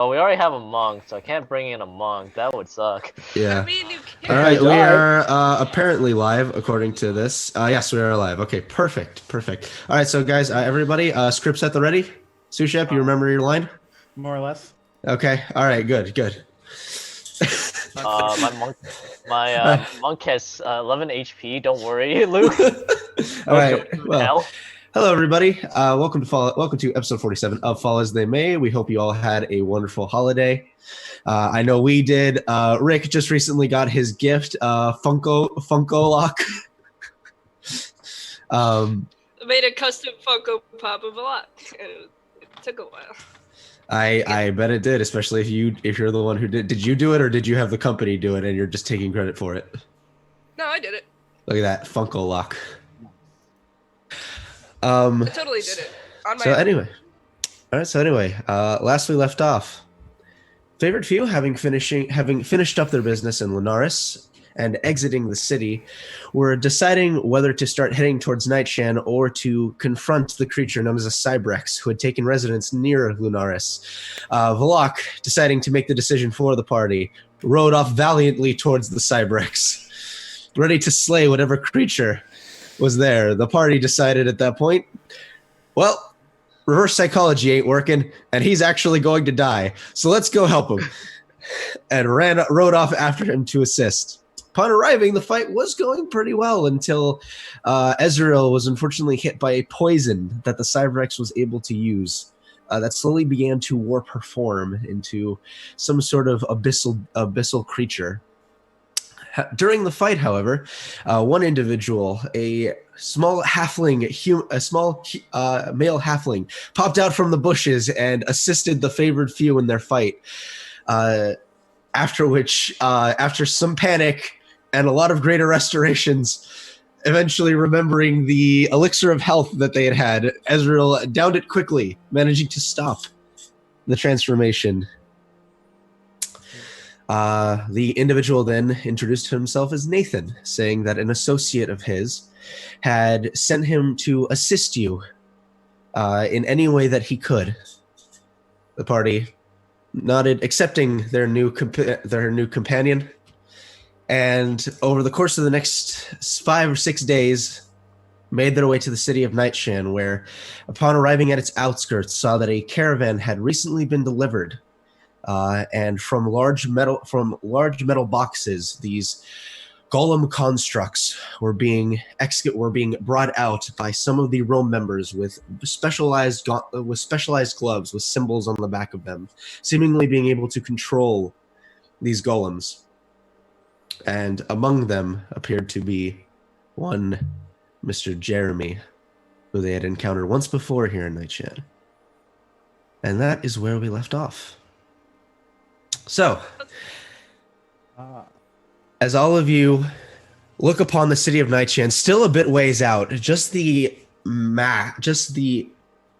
Oh, we already have a monk, so I can't bring in a monk. That would suck. Yeah. I mean, you All can. right, we die. are apparently live according to this. Yes, we are live. Okay, perfect, perfect. All right, so guys, everybody, scripts at the ready. Sushep, you remember your line? More or less. Okay. All right. Good. Good. My monk, monk has 11 HP. Don't worry, Luke. All right. Go to Well, hell. hello everybody. Welcome to episode 47 of Fall as They May. We hope you all had a wonderful holiday. I know we did. Rick just recently got his gift, Funko Lock. I made a custom Funko Pop of a lot. It took a while. I bet it did, especially if you're the one who did. Did you do it or did you have the company do it and you're just taking credit for it? No, I did it. Look at that Funko Lock. I totally did it. On my So own. anyway, all right. So anyway, last we left off, favored few having finished up their business in Linares and exiting the city, were deciding whether to start heading towards Nightshan or to confront the creature known as a Cybrex who had taken residence near Lunaris. Valak, deciding to make the decision for the party, rode off valiantly towards the Cybrex, ready to slay whatever creature was there. The party decided at that point, well, reverse psychology ain't working, and he's actually going to die. So let's go help him. And rode off after him to assist. Upon arriving, the fight was going pretty well until Ezreal was unfortunately hit by a poison that the Cybrex was able to use. That slowly began to warp her form into some sort of abyssal creature. During the fight, however, one individual, a small halfling, male halfling, popped out from the bushes and assisted the favored few in their fight. After which, after some panic and a lot of greater restorations, eventually remembering the elixir of health that they had, Ezreal downed it quickly, managing to stop the transformation. The individual then introduced himself as Nathan, saying that an associate of his had sent him to assist you in any way that he could. The party nodded, accepting their new companion. And over the course of the next 5 or 6 days, made their way to the city of Nightshan, where, upon arriving at its outskirts, saw that a caravan had recently been delivered. And from large metal boxes, these golem constructs were being brought out by some of the Rome members with specialized gloves with symbols on the back of them, seemingly being able to control these golems. And among them appeared to be one Mr. Jeremy, who they had encountered once before here in Nightshan. And that is where we left off. So, as all of you look upon the city of Nightshan, still a bit ways out, just the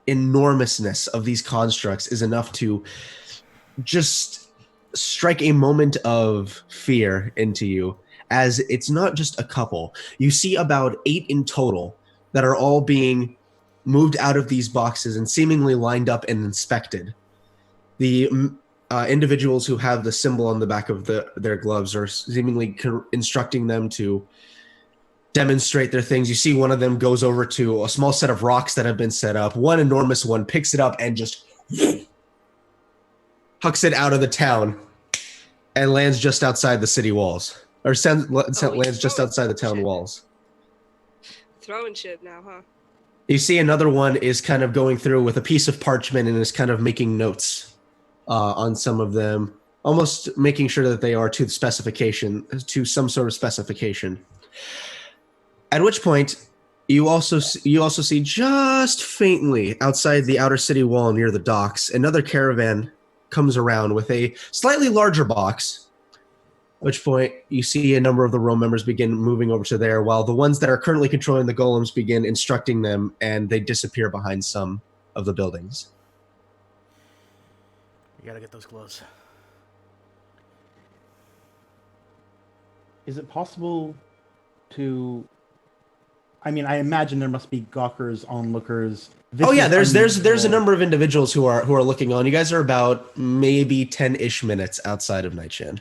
enormousness of these constructs is enough to just strike a moment of fear into you, as it's not just a couple. You see about 8 in total that are all being moved out of these boxes and seemingly lined up and inspected. The individuals who have the symbol on the back of their gloves are seemingly instructing them to demonstrate their things. You see one of them goes over to a small set of rocks that have been set up. One enormous one picks it up and just hucks it out of the town and lands just outside the city walls. Or lands just outside the town walls. Throwing shit now, huh? You see another one is kind of going through with a piece of parchment and is kind of making notes on some of them, almost making sure that they are to some sort of specification. At which point, you also see just faintly outside the outer city wall near the docks, another caravan comes around with a slightly larger box. At which point, you see a number of the Rome members begin moving over to there, while the ones that are currently controlling the golems begin instructing them, and they disappear behind some of the buildings. You gotta get those gloves. Is it possible to... I mean, I imagine there must be gawkers, onlookers Oh yeah, is there's a unusual. number of individuals who are looking on. You guys are about maybe 10-ish minutes outside of Nightshan.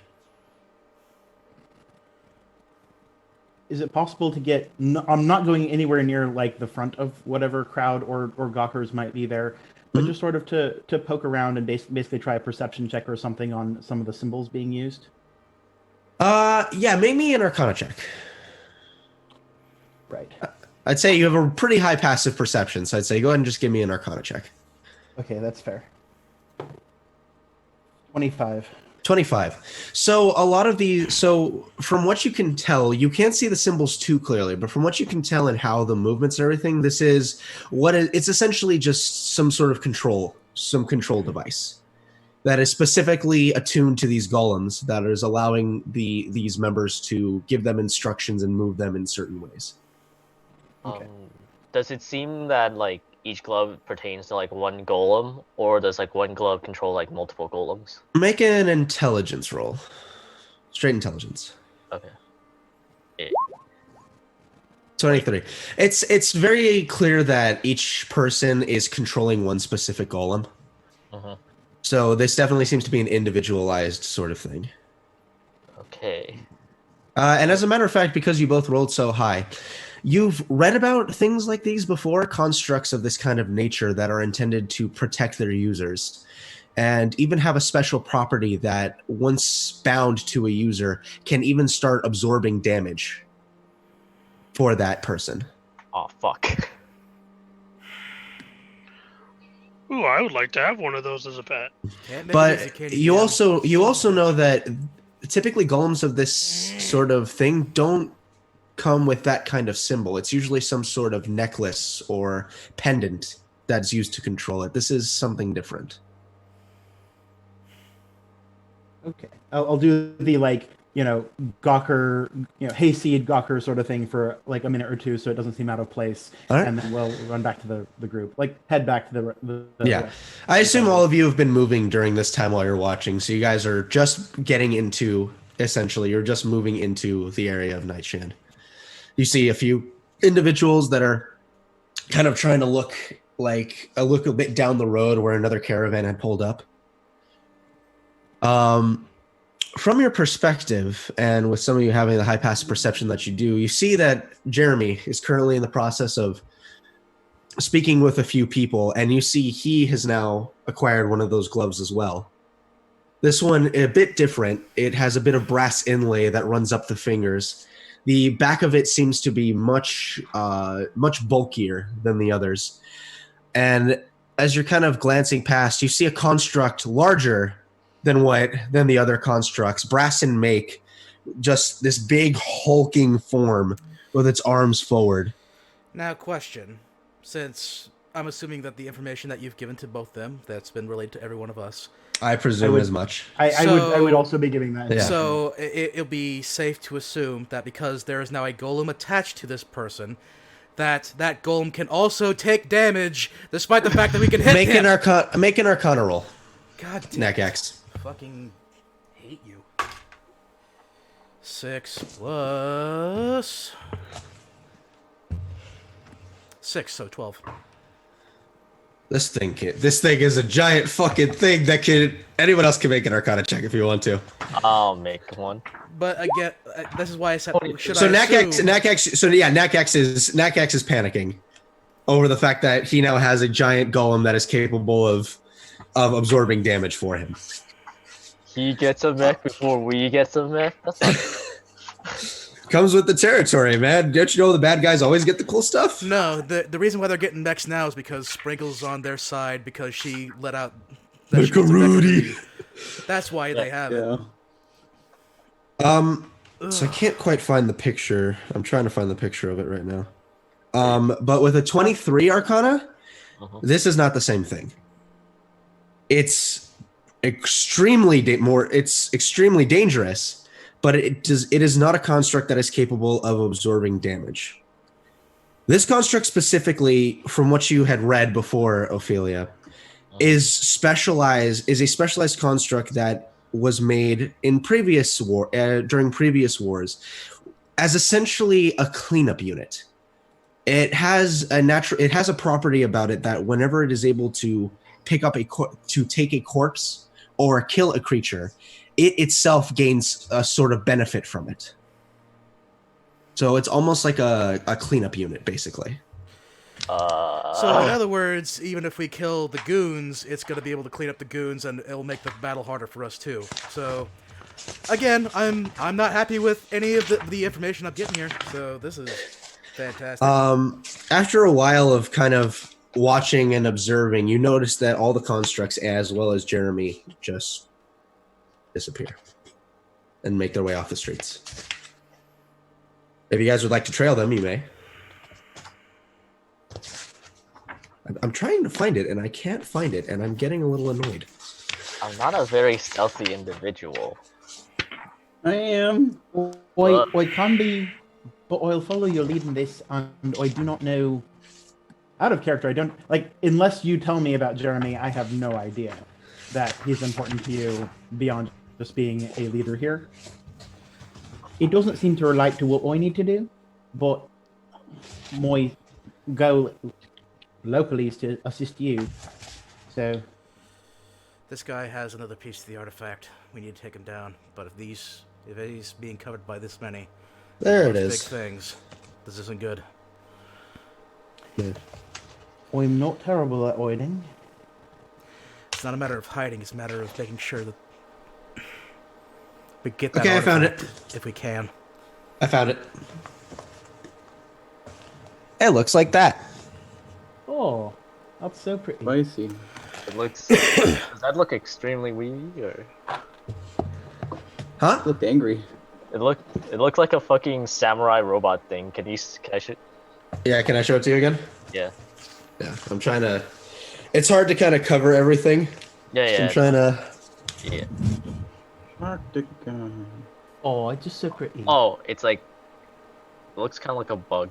Is it possible to get? No, I'm not going anywhere near like the front of whatever crowd or gawkers might be there, but just sort of to poke around and basically try a perception check or something on some of the symbols being used. Yeah, make me an Arcana check. Right. I'd say you have a pretty high passive perception, so I'd say go ahead and just give me an Arcana check. Okay, that's fair. 25. 25. So a lot of these, so from what you can tell, you can't see the symbols too clearly, but from what you can tell and how the movements and everything, this is it's essentially just some sort of some control device that is specifically attuned to these golems that is allowing these members to give them instructions and move them in certain ways. Okay. Does it seem that like each glove pertains to like one golem, or does like one glove control like multiple golems? Make an intelligence roll. Straight intelligence. Okay. 23. It's very clear that each person is controlling one specific golem. So this definitely seems to be an individualized sort of thing. Okay. And as a matter of fact, because you both rolled so high, you've read about things like these before, constructs of this kind of nature that are intended to protect their users, and even have a special property that, once bound to a user, can even start absorbing damage for that person. Oh fuck. Ooh, I would like to have one of those as a pet. But you also know that typically golems of this sort of thing don't come with that kind of symbol. It's usually some sort of necklace or pendant that's used to control it. This is something different. Okay. I'll do the Gawker, hayseed Gawker sort of thing for like a minute or two, so it doesn't seem out of place, All right. and then we'll run back to the group, head back to the Yeah. I assume all of you have been moving during this time while you're watching, so you guys are just getting into, essentially, you're just moving into the area of Nightshan. You see a few individuals that are kind of trying to look a bit down the road where another caravan had pulled up. From your perspective, and with some of you having the high passive perception that you do, you see that Jeremy is currently in the process of speaking with a few people, and you see he has now acquired one of those gloves as well. This one, a bit different. It has a bit of brass inlay that runs up the fingers. The back of it seems to be much bulkier than the others. And as you're kind of glancing past, you see a construct larger than the other constructs, brass in make, just this big hulking form with its arms forward. Now, question. Since I'm assuming that the information that you've given to both them, that's been relayed to every one of us. I presume as much. I would also be giving that. Yeah. So it'll be safe to assume that because there is now a golem attached to this person, that golem can also take damage, despite the fact that we can hit him. Make an Arcana roll. God damn Knack it. X. Fucking hate you. 6 plus 6, so 12. This thing is a giant fucking thing that anyone else can make an Arcana check if you want to. I'll make one. But again, this is why I said, So Knack X is panicking over the fact that he now has a giant golem that is capable of absorbing damage for him. He gets a mech before we get a mech. That's not... Comes with the territory, man. Don't you know the bad guys always get the cool stuff? No, the reason why they're getting mechs now is because Sprinkle's on their side because she let out... Rudy. That's why they have it. So I can't quite find the picture. I'm trying to find the picture of it right now. But with a 23 Arcana, this is not the same thing. It's extremely dangerous, but it is not a construct that is capable of absorbing damage. This construct specifically, from what you had read before, Ophelia, is a specialized construct that was made in during previous wars as essentially a cleanup unit. It has a property about it that whenever it is able to pick up to take a corpse or kill a creature, it itself gains a sort of benefit from it. So it's almost like a cleanup unit, basically. So, in other words, even if we kill the goons, it's going to be able to clean up the goons, and it'll make the battle harder for us too. So, again, I'm not happy with any of the information I'm getting here. So this is fantastic. After a while of kind of watching and observing, you notice that all the constructs, as well as Jeremy, just disappear and make their way off the streets. If you guys would like to trail them, you may. I'm trying to find it, and I can't find it, and I'm getting a little annoyed. I'm not a very stealthy individual. I am. I can be, but I'll follow your lead in this, and I do not know. Out of character, I don't like unless you tell me about Jeremy. I have no idea that he's important to you beyond just being a leader here. It doesn't seem to relate to what I need to do, but my goal locally is to assist you. So This guy has another piece of the artifact. We need to take him down. But if he's being covered by this many, There it big is. things, this isn't good. Yeah. I'm not terrible at hiding. It's not a matter of hiding. It's a matter of making sure that we get that Okay, I found artifact it. if we can. I found it. It looks like that. Oh, that's so pretty. Spicy. It looks. Does that look extremely weird? Or Huh? Looked angry. it looked like a fucking samurai robot thing. Can I show? Yeah, can I show it to you again? Yeah. Yeah, I'm trying to. It's hard to kind of cover everything. Yeah, So yeah. I'm trying to. Yeah. Arctic gun. Oh, it's just so pretty. Oh, it's like. It looks kind of like a bug.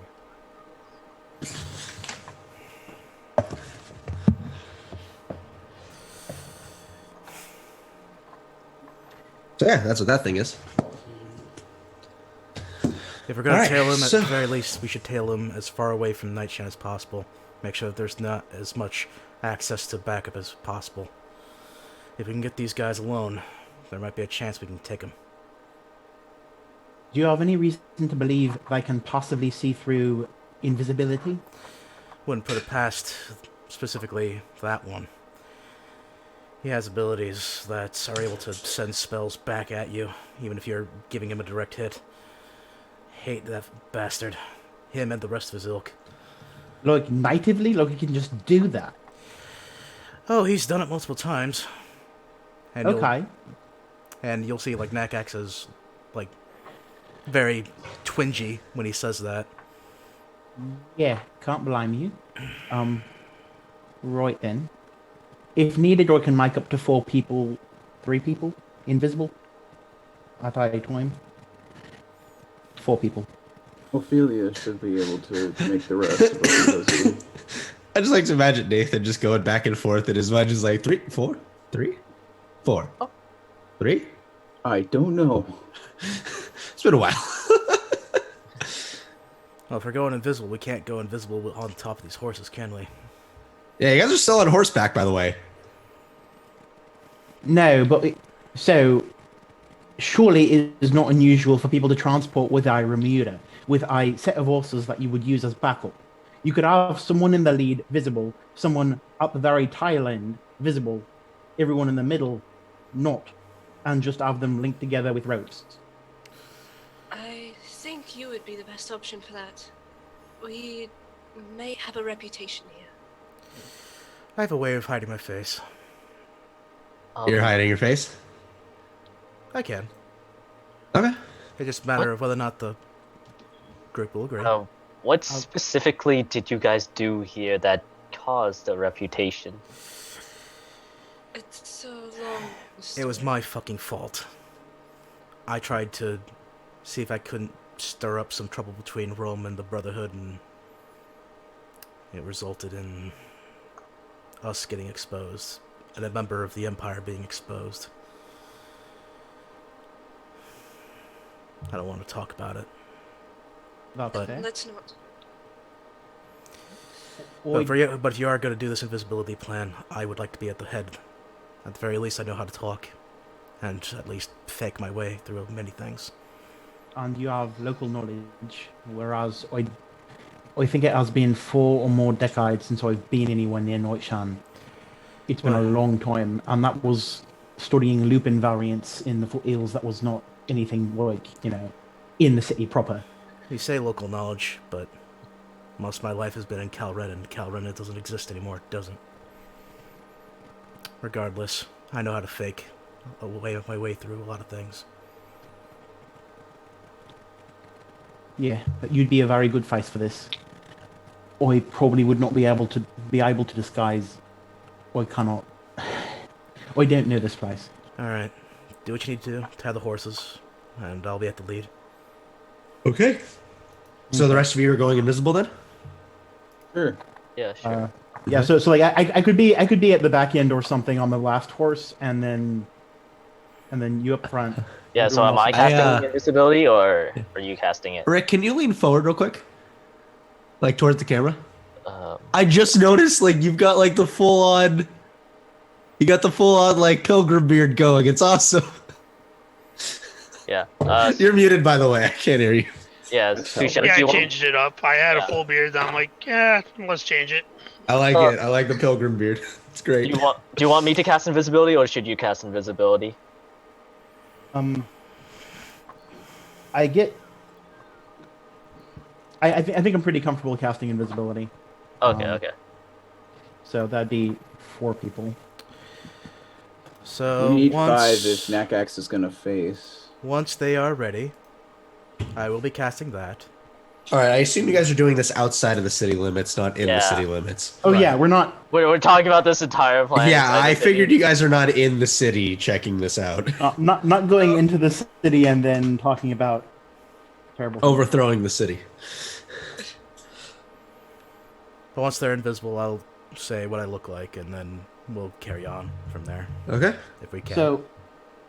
So yeah, that's what that thing is. If we're gonna Alright, tail him, at so- the very least, we should tail him as far away from Nightshan as possible. Make sure that there's not as much access to backup as possible. If we can get these guys alone, there might be a chance we can take them. Do you have any reason to believe I can possibly see through invisibility? Wouldn't put it past specifically that one. He has abilities that are able to send spells back at you, even if you're giving him a direct hit. Hate that bastard. Him and the rest of his ilk. Like, natively? Like, he can just do that? Oh, he's done it multiple times. And Okay. you'll see, like, Nakax is, like, very twingy when he says that. Yeah, can't blame you. Right then. If needed, I can make up to 4 people, 3 people, invisible at a time. 4 people. Ophelia should be able to make the rest. But because I just like to imagine Nathan just going back and forth in his mind, just like 3, 4, 3, 4, 3. I don't know. It's been a while. Well, if we're going invisible, we can't go invisible on top of these horses, can we? Yeah, you guys are still on horseback, by the way. No, but so surely it is not unusual for people to transport with a remuda, with a set of horses that you would use as backup. You could have someone in the lead visible, someone at the very tail end visible, everyone in the middle not, and just have them linked together with ropes. I think you would be the best option for that. We may have a reputation here. I have a way of hiding my face. You're hiding your face? I can. Okay. It's just a matter of whether or not the group will agree. What specifically did you guys do here that caused the reputation? It's so long. It was my fucking fault. I tried to see if I couldn't stir up some trouble between Rome and the Brotherhood, and it resulted in us getting exposed, and a member of the Empire being exposed. I don't want to talk about it. That's But- fair. Let's not. But if you are going to do this invisibility plan, I would like to be at the head. At the very least, I know how to talk, and at least fake my way through many things. And you have local knowledge, whereas I think it has been 4 or more decades since I've been anywhere near Nightshan. It's been a long time, and that was studying Lupin variants in the foothills. That was not anything like, in the city proper. You say local knowledge, but most of my life has been in Calren, and Calren doesn't exist anymore. It doesn't. Regardless, I know how to fake my way through a lot of things. Yeah, but you'd be a very good face for this. I probably would not be able to disguise. I cannot. I don't know this place. Alright, do what you need to do, tie the horses, and I'll be at the lead. Okay. So the rest of you are going invisible then? Sure. Yeah, sure. Yeah, so like I could be at the back end or something on the last horse, and then you up front. Yeah, so am I casting invisibility, or are you casting it? Rick, can you lean forward real quick? Like towards the camera? I just noticed like you've got like the full on like pilgrim beard going. It's awesome. Yeah. You're muted, by the way. I can't hear you. Yeah, Yeah, I changed it up. I had a full beard. I'm like, yeah, let's change it. I like it. I like the pilgrim beard. It's great. Do you want me to cast invisibility, or should you cast invisibility? I think I'm pretty comfortable casting invisibility. Okay, okay. So that'd be 4 people. So We need once, 5 if Nakax is gonna face. Once they are ready, I will be casting that. All right. I assume you guys are doing this outside of the city limits, not in the city limits. Oh yeah, we're not. We're talking about this entire plan. Yeah, I figured you guys are not in the city checking this out. Not going into the city and then talking about terrible things. Overthrowing the city. But once they're invisible, I'll say what I look like, and then we'll carry on from there. Okay. If we can. So,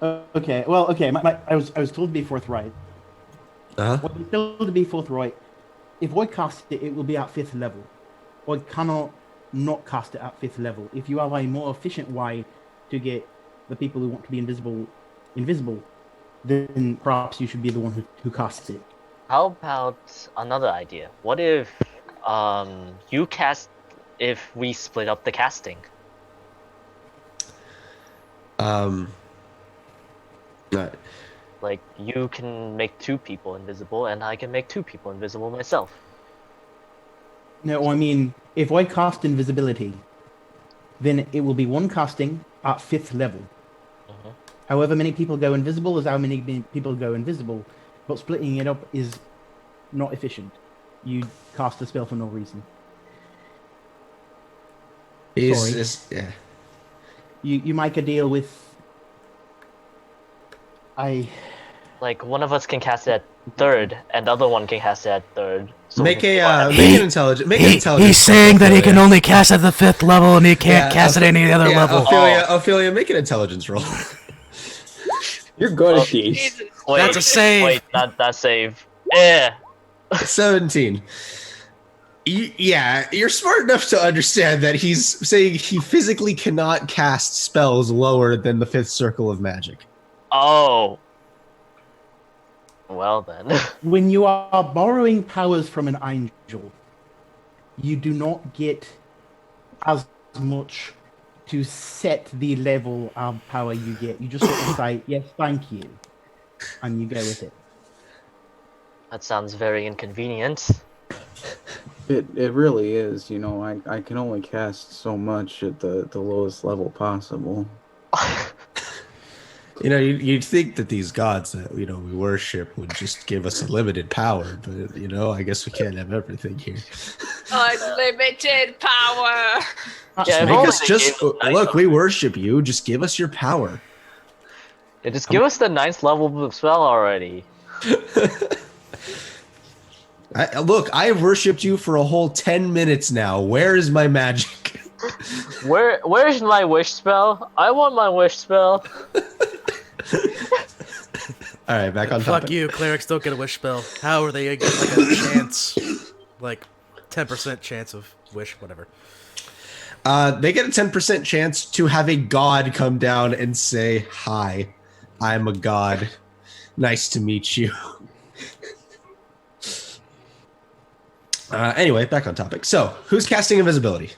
okay. Well, okay. I was told to be forthright. Uh-huh. Well, told to be forthright. If I cast it, it will be at 5th level. I cannot not cast it at 5th level. If you have a more efficient way to get the people who want to be invisible, then perhaps you should be the one who casts it. How about another idea? What if you cast if we split up the casting? Like, you can make 2 people invisible, and I can make 2 people invisible myself. No, I mean, if I cast invisibility, then it will be one casting at 5th level. Mhm. However many people go invisible is how many people go invisible, but splitting it up is not efficient. You cast a spell for no reason. Yeah. You make a deal with... Like, one of us can cast it at 3rd, and the other one can cast it at 3rd. So Make an intelligence. He's saying that he can only cast at the 5th level, and he can't cast at any other level. Ophelia, make an intelligence roll. You're good at these. Wait, That's a save. Wait, that save. Yeah. 17. Yeah, you're smart enough to understand that he's saying he physically cannot cast spells lower than the 5th circle of magic. Oh. Well then. When you are borrowing powers from an angel, you do not get as much to set the level of power you get. You just sort of say, yes, thank you, and you go with it. That sounds very inconvenient. It really is, I can only cast so much at the lowest level possible. You'd think that these gods that we worship would just give us limited power, but I guess we can't have everything here. Unlimited power. Look, we worship you. Just give us your power. Yeah, just give us the 9th level spell already. I have worshipped you for a whole 10 minutes now. Where is my magic? Where's my wish spell? I want my wish spell. All right, back on topic. Fuck you, clerics don't get a wish spell. How are they get like a chance, like 10% chance of wish, whatever. They get a 10% chance to have a god come down and say, "Hi, I'm a god. Nice to meet you." Anyway, back on topic. So, who's casting invisibility?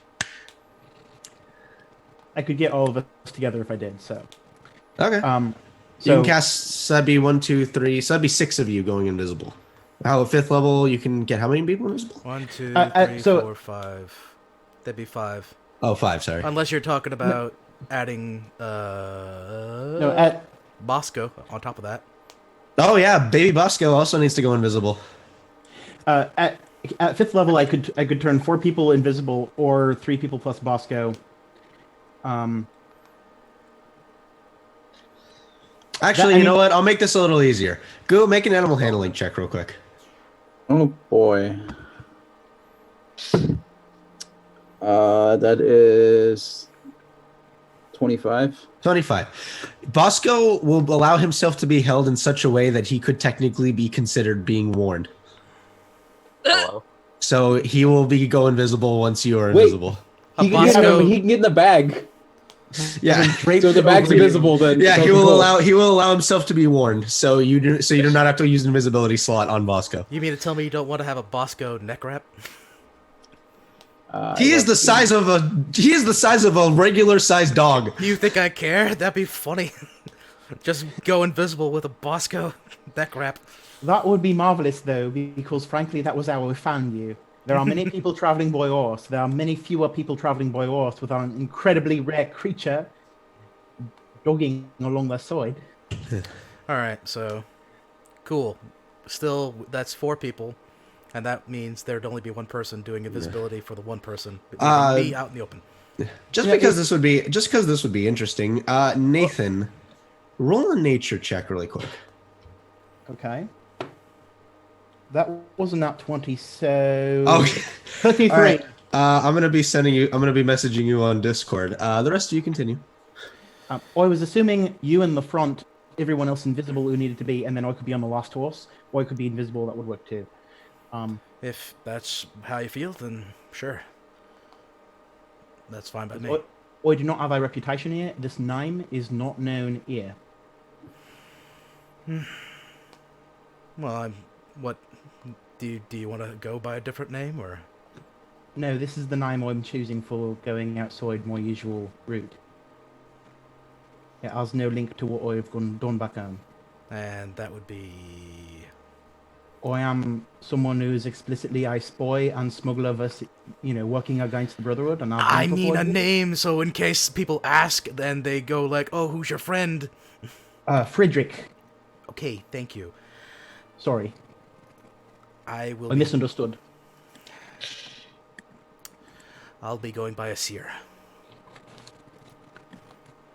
I could get all of us together if I did. So, Okay. You so can cast, so that'd be 1, 2, 3. So that'd be 6 of you going invisible. How at 5th level, you can get how many people invisible? 1, 2, Uh, 3, so- 4, 5. That'd be 5. Oh, 5, sorry. Unless you're talking about adding no, at Bosco on top of that. Oh, yeah, Baby Bosco also needs to go invisible. at 5th level, I could turn 4 people invisible or 3 people plus Bosco. Actually, I you know mean- what? I'll make this a little easier. Go make an animal handling check real quick. Oh boy. That is 25. 25. Bosco will allow himself to be held in such a way that he could technically be considered being warned. Hello. So he will go invisible once you are Wait. invisible. A He can, get, Bosco, he can get in the bag. Yeah. So the bag's invisible then. Yeah, so he it's will cool. allow himself to be warned. So you do not have to use an invisibility slot on Bosco. you mean to tell me you don't want to have a Bosco neck wrap? He is the size of a regular sized dog. You think I care? That'd be funny. Just go invisible with a Bosco neck wrap. That would be marvelous, though, because frankly, that was how we found you. There are many people traveling by horse. There are many fewer people traveling by horse with an incredibly rare creature dogging along their side. Alright, so cool. Still, that's 4 people, and that means there'd only be 1 person doing invisibility for the 1 person. Me out in the open. Just because this would be interesting. Nathan, roll a nature check really quick. Okay. That wasn't at 20, so... Okay. 33. All right. I'm gonna be messaging you on Discord. The rest of you continue. I was assuming you in the front, everyone else invisible who needed to be, and then I could be on the last horse, or I could be invisible, that would work too. If that's how you feel, then sure. That's fine by me. I do not have a reputation here. This name is not known here. Well, what do you want to go by a different name, or? No, this is the name I'm choosing for going outside my usual route. It has no link to what I've done back home. And that would be... I am someone who is explicitly a spy and smuggler versus, working against the Brotherhood. And I mean a name, so in case people ask, then they go like, oh, who's your friend? Friedrich. Okay, thank you. Sorry, I will I misunderstood. I'll be going by a seer.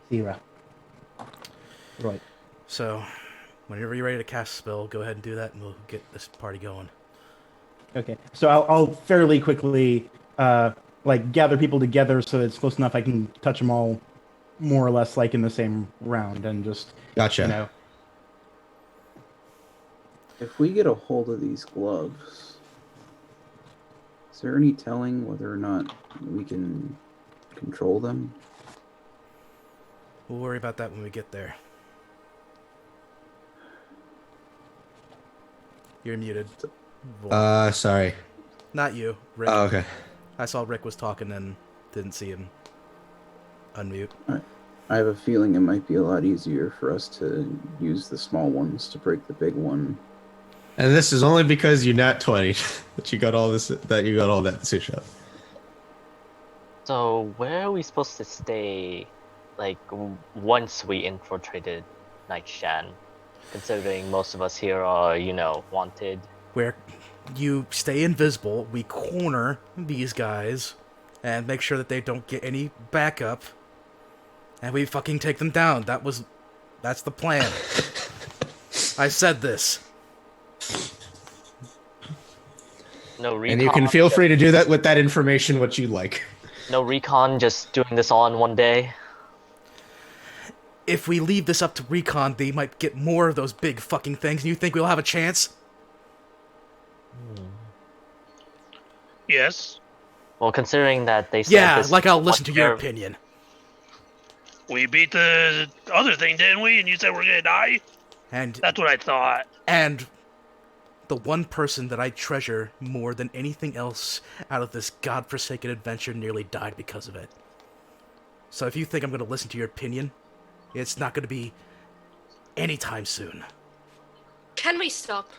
Zero. Right. So, whenever you're ready to cast a spell, go ahead and do that, and we'll get this party going. Okay. So I'll fairly quickly gather people together so it's close enough I can touch them all more or less like in the same round and just Gotcha. If we get a hold of these gloves, is there any telling whether or not we can control them? We'll worry about that when we get there. You're muted. Sorry. Not you, Rick. Oh, okay. I saw Rick was talking and didn't see him unmute. I have a feeling it might be a lot easier for us to use the small ones to break the big one. And this is only because you nat 20 that you got all that sushi up. So where are we supposed to stay, like, once we infiltrated Nightshan? Considering most of us here are, wanted. Where you stay invisible, we corner these guys, and make sure that they don't get any backup, and we fucking take them down. That's the plan. I said this. No recon. And you can feel free to do that with that information what you like. No recon, just doing this all in one day. If we leave this up to recon, they might get more of those big fucking things, and you think we'll have a chance? Yes. Well, considering that they said Yeah, this like I'll listen to your their- opinion. We beat the other thing, didn't we? And you said we're gonna die? And That's what I thought. the one person that I treasure more than anything else out of this godforsaken adventure nearly died because of it. So if you think I'm going to listen to your opinion, it's not going to be anytime soon. Can we stop?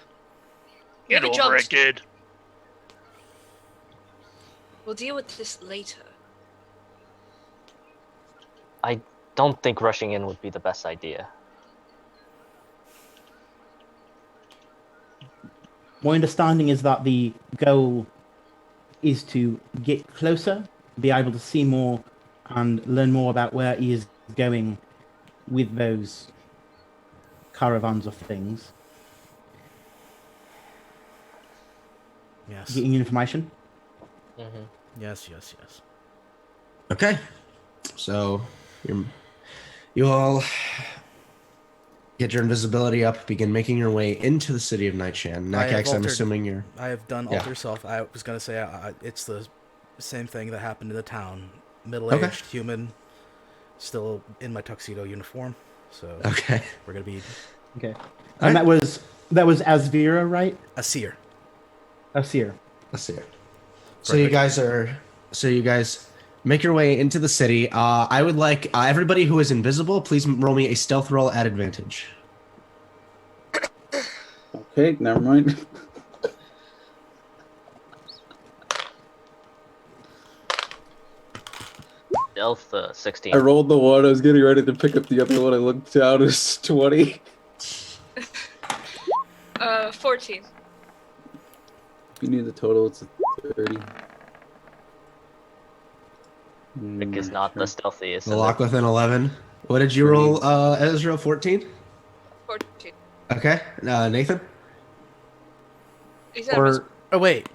We Get have a job over to it, do. kid. We'll deal with this later. I don't think rushing in would be the best idea. My understanding is that the goal is to get closer, be able to see more, and learn more about where he is going with those caravans of things. Yes. Getting information. Yes. Okay, so you all get your invisibility up, begin making your way into the city of Nightshan. Nakax, I'm assuming you're... I have done Yeah. alter self. I was going to say it's the same thing that happened in the town. Middle-aged human, still in my tuxedo uniform. So Okay. we're going to be Okay. And that was Asvira, right? a seer. Asir. Let's see it. So you guys make your way into the city. I would like everybody who is invisible, please roll me a stealth roll at advantage. Okay, never mind. Stealth 16. I rolled the one. I was getting ready to pick up the other one. I looked down. It's 20. 14. If you need the total, it's a 30. Rick is not the stealthiest. The lock with an 11. What did you roll, Ezra? 14? 14. Okay. Nathan? Is that res- Oh wait,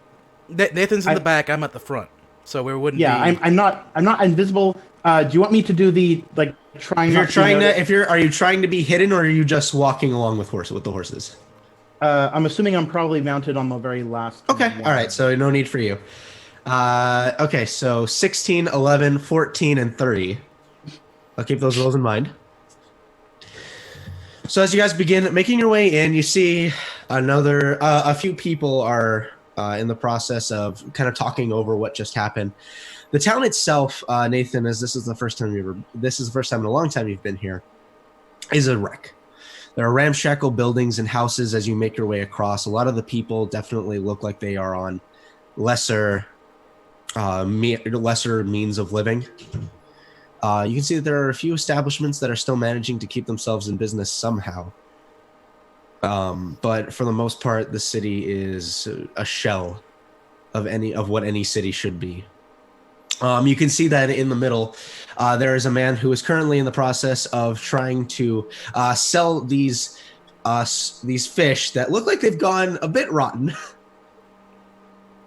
Nathan's in the back. I'm at the front, so we wouldn't. Yeah, be... I'm not invisible. Do you want me to do the trying? If you're not to trying notice? are you trying to be hidden, or are you just walking along with the horses? I'm assuming I'm probably mounted on the very last. Okay. one. All right. So no need for you. Okay. So 16, 11, 14, and 30. I'll keep those rolls in mind. So as you guys begin making your way in, you see a few people are in the process of kind of talking over what just happened. The town itself, Nathan, as this is the first time in a long time you've been here, is a wreck. There are ramshackle buildings and houses as you make your way across. A lot of the people definitely look like they are on lesser means of living. You can see that there are a few establishments that are still managing to keep themselves in business somehow. But for the most part, the city is a shell of what any city should be. You can see that in the middle, there is a man who is currently in the process of trying to sell these fish that look like they've gone a bit rotten.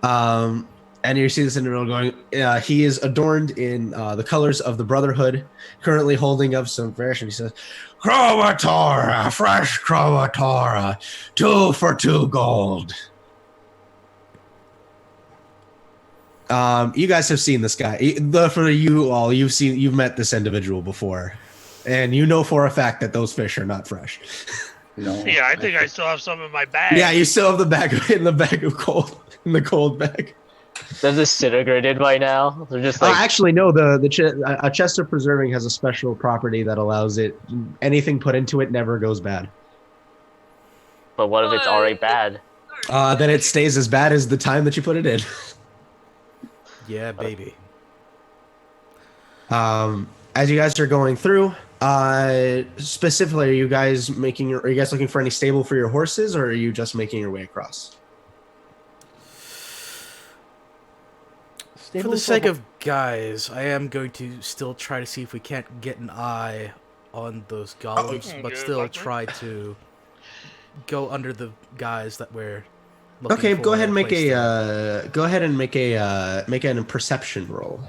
And you see this in the middle going, he is adorned in the colors of the Brotherhood, currently holding up some fish, and he says, Crowatora, fresh Crowatora, 2 for 2 gold. You guys have seen this guy. For you all, you've met this individual before, and you know for a fact that those fish are not fresh. No. Yeah, I think I still have some in my bag. Yeah, you still have the bag in the cold bag. They're disintegrated by now. They're just like Actually, no. The Chester Preserving has a special property that allows it. Anything put into it never goes bad. But what if it's already bad? Then it stays as bad as the time that you put it in. Yeah, baby. As you guys are going through, specifically, are you guys looking for any stable for your horses, or are you just making your way across? For the sake of guys, I am going to still try to see if we can't get an eye on those golems, but still try to go under the guys that we're looking Okay, for. go ahead and make a perception roll.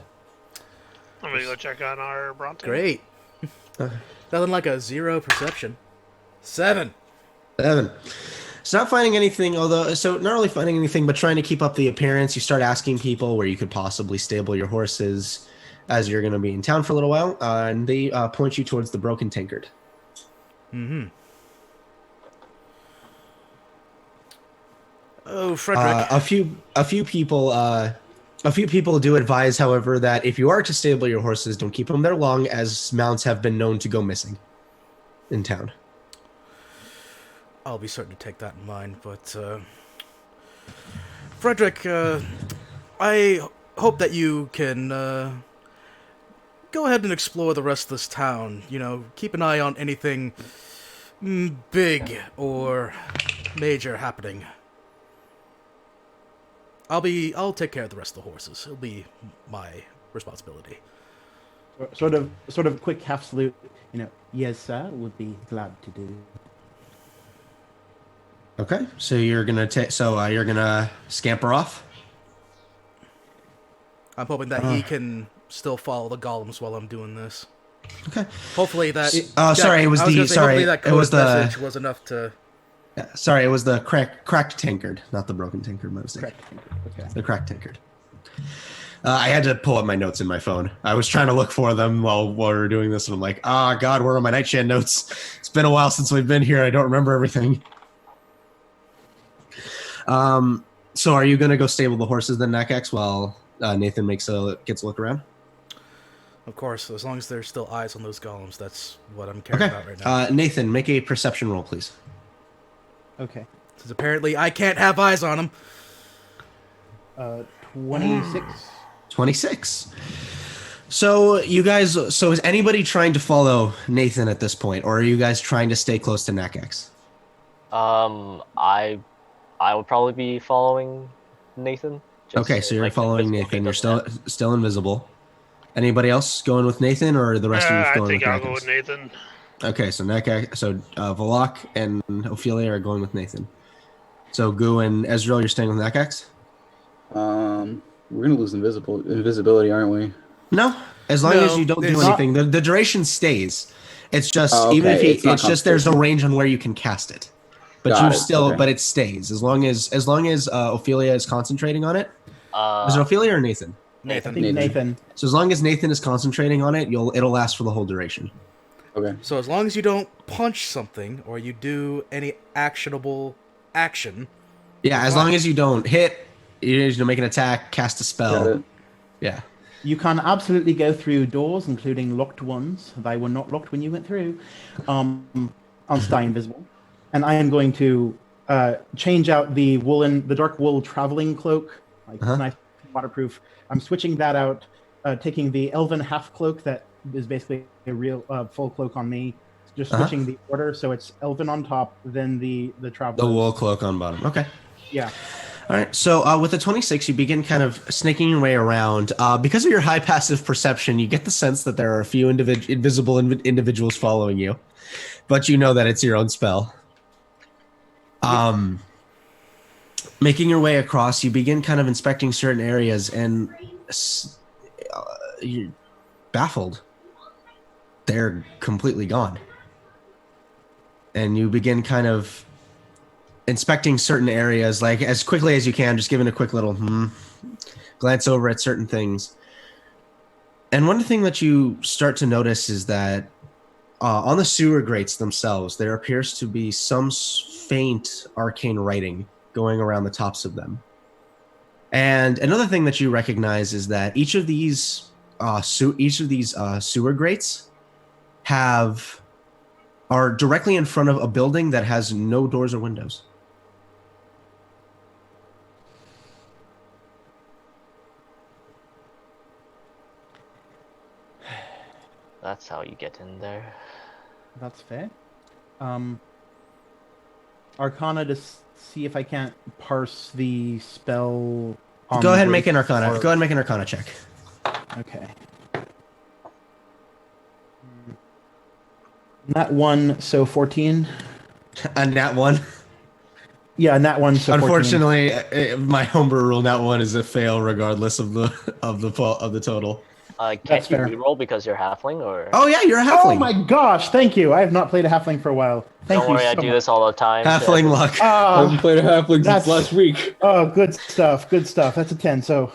I'm gonna go check on our Bronte. Great. Nothing like a 0 perception. 7. 7. So not finding anything, so not really finding anything, but trying to keep up the appearance. You start asking people where you could possibly stable your horses as you're going to be in town for a little while, and they point you towards the Broken Tankard. Mm-hmm. Oh, Frederick. A few people do advise, however, that if you are to stable your horses, don't keep them there long, as mounts have been known to go missing in town. I'll be certain to take that in mind, but, Frederick, I hope that you can, go ahead and explore the rest of this town. You know, keep an eye on anything big or major happening. I'll take care of the rest of the horses. It'll be my responsibility. Sort of quick half salute. Yes, sir. Would be glad to do. Okay, so you're gonna scamper off. I'm hoping that he can still follow the golems while I'm doing this. Okay. Hopefully that. Sorry, it was Hopefully that code message was enough to. Yeah, sorry, it was the cracked tankard, not the broken tankard. My mistake. Correct. Okay. The cracked tankard. I had to pull up my notes in my phone. I was trying to look for them while we were doing this, and I'm like, God, where are my Nightshan notes? It's been a while since we've been here. I don't remember everything. So are you gonna go stable the horses then, Nakax, while Nathan gets a look around? Of course, as long as there's still eyes on those golems, that's what I'm caring about right now. Nathan, make a perception roll, please. Okay. Because apparently I can't have eyes on them. 26. 26. So is anybody trying to follow Nathan at this point, or are you guys trying to stay close to Nakax? I would probably be following Nathan. Okay, so you're following Nathan. You're still invisible. Anybody else going with Nathan, or the rest of you going with Nakax? I think I'll go with Nathan. Okay, so Volok and Ophelia are going with Nathan. So Gu and Ezreal, you're staying with Nakax? We're gonna lose invisibility, aren't we? No, as long as you don't do anything, the duration stays. It's just there's no range on where you can cast it. But but it stays as long as Ophelia is concentrating on it. Is it Ophelia or Nathan? Nathan. So as long as Nathan is concentrating on it, it'll last for the whole duration. Okay. So as long as you don't punch something or you do any actionable action. Yeah, as long as you don't hit, you make an attack, cast a spell. Got it. Yeah. You can absolutely go through doors, including locked ones. They were not locked when you went through. On Stay Invisible. And I am going to change out the dark wool traveling cloak, nice waterproof. I'm switching that out, taking the elven half cloak that is basically a real full cloak on me. Just switching the order, so it's elven on top, then the traveler. The wool cloak on bottom. Okay. Yeah. All right. So with the 26, you begin kind of snaking your way around. Because of your high passive perception, you get the sense that there are a few invisible individuals following you, but you know that it's your own spell. Making your way across, you begin kind of inspecting certain areas, and you're baffled. They're completely gone. And you begin kind of inspecting certain areas, like as quickly as you can, just giving a quick little glance over at certain things. And one thing that you start to notice is that on the sewer grates themselves, there appears to be some faint arcane writing going around the tops of them. And another thing that you recognize is that each of these sewer grates are directly in front of a building that has no doors or windows. That's how you get in there. That's fair. Arcana to see if I can't parse the spell. Go ahead and make an Arcana. Go ahead and make an Arcana check. Okay. Nat 1, so 14. A nat 1? Yeah, nat 1, so 14. Unfortunately, my homebrew rule, nat 1 is a fail regardless of the total. Can't you fair. reroll because you're halfling, or? Oh yeah, you're a Oh halfling. my gosh! Thank you. I have not played a halfling for a while. Thank Don't you worry, I so do much. this all the time. to Halfling everyone. luck. I haven't Ah, played a halfling since that's- last week. oh, good stuff. Good stuff. That's a 10. So,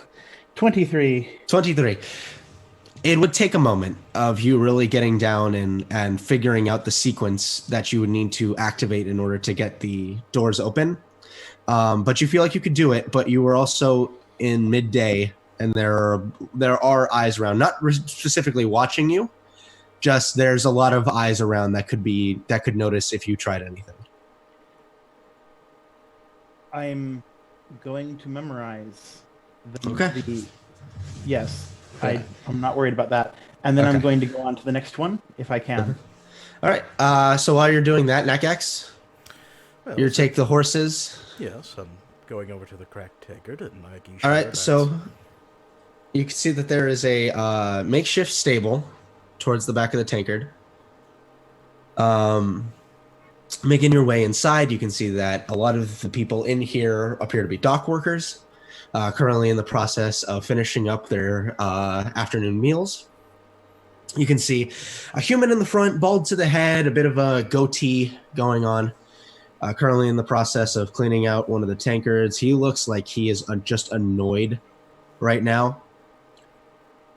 23. 23. It would take a moment of you really getting down and figuring out the sequence that you would need to activate in order to get the doors open. But you feel like you could do it, but you were also in midday, and there are eyes around, not specifically watching you. Just there's a lot of eyes around that could notice if you tried anything. I'm going to memorize Okay. yes, Okay. I'm not worried about that. And then I'm Okay. going to go on to the next one if I can. All right. So while you're doing that, Nakax, Well, you take the horses. yes, I'm going over to the cracked tankard and making sure All right. that- So you can see that there is a makeshift stable towards the back of the tankard. Making your way inside, you can see that a lot of the people in here appear to be dock workers, currently in the process of finishing up their afternoon meals. You can see a human in the front, bald to the head, a bit of a goatee going on, currently in the process of cleaning out one of the tankards. He looks like he is just annoyed right now.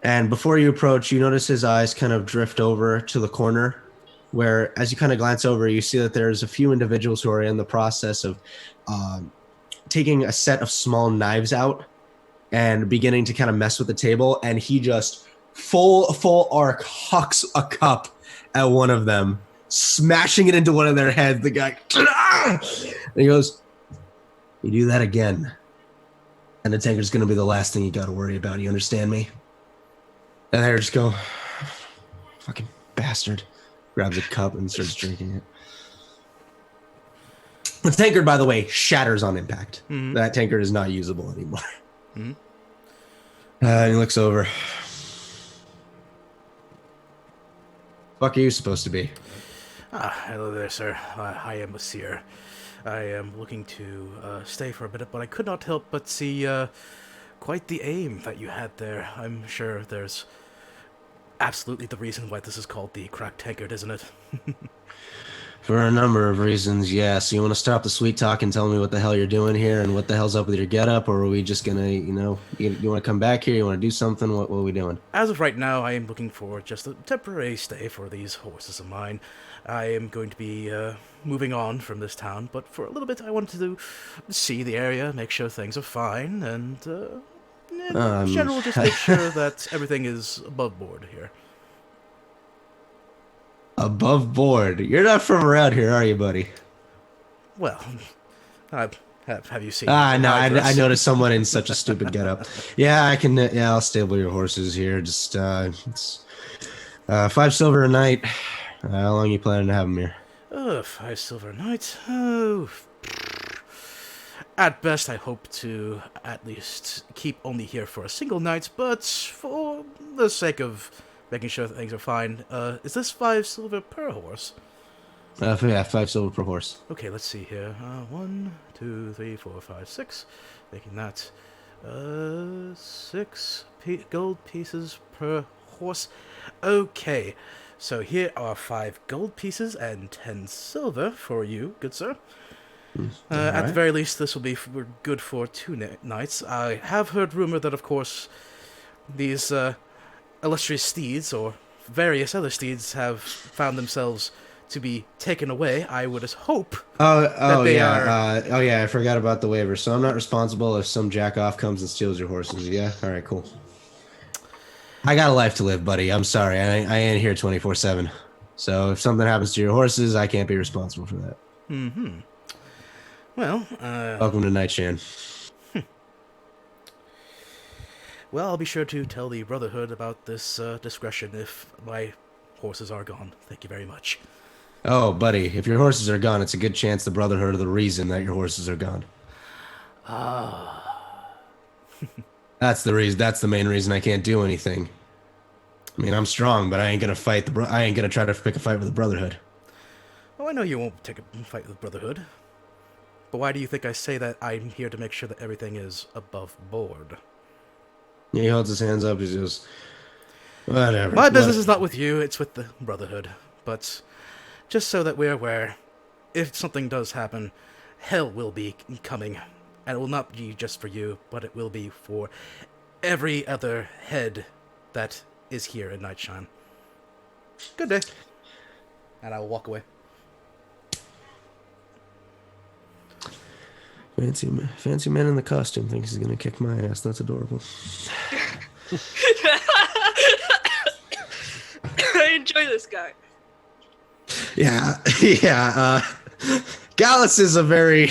And before you approach, you notice his eyes kind of drift over to the corner, where as you kind of glance over, you see that there's a few individuals who are in the process of taking a set of small knives out and beginning to kind of mess with the table. And he just full arc hucks a cup at one of them, smashing it into one of their heads. The guy, and he goes, "You do that again, and the tanker's going to be the last thing you got to worry about. You understand me?" And they just go, "Fucking bastard." Grabs a cup and starts drinking it. The tankard, by the way, shatters on impact. Mhm. That tankard is not usable anymore. Mhm. And he looks over. Fuck are you supposed to be? Hello there, sir. I am a seer. I am looking to stay for a bit, but I could not help but see quite the aim that you had there. I'm sure there's absolutely the reason why this is called the cracked tankard, isn't it? For a number of reasons, yes. You want to stop the sweet talk and tell me what the hell you're doing here and what the hell's up with your getup, or are we just gonna, you want to come back here? You want to do something? What are we doing? As of right now, I am looking for just a temporary stay for these horses of mine. I am going to be moving on from this town, but for a little bit I wanted to see the area, make sure things are fine, and in general just make sure that everything is above board here. Above board. You're not from around here, are you, buddy? Well, have you seen? No, my I dress? noticed someone in such a stupid getup. Yeah, I can. Yeah, I'll stable your horses here. Just it's 5 silver a night. How long you planning to have them here? 5 silver a night. Oh, at best, I hope to at least keep only here for a single night, but for the sake of making sure that things are fine, is this 5 silver per horse? Yeah, 5 silver per horse. Okay, let's see here. 1, 2, 3, 4, 5, 6. Making that 6 gold pieces per horse. Okay, so here are 5 gold pieces and 10 silver for you, good sir. At the very least, this will be good for 2 nights. I have heard rumor that, of course, these illustrious steeds, or various other steeds, have found themselves to be taken away. I would hope that they are... I forgot about the waiver. So I'm not responsible if some jack-off comes and steals your horses, yeah? All right, cool. I got a life to live, buddy. I'm sorry. I ain't here 24/7. So if something happens to your horses, I can't be responsible for that. Mm-hmm. Well, Welcome to Nightshan. Well, I'll be sure to tell the Brotherhood about this discretion if my horses are gone. Thank you very much. Oh, buddy, if your horses are gone, it's a good chance the Brotherhood are the reason that your horses are gone. That's the reason. That's the main reason I can't do anything. I mean, I'm strong, but I ain't gonna fight I ain't gonna try to pick a fight with the Brotherhood. Oh, I know you won't take a fight with the Brotherhood. But why do you think I say that I'm here to make sure that everything is above board? He holds his hands up. He goes, Whatever. My business is not with you, it's with the Brotherhood. But just so that we're aware, if something does happen, hell will be coming. And it will not be just for you, but it will be for every other head that is here in Nightshan. Good day. And I will walk away. Fancy man in the costume thinks he's gonna kick my ass. That's adorable. I enjoy this guy. Yeah, yeah. Gallus is a very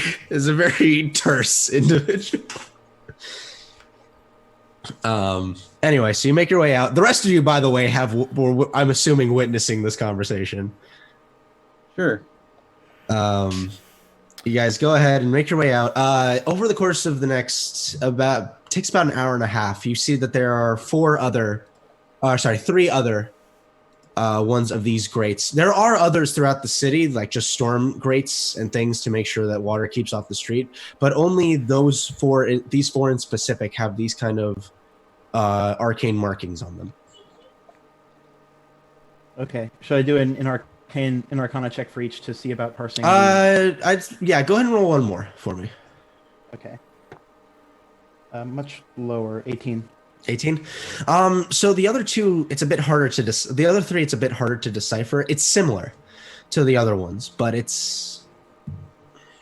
terse individual. Anyway, so you make your way out. The rest of you, by the way, were, I'm assuming, witnessing this conversation. Sure. You guys go ahead and make your way out. Over the course of the next takes about an hour and a half, you see that there are three other ones of these grates. There are others throughout the city, like just storm grates and things to make sure that water keeps off the street. But only these four in specific have these kind of arcane markings on them. Okay. Should I do an Arcana check for each to see about parsing? Go ahead and roll one more for me. Okay. Much lower, 18. 18. So the other two, it's a bit harder to the other three, it's a bit harder to decipher. It's similar to the other ones, but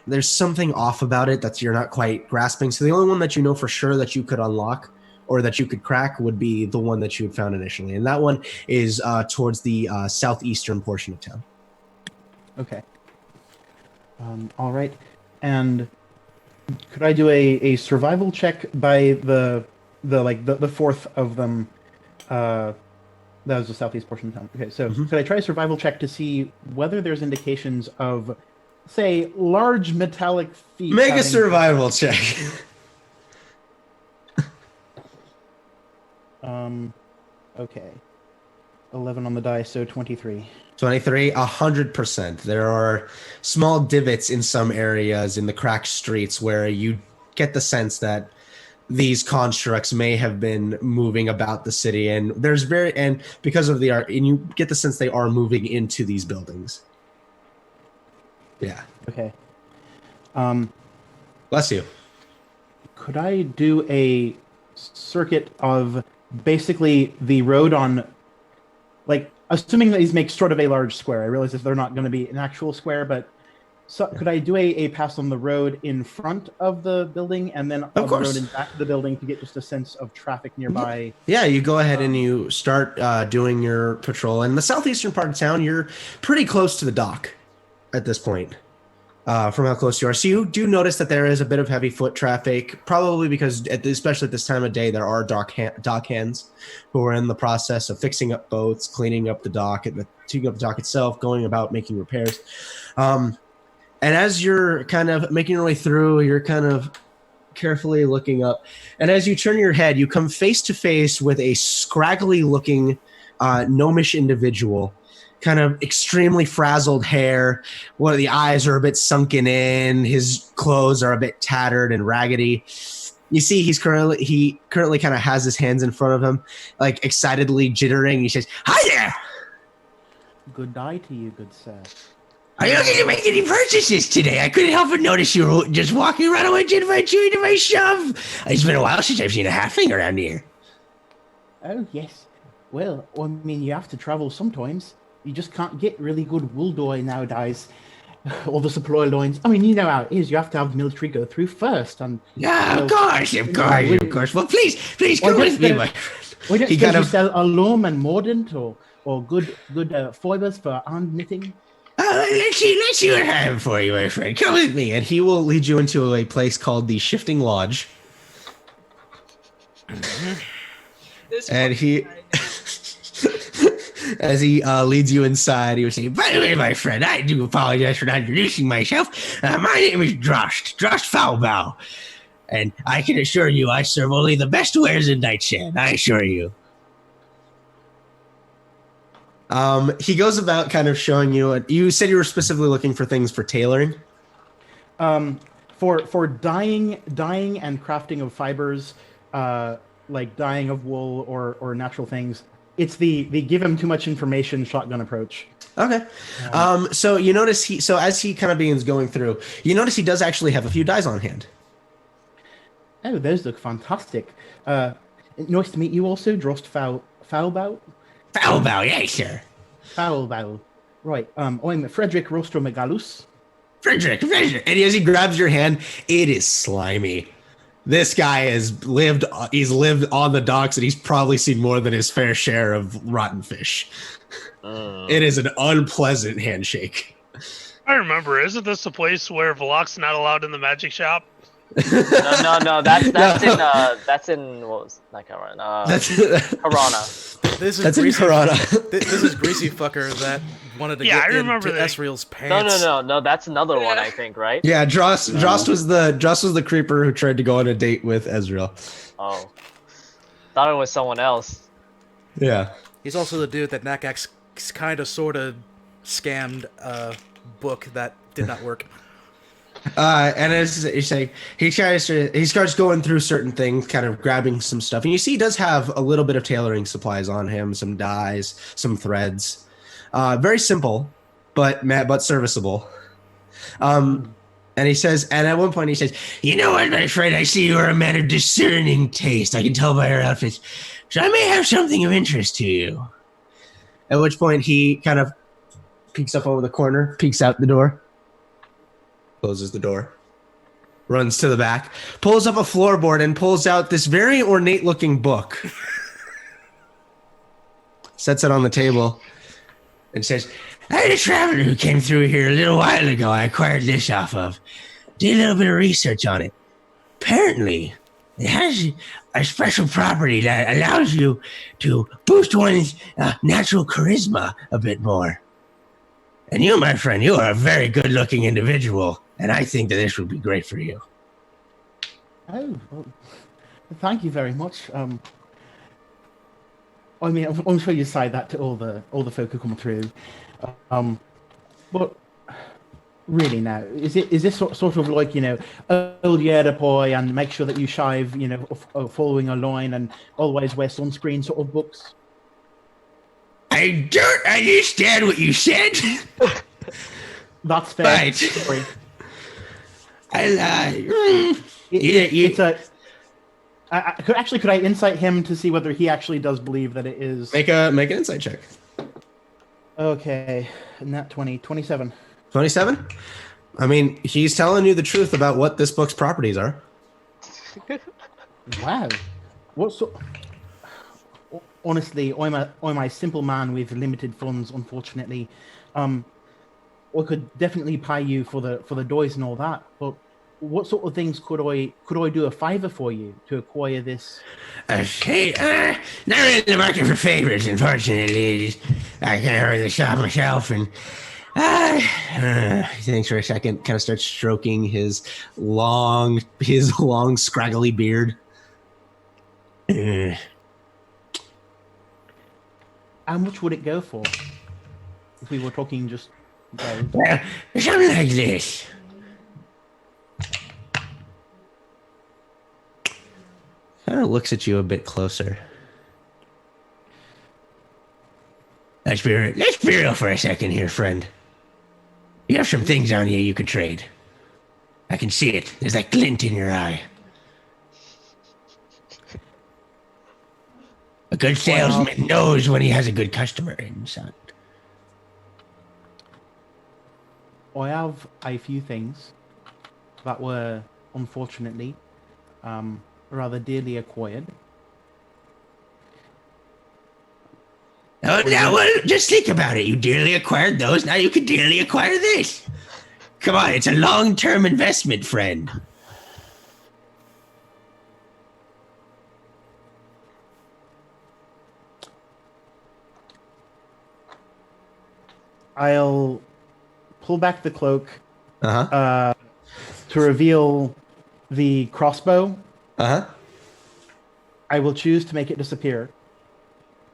there's something off about it that you're not quite grasping. So the only one that you know for sure that you could unlock or that you could crack would be the one that you had found initially, and that one is towards the southeastern portion of town. Okay. All right. And could I do a survival check by the fourth of them? That was the southeast portion of town. Okay, so could I try a survival check to see whether there's indications of, say, large metallic feet? Make a survival check. Okay. 11 on the die, so 23. 23, 100%. There are small divots in some areas in the cracked streets where you get the sense that these constructs may have been moving about the city, and because of the art, and you get the sense they are moving into these buildings. Yeah. Okay. Bless you. Could I do a circuit of basically the road on, like, assuming that these make sort of a large square? I realize if they're not going to be an actual square, but could I do a pass on the road in front of the building and then on the road in back of the building to get just a sense of traffic nearby? Yeah, you go ahead and you start doing your patrol. In the southeastern part of town, you're pretty close to the dock at this point. From how close you are. So you do notice that there is a bit of heavy foot traffic, probably because, especially at this time of day, there are dock hands who are in the process of fixing up boats, cleaning up the dock, taking up the dock itself, going about making repairs. And as you're kind of making your way through, you're kind of carefully looking up. And as you turn your head, you come face to face with a scraggly-looking gnomish individual. Kind of extremely frazzled hair. One of the eyes are a bit sunken in. His clothes are a bit tattered and raggedy. You see, he currently kind of has his hands in front of him, like excitedly jittering. He says, "Hi there. Good day to you, good sir. Are you looking to make any purchases today? I couldn't help but notice you were just walking right away to invite you into my shop. It's been a while since I've seen a halfling around here." Oh yes. Well, I mean, you have to travel sometimes. You just can't get really good wool dye nowadays. All the supply lines. I mean, you know how it is. You have to have the military go through first. And yeah, of course. Well, please come with me, my friend. We don't suppose you sell a loom and mordant or good fibers for hand knitting. Let's see what I have for you, my friend. Come with me, and he will lead you into a place called the Shifting Lodge. And he. As he leads you inside, he was saying, "By the way, my friend, I do apologize for not introducing myself. My name is Drost Foulbow, and I can assure you I serve only the best wares in Nightshan, I assure you." He goes about kind of showing you, you said you were specifically looking for things for tailoring? For dyeing and crafting of fibers, like dyeing of wool or natural things. It's the give him too much information shotgun approach. Okay. So you notice as he kind of begins going through, you notice he does actually have a few dice on hand. Oh, those look fantastic. Nice to meet you also, Drost Foulbow. Foulbow, yeah, sure. Foulbow. Right, I'm Frederick Rostromegalus. Frederick. And as he grabs your hand, it is slimy. This guy he's lived on the docks, and he's probably seen more than his fair share of rotten fish. It is an unpleasant handshake. I remember. Isn't this the place where Veloc's not allowed in the magic shop? No. That's in what was that Harana? Harana. That's in Harana. This is Greasy Fucker that wanted to get into Esriel's pants. No. That's another one, I think, right? Yeah, Drost was the creeper who tried to go on a date with Ezreal. Oh, thought it was someone else. Yeah. He's also the dude that Nakax kind of, sort of scammed a book that did not work. And as he's saying, he starts going through certain things, kind of grabbing some stuff, and you see he does have a little bit of tailoring supplies on him, some dyes, some threads. Very simple, but serviceable. And he says, and at one point he says, "You know what, my friend? I see you are a man of discerning taste. I can tell by your outfits. So I may have something of interest to you." At which point he kind of peeks up over the corner, peeks out the door, closes the door, runs to the back, pulls up a floorboard, and pulls out this very ornate-looking book. Sets it on the table and says, "I had a traveler who came through here a little while ago. I acquired this off of. Did a little bit of research on it. Apparently, it has a special property that allows you to boost one's natural charisma a bit more. And you, my friend, you are a very good-looking individual, and I think that this would be great for you." Oh, well, thank you very much. I mean, I'm sure you say that to all the folk who come through. But really now, is this sort of like, old Yerda boy and make sure that you shave, following a line and always wear sunscreen sort of books? I don't understand what you said. That's fair. Right. Sorry. Could I insight him to see whether he actually does believe that it is? Make an insight check. Okay, nat 27. 27? I mean, he's telling you the truth about what this book's properties are. Wow. What so? Honestly, I'm a simple man with limited funds, unfortunately. I could definitely pay you for the doys and all that, but what sort of things could I do a favor for you to acquire this? Okay, not really in the market for favors, unfortunately. I can't really shop myself, and he thinks for a second, kind of starts stroking his long, scraggly beard. How much would it go for? If we were talking just... Well, something like this. Kind of looks at you a bit closer. Let's be real for a second here, friend. You have some things on you could trade. I can see it. There's that glint in your eye. A good salesman knows when he has a good customer in sight. I have a few things that were, unfortunately, rather dearly acquired. Oh, now, well, just think about it. You dearly acquired those. Now you can dearly acquire this. Come on, it's a long-term investment, friend. I'll pull back the cloak Uh-huh. to reveal the crossbow. Uh-huh. I will choose to make it disappear.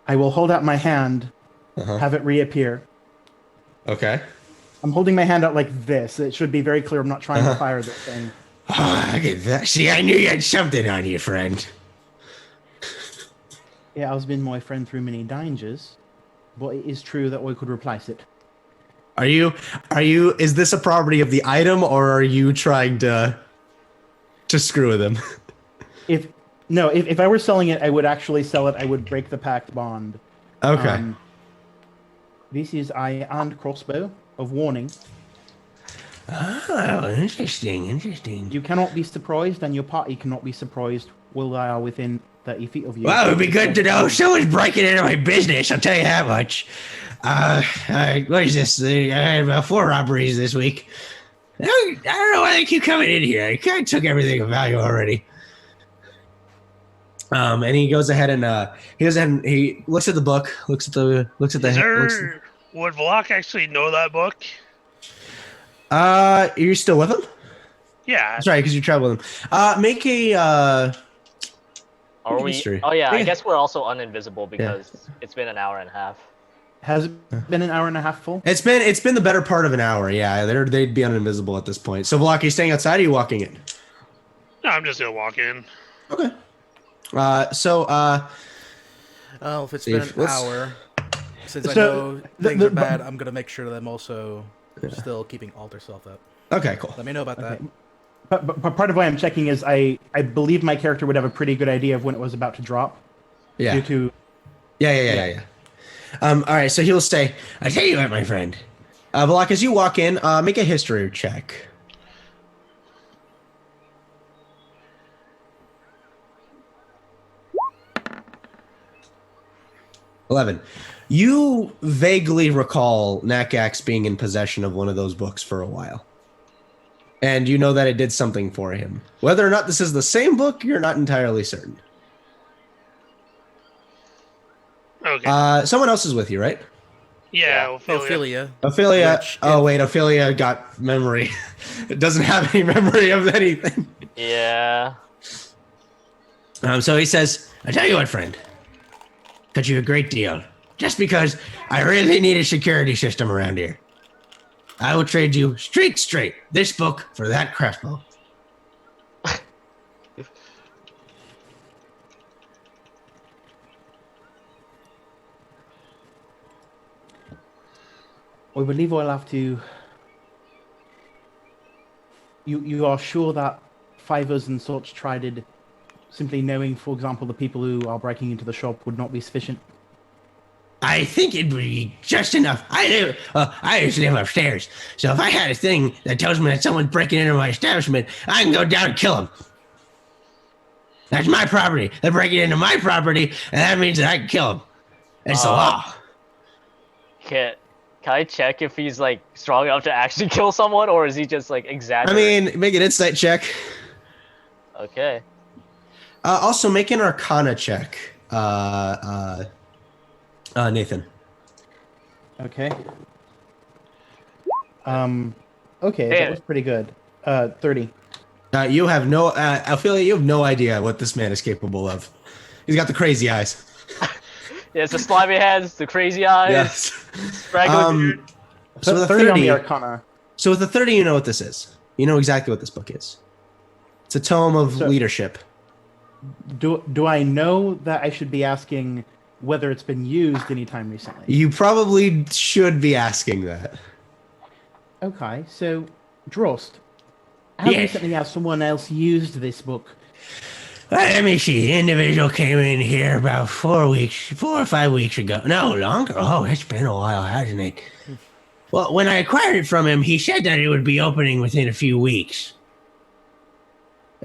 I will hold out my hand, have it reappear. Okay. I'm holding my hand out like this. It should be very clear I'm not trying to fire this thing. Oh, look at that. See, I knew you had something on you, friend. It has been my friend through many dangers, but it is true that we could replace it. Are you? Is this a property of the item, or are you trying to screw with him? If I were selling it, I would actually sell it. I would break the pact bond. Okay. This is a hand crossbow of warning. Oh, interesting. You cannot be surprised, and your party cannot be surprised while they are within 30 feet of you. Well, it would be good to know someone's breaking into my business. I'll tell you that much. What is this? I had about 4 robberies this week. I don't know why they keep coming in here. I kind of took everything of value already. And he goes ahead and he looks at the book, looks at the. Would Vlak actually know that book? You're still with him? Yeah. That's right, because you travel with him. Make a. Are we? history. Oh yeah, I Yeah. guess we're also uninvisible because it's been an hour and a half. Has it been an hour and a half full? It's been the better part of an hour. Yeah, they'd be uninvisible at this point. So, Vlak, you staying outside? Or are you walking in? No, I'm just gonna walk in. Okay. If it's been an hour, since I know things are bad, I'm gonna make sure that I'm also still keeping alter self up. Okay, cool. Let me know about that. But part of why I'm checking is I believe my character would have a pretty good idea of when it was about to drop. Yeah. Due to Yeah. All right, so he'll stay. I tell you what, my friend. Vlak, as you walk in, make a history check. $11. You vaguely recall Nakax being in possession of one of those books for a while. And you know that it did something for him. Whether or not this is the same book, you're not entirely certain. Okay. Someone else is with you, right? Yeah, Ophelia. Ophelia. Which, Wait, Ophelia got memory. It doesn't have any memory of anything. Yeah. So he says, I tell you what, friend. Cut you a great deal. Just because I really need a security system around here. I will trade you straight this book for that crossbow. I believe I'll have to. You are sure that fivers and such traded, simply knowing, for example, the people who are breaking into the shop would not be sufficient? I think it'd be just enough. I used to live upstairs, so if I had a thing that tells me that someone's breaking into my establishment, I can go down and kill them. That's my property. They're breaking into my property, and that means that I can kill them. It's the law. Can I check if he's like strong enough to actually kill someone, or is he just like exaggerating? I mean, make an insight check. Okay. Also, make an Arcana check. Nathan. Okay. Okay, Hey. that was pretty good. 30. You have no. Ophelia, you have no idea what this man is capable of. He's got the crazy eyes. Yeah, it's the slimy heads, the crazy eyes, Yes. straggly beard. So with a 30 on 30, the Arcana. so with a 30, you know what this is. You know exactly what this book is. It's a tome of So- leadership. Do I know that I should be asking whether it's been used anytime recently? You probably should be asking that. Okay, so Drost, how Yes. recently has someone else used this book? Let me see. The individual came in here about 4 or 5 weeks ago. No, longer. Oh, it's been a while, hasn't it? Well, when I acquired it from him, he said that it would be opening within a few weeks.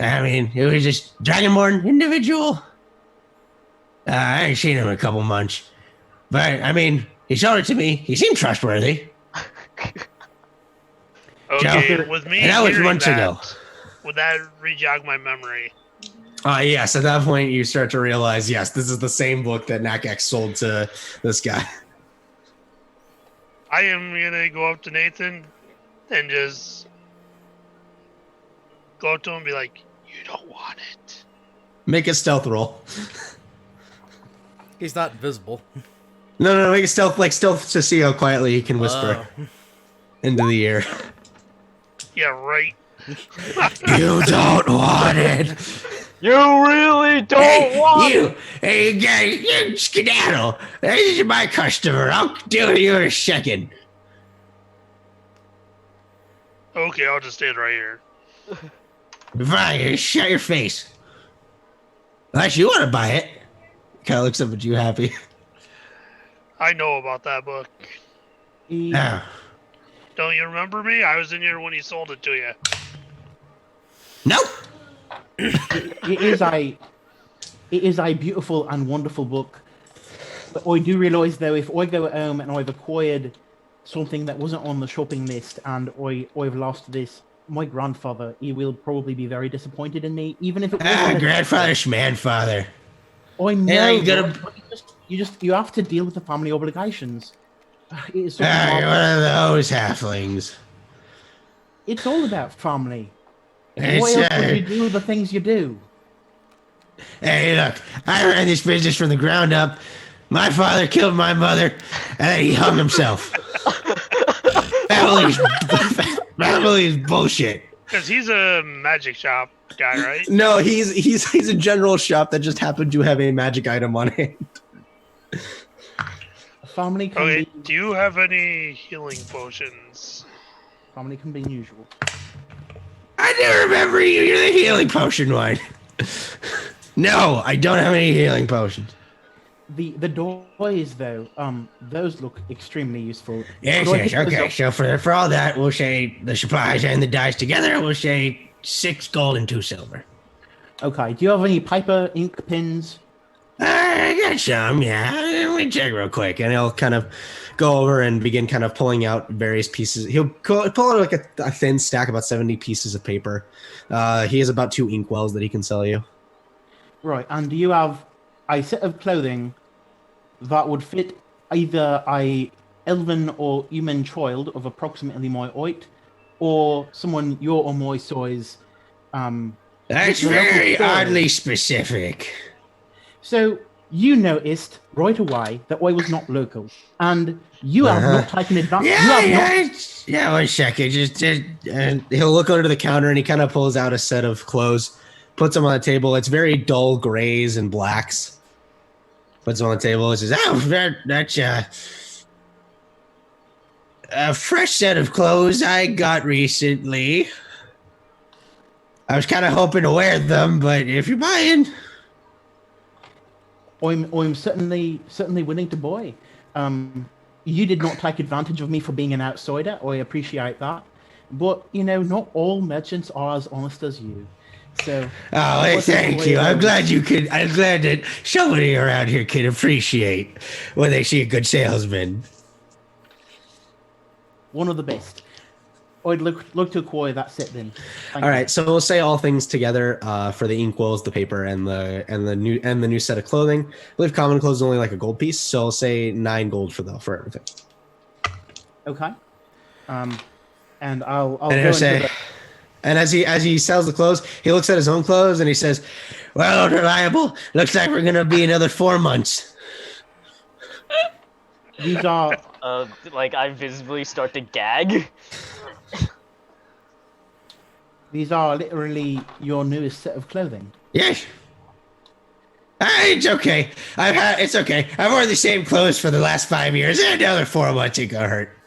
I mean, it was this Dragonborn individual. I ain't seen him in a couple months. But, I mean, he sold it to me. He seemed trustworthy. Okay, Joe, with me and that was hearing months that, ago. would that re-jog my memory? Yes, at that point, you start to realize, yes, this is the same book that Nakax sold to this guy. I am gonna go up to Nathan and just go up to him and be like, "You don't want it." Make a stealth roll. He's not visible. No, make a stealth to see how quietly he can whisper into the ear. Yeah, right. You don't want it. You really don't want. you skedaddle. This is my customer. I'll deal with you in a second. Okay, I'll just stand right here. Fine, shut your face. Unless you want to buy it. Kind of looks up at you happy. I know about that book. Oh. Don't you remember me? I was in here when he sold it to you. Nope. It is a beautiful and wonderful book. But I do realise though, if I go home and I've acquired something that wasn't on the shopping list and I've lost this, my grandfather, he will probably be very disappointed in me, even if it wasn't Grandfather, schmanfather. I know. Yeah, you gotta. But you have to deal with the family obligations. It is You're something one of those halflings. It's all about family. It's, Why else would you do the things you do? Hey, look, I ran this business from the ground up. My father killed my mother, and then he hung himself. Family's bullshit. Because he's a magic shop guy, right? No, he's a general shop that just happened to have a magic item on hand. Family can Okay, be do you have any healing potions? family can be unusual. I do remember you. You're the healing potion one. No, I don't have any healing potions. The toys though, those look extremely useful. Yes, Could I yes, pick those okay. up? So for all that, we'll say the supplies and the dice together. We'll say 6 gold and 2 silver. Okay. Do you have any paper, ink, pins? I got some, yeah. Let me check real quick, and he'll kind of go over and begin kind of pulling out various pieces. He'll pull out like a thin stack, about 70 pieces of paper. He has about 2 inkwells that he can sell you. Right. And do you have a set of clothing that would fit either a elven or human child of approximately my height, or someone your or my size? That's the local very store? oddly specific. So you noticed right away that I was not local, and you have not taken advantage. Yeah, 1 second. Just he'll look under the counter and he kind of pulls out a set of clothes, puts them on the table. It's very dull grays and blacks. Puts them on the table and says, "Oh, that's a fresh set of clothes I got recently. I was kind of hoping to wear them, but if you're buying." I'm certainly willing to buy. You did not take advantage of me for being an outsider. I appreciate that, but not all merchants are as honest as you. So. Oh, hey, thank you. I'm glad that somebody around here can appreciate when they see a good salesman. One of the best. I'd look to acquire that set then. Thank All you. right, so we'll say all things together for the inkwells, the paper, and the new set of clothing. I believe common clothes is only like a gold piece, so I'll say 9 gold for everything. Okay. And I'll And go he'll into say, and as he sells the clothes, he looks at his own clothes and he says, "Well, reliable. Looks like we're gonna be another 4 months." these are Like I visibly start to gag. literally your newest set of clothing. Yes. It's okay. It's okay. I've worn the same clothes for the last 5 years. Another 4 months ain't gonna hurt.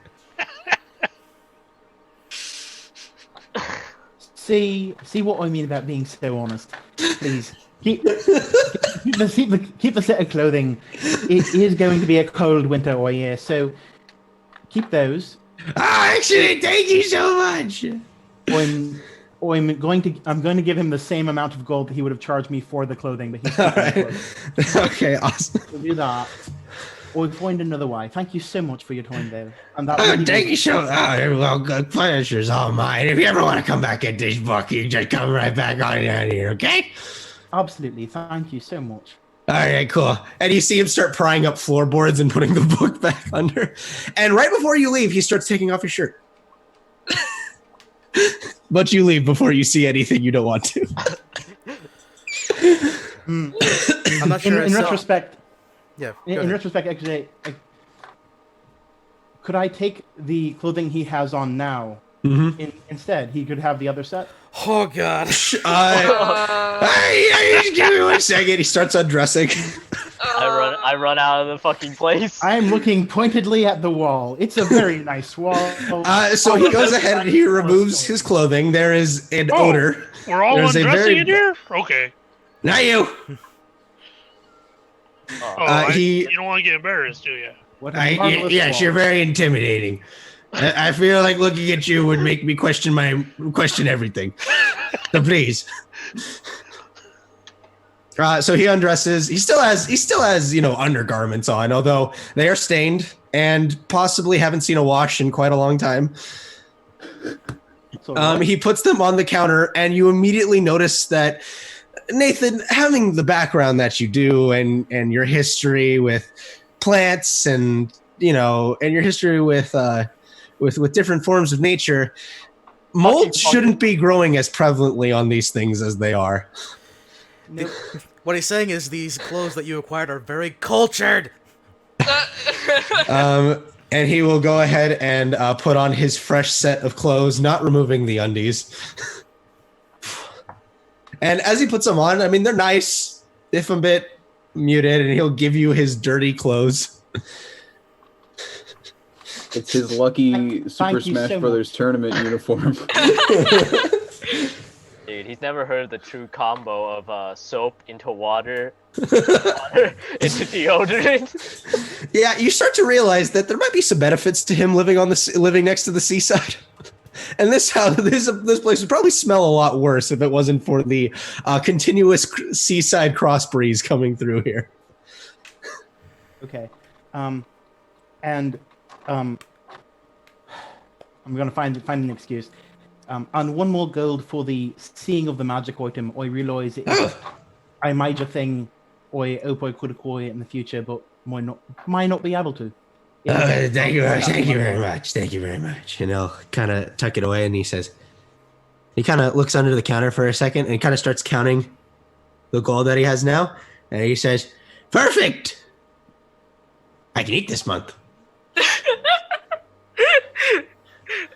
See what I mean about being so honest. Please keep the set of clothing. It is going to be a cold winter all year, so keep those. Oh, excellent. Thank you so much. I'm going to give him the same amount of gold that he would have charged me for the clothing, but he's All right. Okay, awesome. We'll do that. We'll find another way. Thank you so much for your time, though. And that Oh, really thank was- you so much. Well, good pleasure's all mine. If you ever want to come back at this book, you just come right back on down here, okay? Absolutely. Thank you so much. All right, cool. And you see him start prying up floorboards and putting the book back under. And right before you leave, he starts taking off his shirt. But you leave before you see anything you don't want to. I'm not sure. In retrospect, Yeah. in retrospect, actually, could I take the clothing he has on now Instead, he could have the other set. Oh god. Hey, just give me 1 second. He starts undressing. I run out of the fucking place. I am looking pointedly at the wall. It's a very nice wall. So he goes ahead and he removes his clothing. There is an odor. We're all There's a undressing very- in here? Okay. Not you. You don't want to get embarrassed, do you? What a marvelous Yes, wall. you're very intimidating. I feel like looking at you would make me question everything. So please. So he undresses. He still has undergarments on, although they are stained and possibly haven't seen a wash in quite a long time. He puts them on the counter, and you immediately notice that Nathan, having the background that you do, and your history with plants, and your history with different forms of nature, mold shouldn't be growing as prevalently on these things as they are. Nope. What he's saying is these clothes that you acquired are very cultured. And he will go ahead and put on his fresh set of clothes, not removing the undies. And as he puts them on, I mean, they're nice, if a bit muted, and he'll give you his dirty clothes. It's his lucky Super you Smash so Brothers tournament uniform. Dude, he's never heard the true combo of soap into water, water into deodorant. Yeah, you start to realize that there might be some benefits to him living next to the seaside. And this place would probably smell a lot worse if it wasn't for the continuous seaside cross breeze coming through here. Okay. I'm gonna find an excuse. And 1 more gold for the seeing of the magic item. I realise it is a major thing. I hope I could acquire it in the future, but might not be able to. Thank you very much. Thank you very much. And he'll kind of tuck it away, and he kind of looks under the counter for a second, and he kind of starts counting the gold that he has now, and he says, "Perfect. I can eat this month."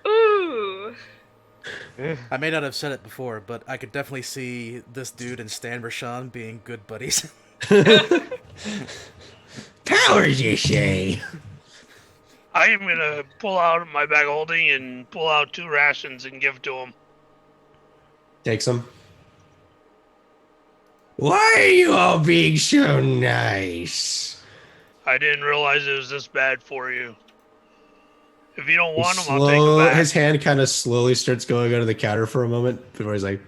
Ooh. I may not have said it before, but I could definitely see this dude and Stan Rashawn being good buddies. Powers, you say? I am going to pull out my bag of holding and pull out 2 rations and give to him. Takes them. Why are you all being so nice? I didn't realize it was this bad for you. If you don't want them, I'll take them back. His hand kind of slowly starts going under the counter for a moment before he's like,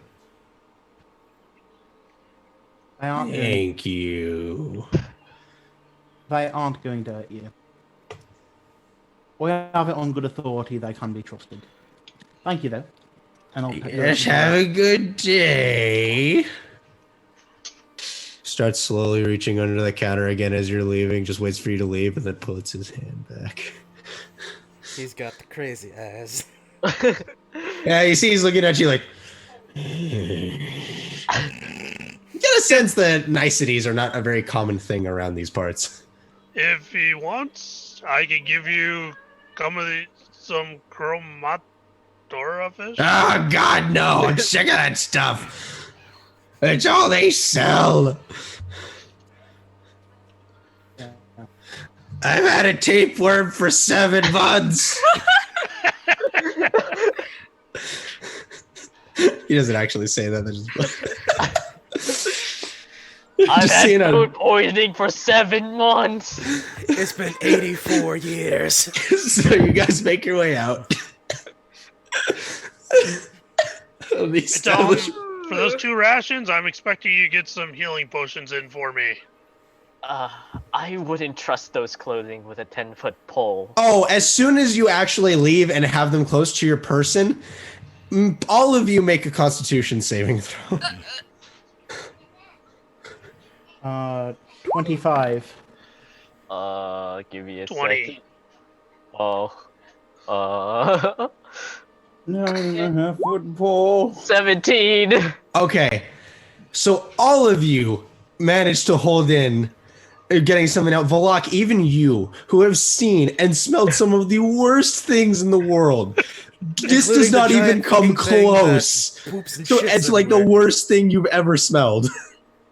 "Thank you." They aren't going to hurt you. I have it on good authority they can be trusted. Thank you, though. And I'll Yes, have a good day. Starts slowly reaching under the counter again as you're leaving, just waits for you to leave, and then puts his hand back. He's got the crazy eyes. Yeah, you see he's looking at you like... You get a sense that niceties are not a very common thing around these parts. If he wants, I can give you some chromatora fish. Oh, God, no. I'm sick of that stuff. It's all they sell. I've had a tapeworm for 7 months. He doesn't actually say that. I've had food poisoning for 7 months. It's been 84 years. So you guys make your way out. Tell him, for those 2 rations, I'm expecting you to get some healing potions in for me. I wouldn't trust those clothing with a 10-foot pole. Oh, as soon as you actually leave and have them close to your person, all of you make a Constitution saving throw. 25. Give me a 20. second. Oh. No, football. 17. Okay, so all of you managed to hold in getting something out. Volok, even you, who have seen and smelled some of the worst things in the world, This Including does the not even giant come fucking thing that close. poops and So shits it's like the everywhere. worst thing you've ever smelled.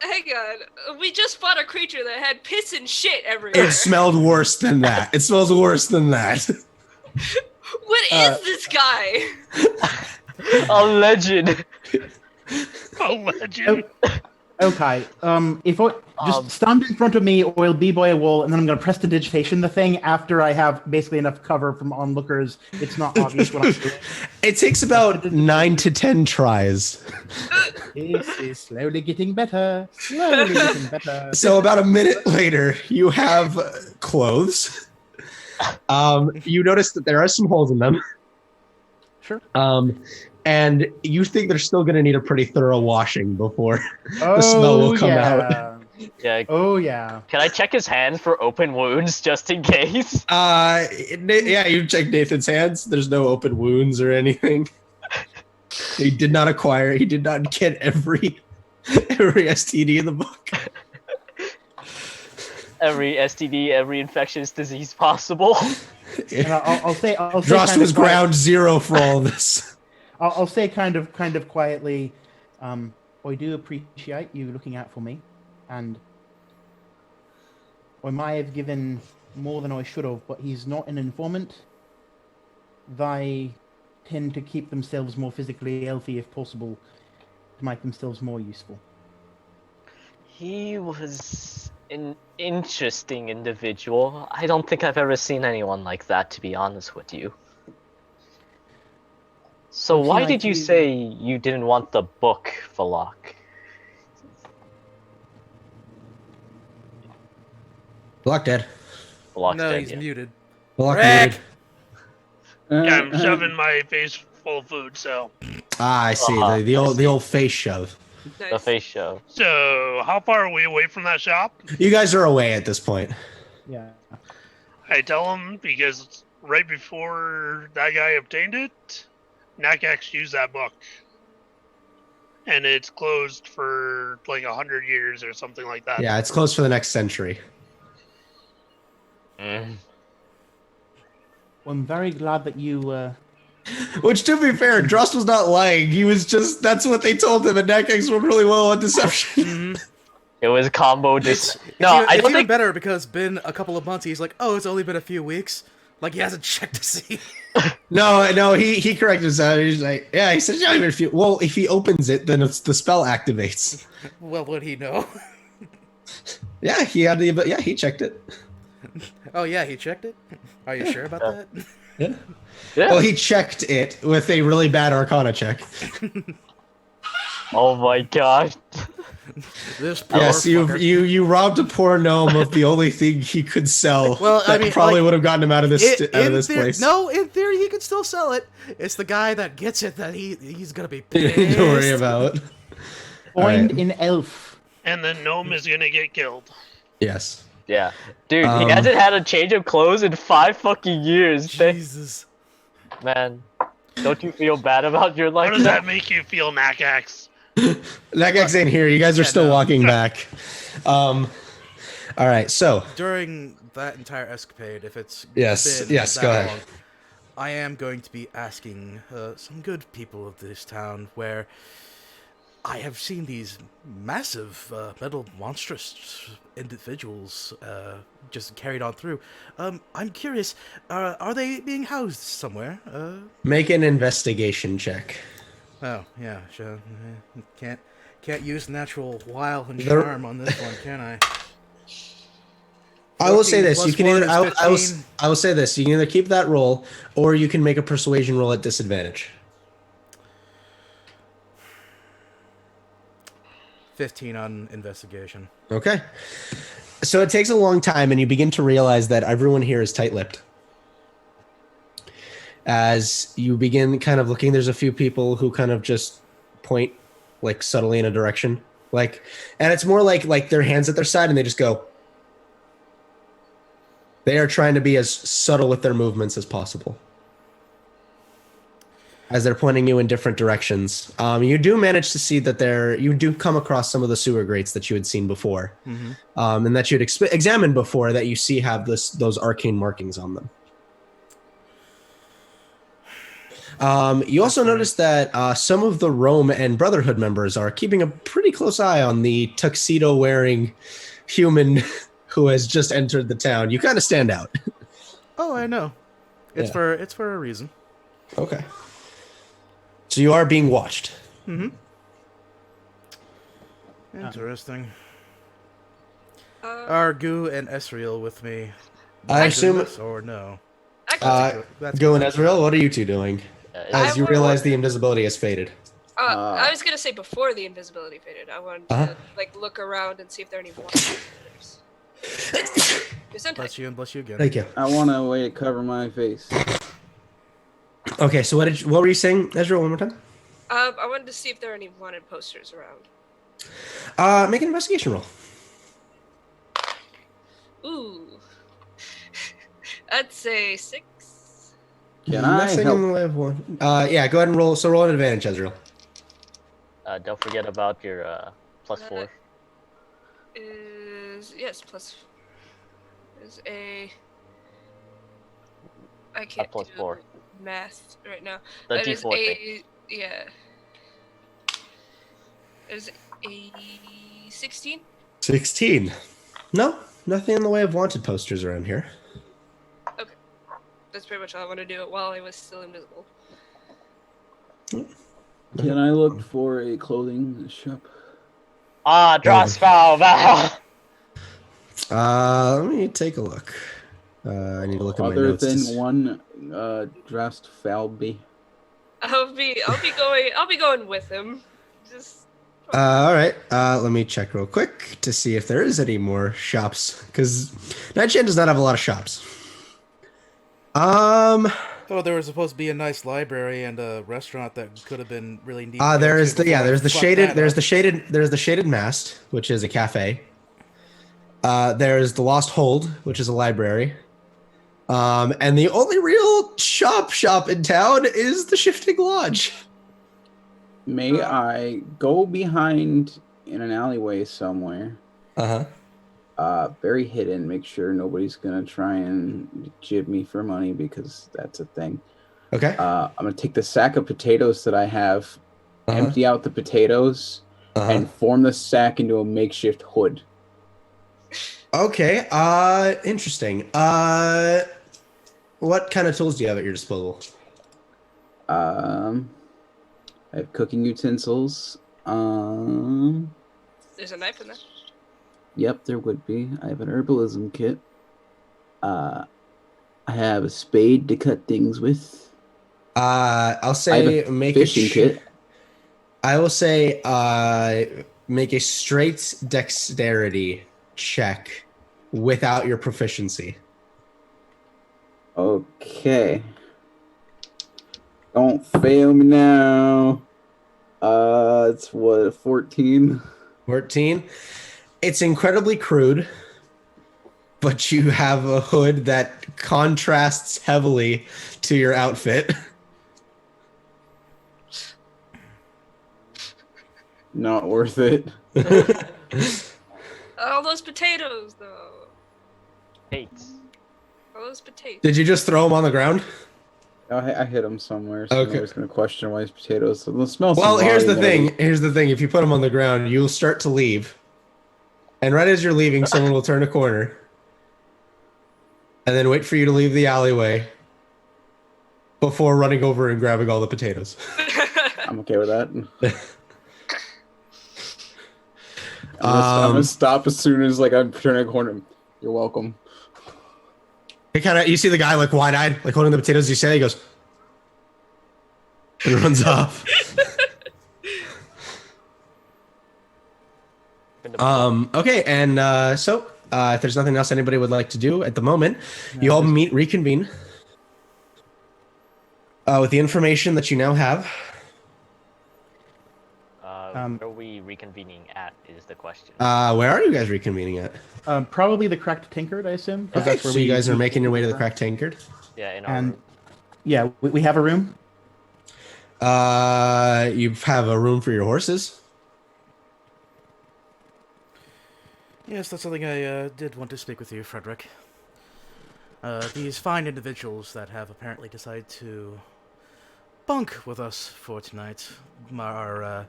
Hang on. We just fought a creature that had piss and shit everywhere. It smelled worse than that. It smells worse than that. What is this guy? A legend. A legend. Okay. If I just stand in front of me, or I'll b-boy a wall, and then I'm gonna prestidigitation the thing after I have basically enough cover from onlookers. It's not obvious what I'm doing. It takes about 9 to 10 tries. This is slowly getting better. Slowly getting better. So about a minute later, you have clothes. You notice that there are some holes in them. Sure. And you think they're still going to need a pretty thorough washing before the smell will come out. Yeah. Oh yeah. Can I check his hands for open wounds just in case? Yeah, you check Nathan's hands. There's no open wounds or anything. He did not get every STD in the book. Every STD, every infectious disease possible. And I'll say Drost kind was of quiet- ground zero for all this. I'll say kind of quietly, I do appreciate you looking out for me, and I may have given more than I should have, but he's not an informant. They tend to keep themselves more physically healthy if possible, to make themselves more useful. He was an interesting individual. I don't think I've ever seen anyone like that, to be honest with you. So I feel why like did you say you didn't want the book, Valak? Block dead. Valak's No, dead, he's yeah. muted. Block Rick! muted. Yeah, I'm shoving my face full of food, so. I see. The old face shove. Nice. The face show. So, how far are we away from that shop? You guys are away at this point. Yeah. I tell him because right before that guy obtained it, Nakax used that book. And it's closed for like 100 years or something like that. Yeah, it's closed for the next century. Mm. Well, I'm very glad that you. Which, to be fair, Drost was not lying. He was just, that's what they told him, and Nakax wrote really well on deception. Mhm. It was combo dis. It's No, even, I it's don't even think. better because been a couple of months. He's like, oh, it's only been a few weeks. Like he hasn't checked to see. No, he corrected himself. He's like, yeah, he said, "Not even a few." Well, if he opens it, then it's, the spell activates. Well, would he know? Yeah, he had the, yeah, he checked it. Oh yeah, he checked it. Are you sure about that? Yeah. Yeah. Well, he checked it with a really bad Arcana check. Oh my god. This poor Yes, fucker. you robbed a poor gnome of the only thing he could sell. Well, I that mean, probably like, would have gotten him out of this place. No, in theory, he could still sell it. It's the guy that gets it that he's gonna be pissed. Don't worry about. Coined Alright. in elf. And the gnome is gonna get killed. Yes. Yeah. Dude, he Um, hasn't had a change of clothes in 5 fucking years. Jesus. Man, don't you feel bad about your How life? does that make you feel, Nakax? Nakax ain't here. You guys are Yeah, still no. walking back. All right. So During that entire escapade, if it's Yes, been yes, that go ahead. long, I am going to be asking some good people of this town where I have seen these massive metal monstrous individuals just carried on through. I'm curious, are they being housed somewhere? make an investigation check. Oh yeah, sure. Can't use natural wile and There- charm on this one, can I? I will say 14 this: you plus can 1 either is I will 15. I will say this: you can either keep that roll, or you can make a persuasion roll at disadvantage. 15 on investigation. Okay. So it takes a long time, and you begin to realize that everyone here is tight-lipped. As you begin kind of looking, there's a few people who kind of just point, like, subtly in a direction, like, and it's more like their hands at their side, and they just go. They are trying to be as subtle with their movements as possible. As they're pointing you in different directions, you do manage to see that you do come across some of the sewer grates that you had seen before, and that you'd examined before, that you see have those arcane markings on them. You also That's right. notice that some of the Rome and Brotherhood members are keeping a pretty close eye on the tuxedo-wearing human who has just entered the town. You kind of stand out. Oh, I know. It's Yeah. for a reason. Okay. So you are being watched. Mm-hmm. Interesting. Are Gu and Esriel with me? I watching assume- this or no? I can That's Go good. and Ezreal, what are you two doing? As you would- realize the invisibility has faded. I was gonna say before the invisibility faded, I wanted to like look around and see if there are any watchers. Bless you and bless you again. Thank you. I want a way to cover my face. Okay, so what were you saying, Ezreal, one more time? I wanted to see if there are any wanted posters around. Make an investigation roll. Ooh. I'd say 6. Can I Nothing help? in the way of one. Yeah, go ahead and roll. So roll an advantage, Ezreal. Don't forget about your +4. Yes, plus is a I can't do +4. math right now. The It is D4 thing. yeah. Is a 16? 16. No, nothing in the way of wanted posters around here. Okay. That's pretty much all I want to do it while I was still invisible. Can I look for a clothing shop? Draw spell, Val! Let me take a look. I need to look at my Other notes. than one dressed Falby. I'll be going with him. Just All right. Let me check real quick to see if there is any more shops, because Nightshan does not have a lot of shops. Oh, there was supposed to be a nice library and a restaurant that could have been really neat. There's the shaded mast, which is a cafe. There's the Lost Hold, which is a library. And the only real shop in town is the Shifting Lodge. May I go behind in an alleyway somewhere? Very hidden. Make sure nobody's gonna try and jib me for money because that's a thing. Okay. I'm gonna take the sack of potatoes that I have, empty out the potatoes, and form the sack into a makeshift hood. Okay. Interesting. What kind of tools do you have at your disposal? I have cooking utensils. there's a knife in there. Yep, there would be. I have an herbalism kit. I have a spade to cut things with. I'll say make a fishing kit. I will say make a straight dexterity check without your proficiency. Okay. Don't fail me now. It's what, 14? 14. It's incredibly crude, but you have a hood that contrasts heavily to your outfit. Not worth it. All those potatoes, though. Hates. All those potatoes. Did you just throw them on the ground? I hit him somewhere, so Okay. I was going to question why his potatoes. So let's smell Well, some here's the volume, thing. Here's the thing. If you put them on the ground, you'll start to leave. And right as you're leaving, someone will turn a corner. And then wait for you to leave the alleyway before running over and grabbing all the potatoes. I'm okay with that. I'm gonna stop as soon as I'm turning a corner. You're welcome. You see the guy wide-eyed, holding the potatoes. You say, he goes, and runs off. Okay, and so if there's nothing else anybody would like to do at the moment, you all reconvene with the information that you now have. Where are we reconvening at is the question. Where are you guys reconvening at? Probably the Cracked Tankard, I assume. 'cause Okay, that's where so you guys are making your way to the Cracked Tankard. Yeah, in our And room. yeah, we have a room. You have a room for your horses. Yes, that's something I did want to speak with you, Frederick. These fine individuals that have apparently decided to bunk with us for tonight. Our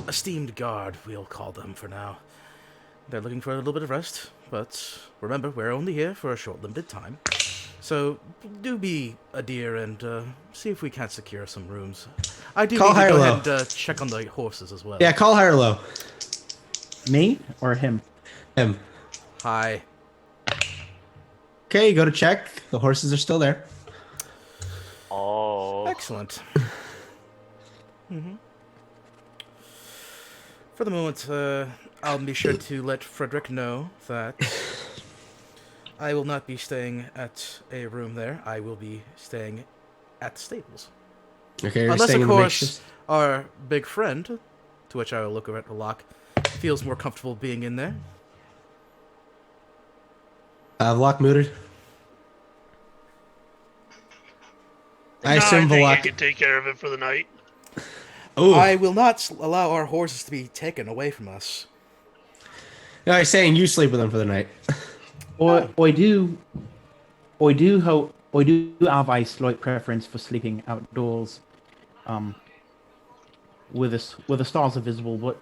esteemed guard, we'll call them for now. They're looking for a little bit of rest, but remember, we're only here for a short, limited time. So do be a dear and see if we can't secure some rooms. I do Call need to high go or ahead low? and check on the horses as well. Yeah, call high or low. Me or him? Him. Hi. Okay, you go to check. The horses are still there. Oh. Excellent. For the moment, I'll be sure to let Frederick know that I will not be staying at a room there. I will be staying at the stables. Okay, you're Unless, staying of in the course, makeshift. our big friend, to which I will look over at the lock, feels more comfortable being in there. Lock muted. I No, assume I think I Valak. can take care of it for the night. Oh, I will not allow our horses to be taken away from us. no, he's saying you sleep with them for the night. I do have a slight preference for sleeping outdoors, with the stars are visible, but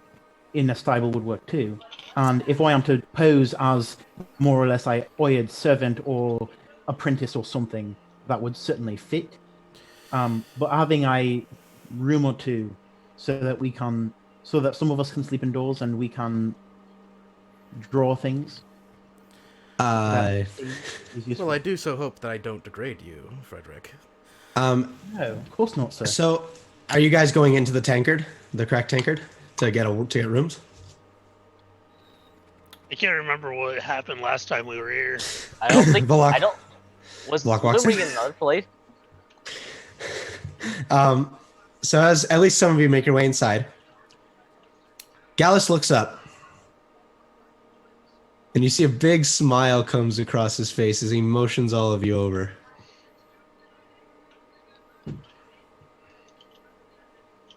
in a stable would work too. And if I am to pose as more or less a hired servant or apprentice or something, that would certainly fit. But having a room or two so that some of us can sleep indoors and we can draw things. That is useful. Well, I do so hope that I don't degrade you, Frederick. No, of course not, sir. So, are you guys going into the tankard, the cracked tankard, to get rooms? I can't remember what happened last time we were here. I don't think. Valak. I don't. Was Valak walks Louis in. in another place? So as at least some of you make your way inside, Gallus looks up, and you see a big smile comes across his face as he motions all of you over.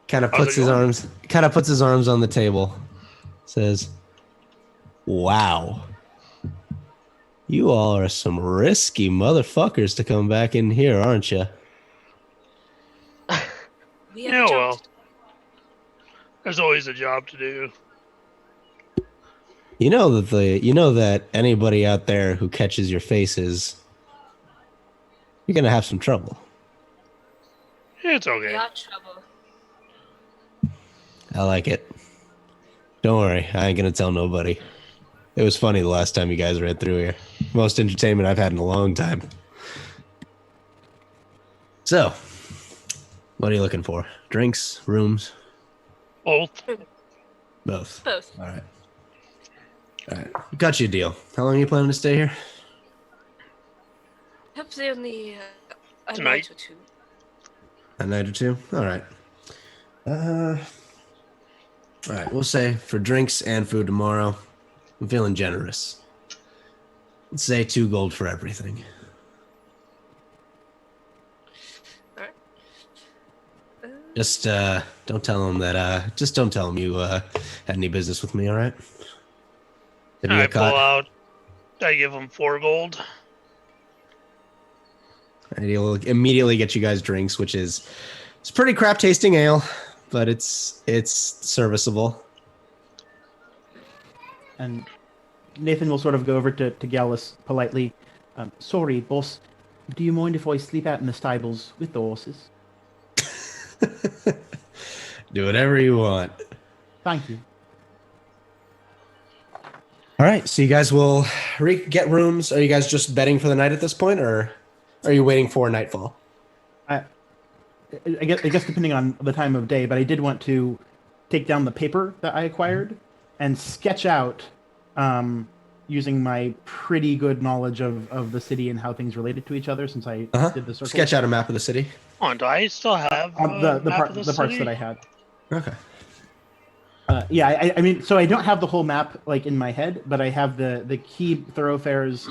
Kind of puts his arms on the table. Says, "Wow. You all are some risky motherfuckers to come back in here, aren't you?" We have Yeah, a job well. to do. There's always a job to do. You know that anybody out there who catches your faces, you're gonna have some trouble. It's We okay. are trouble. I like it. Don't worry, I ain't gonna tell nobody. It was funny the last time you guys ran through here. Most entertainment I've had in a long time. So, what are you looking for? Drinks, rooms, Both. both. Both. All right. Got you a deal. How long are you planning to stay here? Hopefully only a Tonight. night or two. A night or two? All right. All right, we'll say for drinks and food tomorrow. I'm feeling generous. Let's say 2 gold for everything. Alright. Just don't tell him that. Just don't tell him you had any business with me. All right? Did you I get pull caught? out. I give him 4 gold. And he'll immediately get you guys drinks, which is it's pretty crap tasting ale, but it's serviceable. And Nathan will sort of go over to Gallus politely. Sorry, boss. Do you mind if I sleep out in the stables with the horses? Do whatever you want. Thank you. All right, so you guys will get rooms. Are you guys just betting for the night at this point, or are you waiting for nightfall? I guess depending on the time of day, but I did want to take down the paper that I acquired and sketch out, using my pretty good knowledge of the city and how things related to each other since I did the circle. Sketch out a map of the city. Hold on, do I still have the map of the parts city? that I had. Okay. Yeah, I mean, so I don't have the whole map like in my head, but I have the key thoroughfares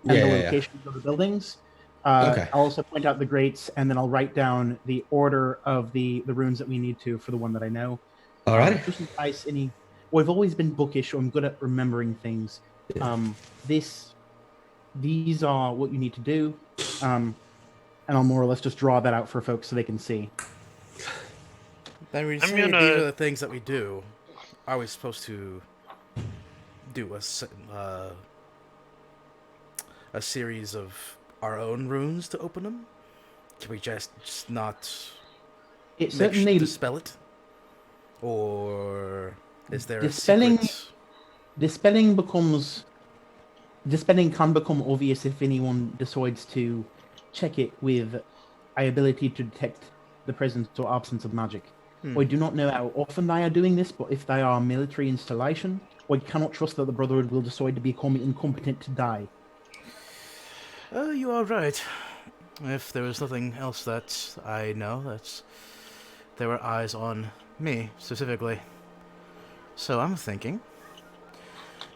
and the locations of the buildings. Okay. I'll also point out the grates, and then I'll write down the order of the runes that we need to for the one that I know. All right. Just in case any. Well, I've always been bookish, so I'm good at remembering things. Yeah. These are what you need to do. And I'll more or less just draw that out for folks so they can see. Then we I'm say gonna- these are the things that we do. Are we supposed to do a series of our own runes to open them? Can we just not It certainly dispel it? Or is there Dispelling- a secret? dispelling can become obvious if anyone decides to check it with a ability to detect the presence or absence of magic. I do not know how often they are doing this, but if they are a military installation, I cannot trust that the Brotherhood will decide to become incompetent to die. You are right. If there was nothing else that I know, there were eyes on me, specifically. So I'm thinking,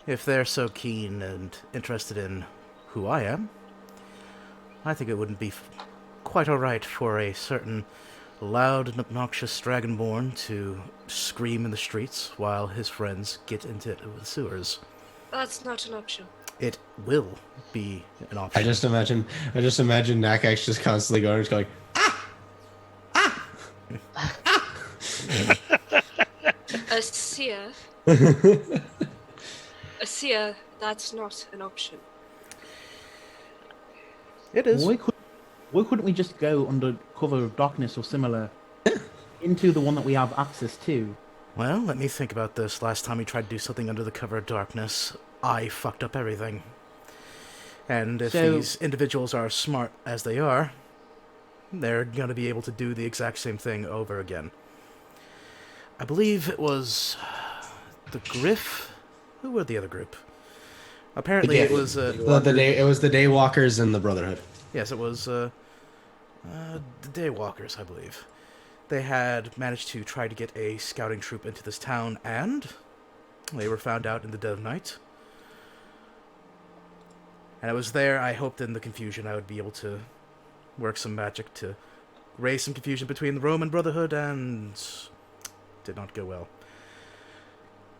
if they're so keen and interested in who I am, I think it wouldn't be quite alright for a certain loud and obnoxious Dragonborn to scream in the streets while his friends get into the sewers. That's not an option. It will be an option. I just imagine Nakax just constantly going, A seer, that's not an option. It is. Why couldn't we just go under cover of darkness or similar into the one that we have access to? Well, let me think about this. Last time we tried to do something under the cover of darkness, I fucked up everything. And if So- these individuals are smart as they are, they're gonna be able to do the exact same thing over again. I believe it was the Griff. Who were the other group? Apparently, it was it was the Daywalkers and the Brotherhood. yes, it was the Daywalkers, I believe. They had managed to try to get a scouting troop into this town, and they were found out in the dead of night. And it was there I hoped in the confusion I would be able to work some magic to raise some confusion between the Roman Brotherhood, and did not go well.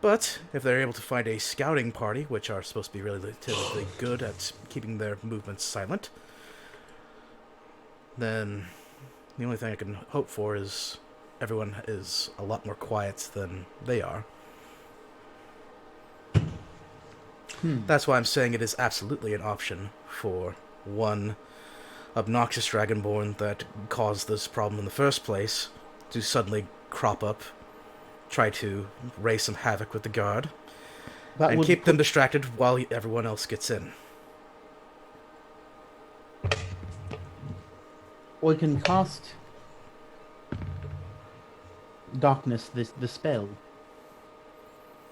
But if they're able to find a scouting party, which are supposed to be relatively good at keeping their movements silent, then the only thing I can hope for is everyone is a lot more quiet than they are. That's why I'm saying it is absolutely an option for one obnoxious Dragonborn that caused this problem in the first place to suddenly crop up, try to raise some havoc with the guard, That and would keep them distracted while everyone else gets in. I can cast darkness, the spell.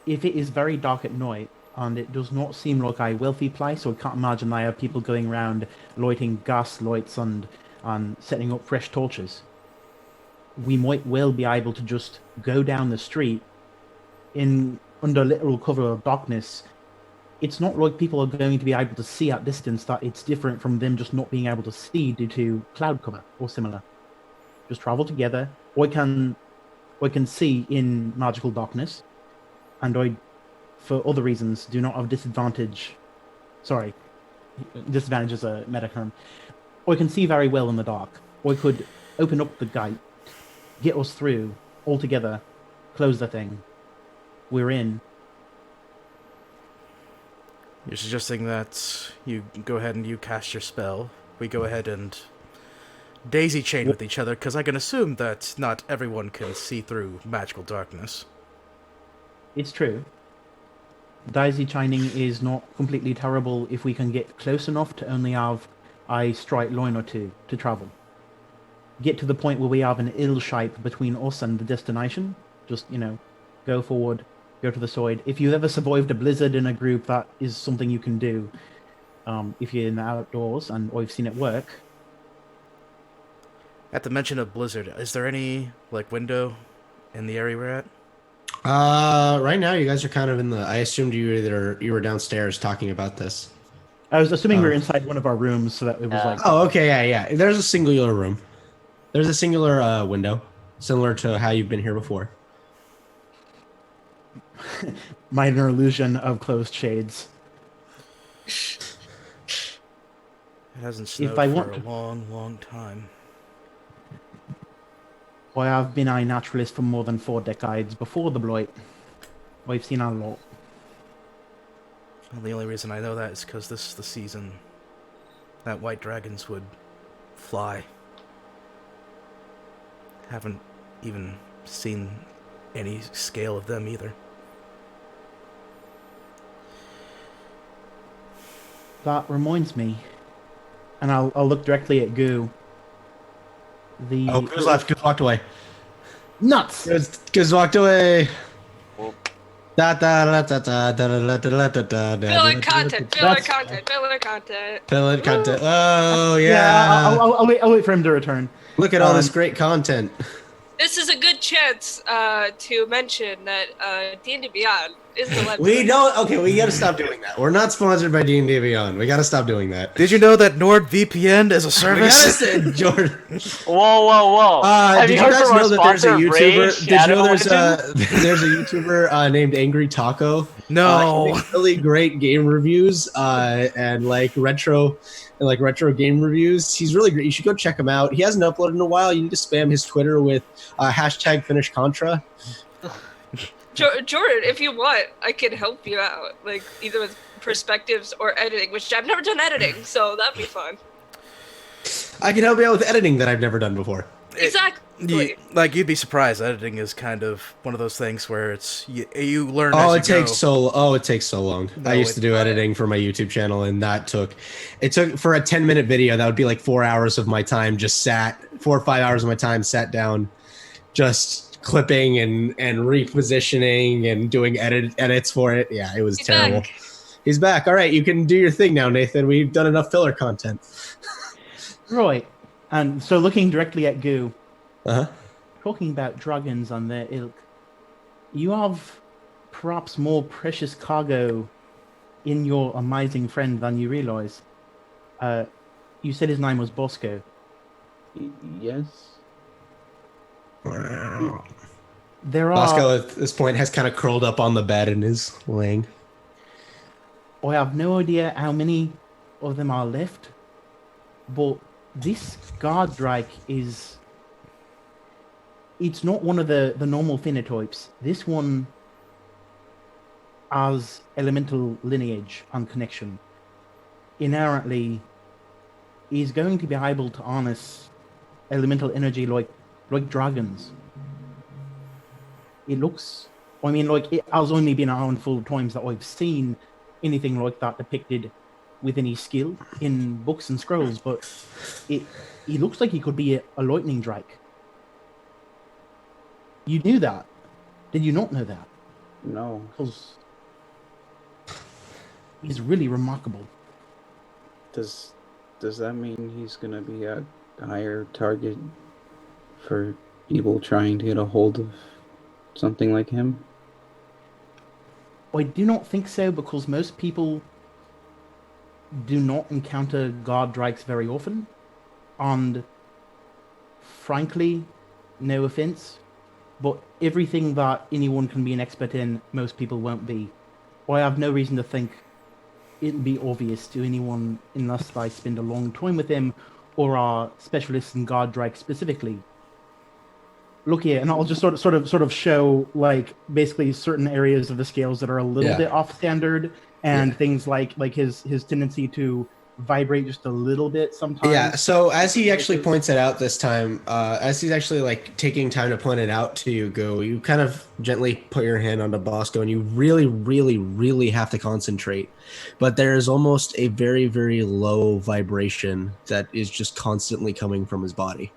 If it is very dark at night, and it does not seem like a wealthy place, so I can't imagine they have people going around lighting gas lights and setting up fresh torches. We might well be able to just go down the street in under literal cover of darkness. It's not like people are going to be able to see at distance. That it's different from them just not being able to see due to cloud cover or similar. Just travel together. I can see in magical darkness, and I, for other reasons, do not have disadvantage. Sorry, disadvantage is a meta term. I can see very well in the dark. I could open up the gate, get us through all together, close the thing. We're in. You're suggesting that you go ahead and you cast your spell. We go ahead and daisy chain with each other, because I can assume that not everyone can see through magical darkness. It's true. Daisy chaining is not completely terrible if we can get close enough to only have a straight line or two to travel. Get to the point where we have an ill shape between us and the destination. Just, go forward, go to the side. If you've ever survived a blizzard in a group, that is something you can do. If you're in the outdoors, and I've seen it work. At the mention of blizzard, is there any window in the area we're at? Right now you guys are kind of in the. I assumed you were downstairs talking about this. I was assuming we were inside one of our rooms, so that it was like... Oh, okay, yeah. There's a singular room. There's a singular window, similar to how you've been here before. Minor illusion of closed shades. It hasn't snowed I for want a to- long, long time. Why, I've been a naturalist for more than 4 decades before the blight. I've seen a lot. Well, the only reason I know that is because this is the season that white dragons would fly. Haven't even seen any scale of them either. That reminds me, and I'll look directly at Goo. Oh, Goose left. Goose walked away. Nuts! Goose walked away. Well, Da da da da da da da da da da da. Filler content, filler That's- content, filler content. Pellet content. Oh Yeah, yeah. I'll wait for him to return. Look at all this great content. This is a good chance to mention that D&D Beyond is the website. We don't. Okay, we gotta stop doing that. We're not sponsored by D&D Beyond. We gotta stop doing that. Did you know that NordVPN is a We service? gotta say, Jordan. whoa, whoa, whoa! Have Did you heard guys from our know that there's a sponsor, Ray YouTuber? Did you know there's Shadowington? there's a YouTuber named Angry Taco? No. He makes really great game reviews and like retro game reviews. He's really great. You should go check him out. He hasn't uploaded in a while. You need to spam his Twitter with hashtag finish contra. Jordan, if you want, I can help you out, like either with perspectives or editing, which I've never done editing, so that'd be fun. I can help you out with editing that I've never done before. Exactly. You'd be surprised. Editing is kind of one of those things where it's you learn. Oh, as it you takes go. it takes so long. No, I used to do editing for my YouTube channel, and it took for a 10-minute video. That would be like 4 hours of my time. 4 or 5 hours of my time sat down, just clipping and repositioning and doing edits for it. Yeah, it was He's terrible. back. He's back. All right, you can do your thing now, Nathan. We've done enough filler content. Right. And so looking directly at Goo, Uh-huh. talking about dragons and their ilk, you have perhaps more precious cargo in your amazing friend than you realize. You said his name was Bosco. Yes. There are... Bosco at this point has kind of curled up on the bed and is laying. I have no idea how many of them are left, but this guard drake is... It's not one of the normal phenotypes. This one has elemental lineage and connection. Inherently, is going to be able to harness elemental energy like dragons. It looks... I mean, like, it has only been a handful of times that I've seen anything like that depicted with any skill in books and scrolls, but he looks like he could be a lightning drake. You knew that. Did you not know that? No. Because he's really remarkable. Does that mean he's gonna be a higher target for people trying to get a hold of something like him? I do not think so, because most people do not encounter guard drakes very often. And frankly, no offense, but everything that anyone can be an expert in, most people won't be. I have no reason to think it'll be obvious to anyone unless they spend a long time with him or are specialists in guard drake specifically. Look here, and I'll just sort of show like basically certain areas of the scales that are a little bit off standard, and things like his tendency to vibrate just a little bit sometimes. Yeah, so as he actually points it out this time, as he's actually like taking time to point it out to you, Go, you kind of gently put your hand onto Bosco, and you really, really, really have to concentrate. But there is almost a very, very low vibration that is just constantly coming from his body.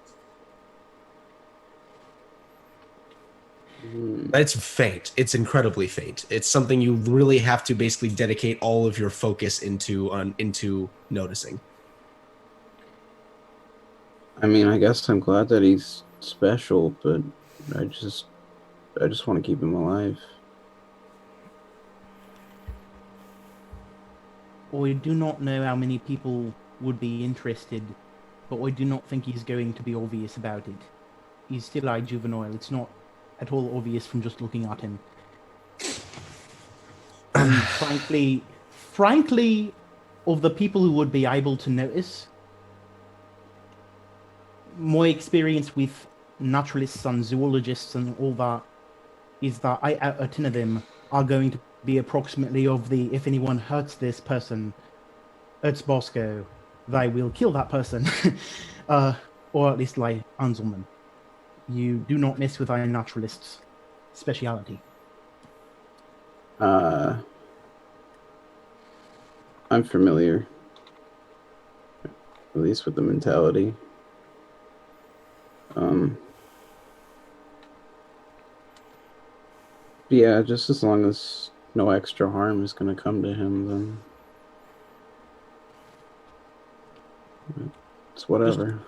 It's faint. It's incredibly faint. It's something you really have to basically dedicate all of your focus into noticing. I mean, I guess I'm glad that he's special, but I just want to keep him alive. I do not know how many people would be interested, but I do not think he's going to be obvious about it. He's still a juvenile. It's not at all obvious from just looking at him. And frankly, of the people who would be able to notice, my experience with naturalists and zoologists and all that is that 8 out of 10 of them are going to be approximately of the if anyone hurts this person, hurts Bosco, they will kill that person. Or at least lie hands on them. You do not mess with our naturalists' speciality. I'm familiar, at least with the mentality. Yeah, just as long as no extra harm is going to come to him, then it's whatever.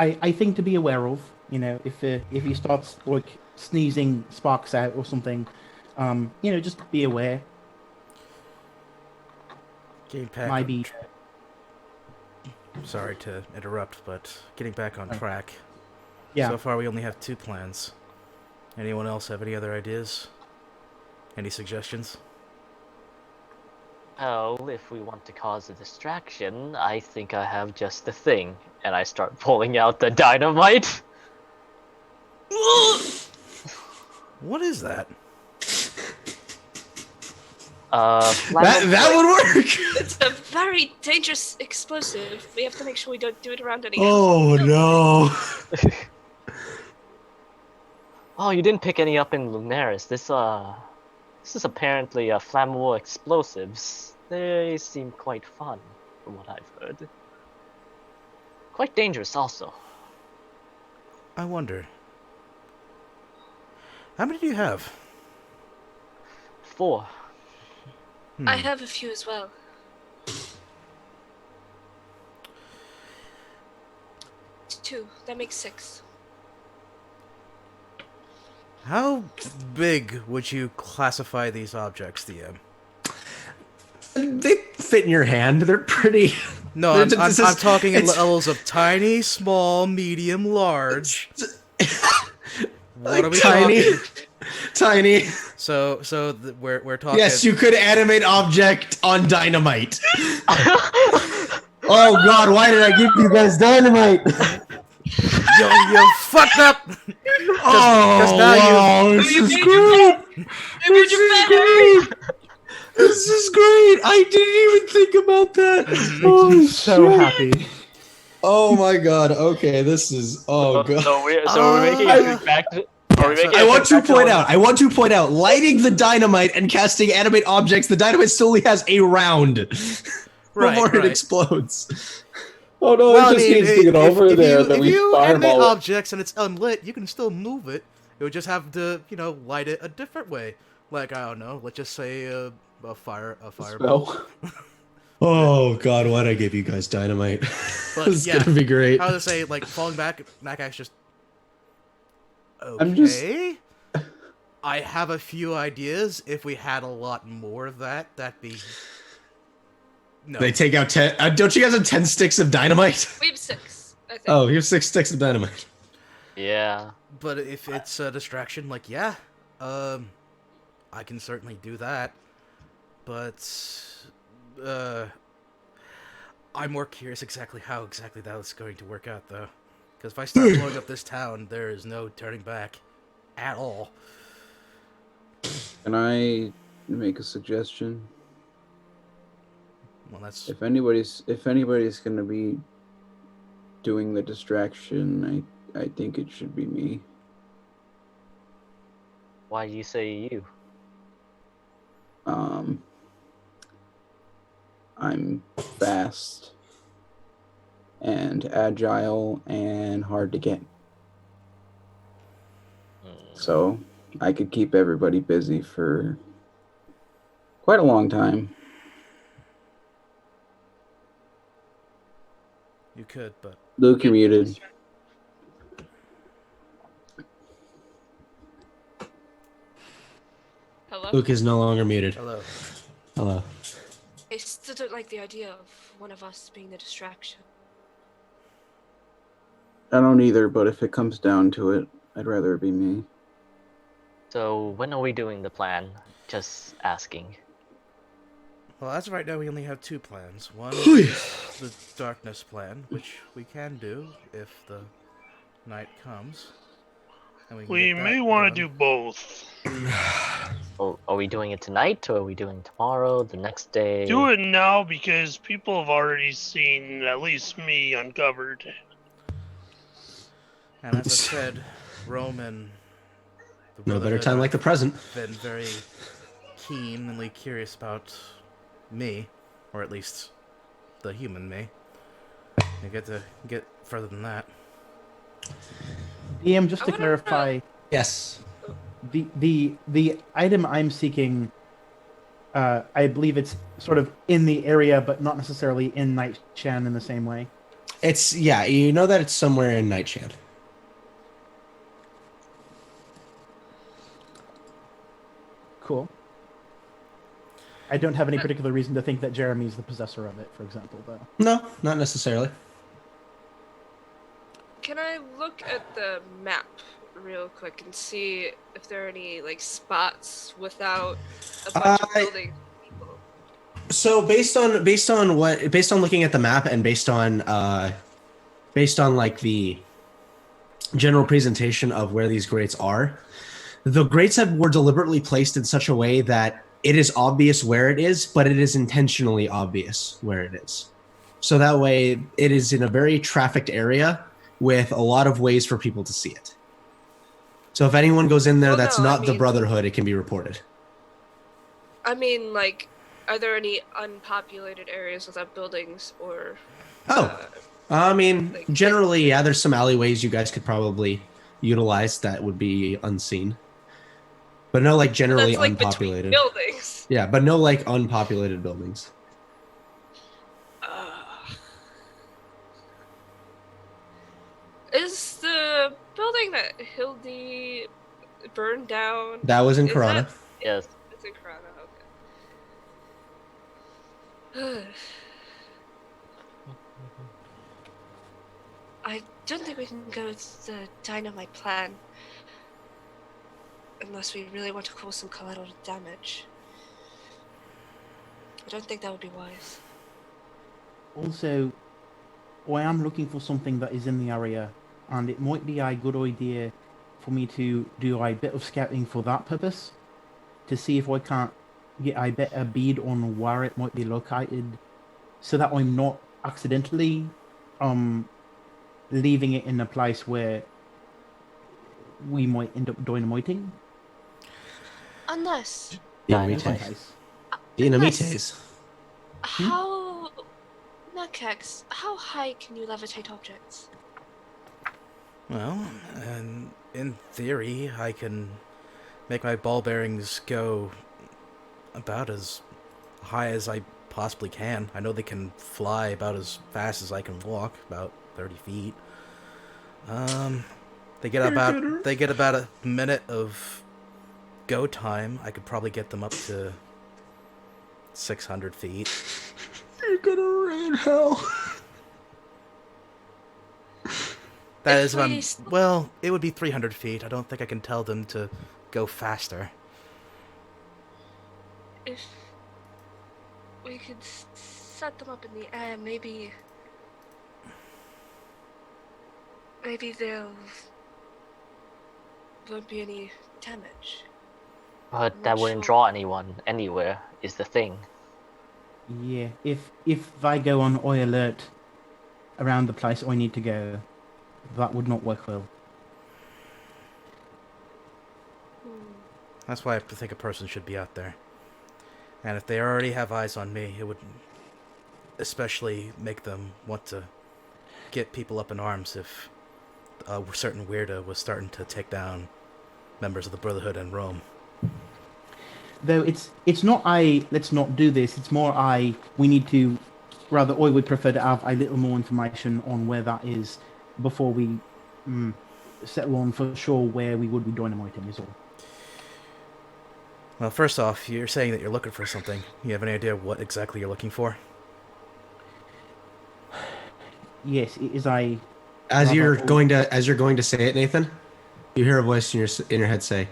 I think to be aware of, if he starts like sneezing sparks out or something, just be aware. Getting back Maybe. Sorry to interrupt, but getting back on track. Yeah. So far, we only have 2 plans. Anyone else have any other ideas? Any suggestions? Oh, if we want to cause a distraction, I think I have just the thing. And I start pulling out the dynamite. What is that? That would work. It's a very dangerous explosive. We have to make sure we don't do it around any Oh no. Oh, you didn't pick any up in Lunaris. This is apparently flammable explosives. They seem quite fun, from what I've heard. Quite dangerous, also. I wonder. How many do you have? 4. I have a few as well. Two. That makes 6. How big would you classify these objects, DM? They fit in your hand. They're pretty. No, I'm talking in levels of tiny, small, medium, large. What are we talking? Tiny. So we're talking. Yes, you could animate object on dynamite. Oh God, why did I give you guys dynamite? You fucked up. Wow, this is great. This is great. This is great. I didn't even think about that. Oh, so happy. Oh my God. Okay, this is. Oh God. So we're making it back to. I want to point out, lighting the dynamite and casting animate objects, the dynamite still only has a round before it explodes. Oh no, Well, it just needs to get over there. Then we if you animate fireball it. objects and it's unlit, you can still move it. It would just have to, light it a different way. Like, I don't know, let's just say a fireball. Oh God, why'd I give you guys dynamite? But This is gonna be great. How to say, like, falling back, Nakax just... Okay. I have a few ideas. If we had a lot more of that, that'd be... No. They take out 10. Don't you guys have 10 sticks of dynamite? We have 6, I think. Oh, you have 6 sticks of dynamite. Yeah. But if it's a distraction, like, I can certainly do that. But, I'm more curious how exactly that's going to work out, though. Because if I start blowing up this town, there is no turning back at all. Can I make a suggestion? Well, that's... If anybody's gonna be doing the distraction, I think it should be me. Why do you say you? I'm fast and agile and hard to get. So I could keep everybody busy for quite a long time. You could, but... Luke, you're muted. Hello? Luke is no longer muted. Hello. Hello. I still don't like the idea of one of us being the distraction. I don't either, but if it comes down to it, I'd rather it be me. So when are we doing the plan? Just asking. Well, as of right now, we only have 2 plans. One is the darkness plan, which we can do if the night comes, and we can We get that may want done. to do both. Oh, are we doing it tonight, or are we doing tomorrow, the next day? Do it now because people have already seen at least me uncovered. And as I said, Rome and the No better Brotherhood time like the present. been very keenly curious about me, or at least the human me. I get to get further than that. DM, just I to wanna- clarify, Yes. the item I'm seeking, I believe it's sort of in the area, but not necessarily in Nightshan in the same way. It's yeah, you know that it's somewhere in Nightshan. Cool. I don't have any particular reason to think that Jeremy's the possessor of it, for example, though. No, not necessarily. Can I look at the map real quick and see if there are any like spots without a bunch of buildings? So based on looking at the map and based on like the general presentation of where these grates are, the grates were deliberately placed in such a way that it is obvious where it is, but it is intentionally obvious where it is. So that way it is in a very trafficked area with a lot of ways for people to see it. So if anyone goes in there Well, that's no, I not the mean- Brotherhood, it can be reported. I mean, like, are there any unpopulated areas without buildings or? Oh, I mean, like- generally, yeah, there's some alleyways you guys could probably utilize that would be unseen. But no, like, generally That's like unpopulated. between buildings. Yeah, but no, like, unpopulated buildings. Is the building that Hildy burned down? That was in is Karana. that- Yes. It's in Karana, okay. I don't think we can go with the dynamite plan. Unless we really want to cause some collateral damage. I don't think that would be wise. Also, I am looking for something that is in the area, and it might be a good idea for me to do a bit of scouting for that purpose, to see if I can't get a better bead on where it might be located, so that I'm not accidentally leaving it in a place where we might end up dynamiting. Unless, Dynamite. Case. Dynamites. how... Nutcacks, how high can you levitate objects? Well, and in theory, I can make my ball bearings go about as high as I possibly can. I know they can fly about as fast as I can walk, about 30 feet. They get about a minute of go time. I could probably get them up to 600 feet. You're gonna rain hell. That If is, we well, it would be 300 feet. I don't think I can tell them to go faster. If we could set them up in the air, maybe there won't be any damage. But I'm that not wouldn't sure. draw anyone anywhere, is the thing. Yeah, if they go on high alert around the place I need to go, that would not work well. That's why I think a person should be out there. And if they already have eyes on me, it would especially make them want to get people up in arms if a certain weirdo was starting to take down members of the Brotherhood in Rome. Though it's not a let's not do this. It's more a we need to. Rather, I would prefer to have a little more information on where that is before we settle on for sure where we would be dynamiting. Is all. Well, first off, you're saying that you're looking for something. You have any idea what exactly you're looking for? Yes, it is a. As you're going to say it, Nathan, you hear a voice in your head say,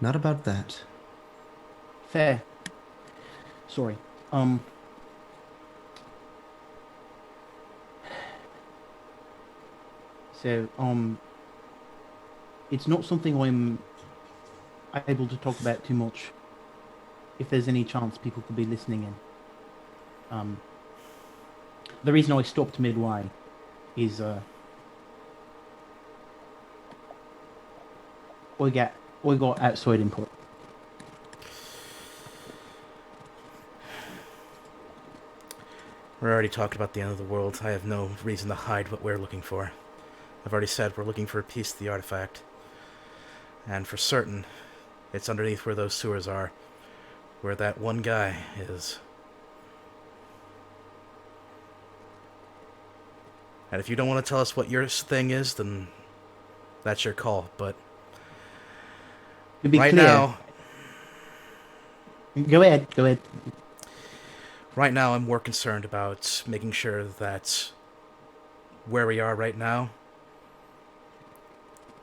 "Not about that." Fair. Sorry. So, it's not something I'm able to talk about too much. If there's any chance people could be listening in. The reason I stopped midway is we got outside input. We're already talking about the end of the world. I have no reason to hide what we're looking for. I've already said we're looking for a piece of the artifact. And for certain, it's underneath where those sewers are. Where that one guy is. And if you don't want to tell us what your thing is, then that's your call. But To be right clear, now, go ahead. right now I'm more concerned about making sure that where we are right now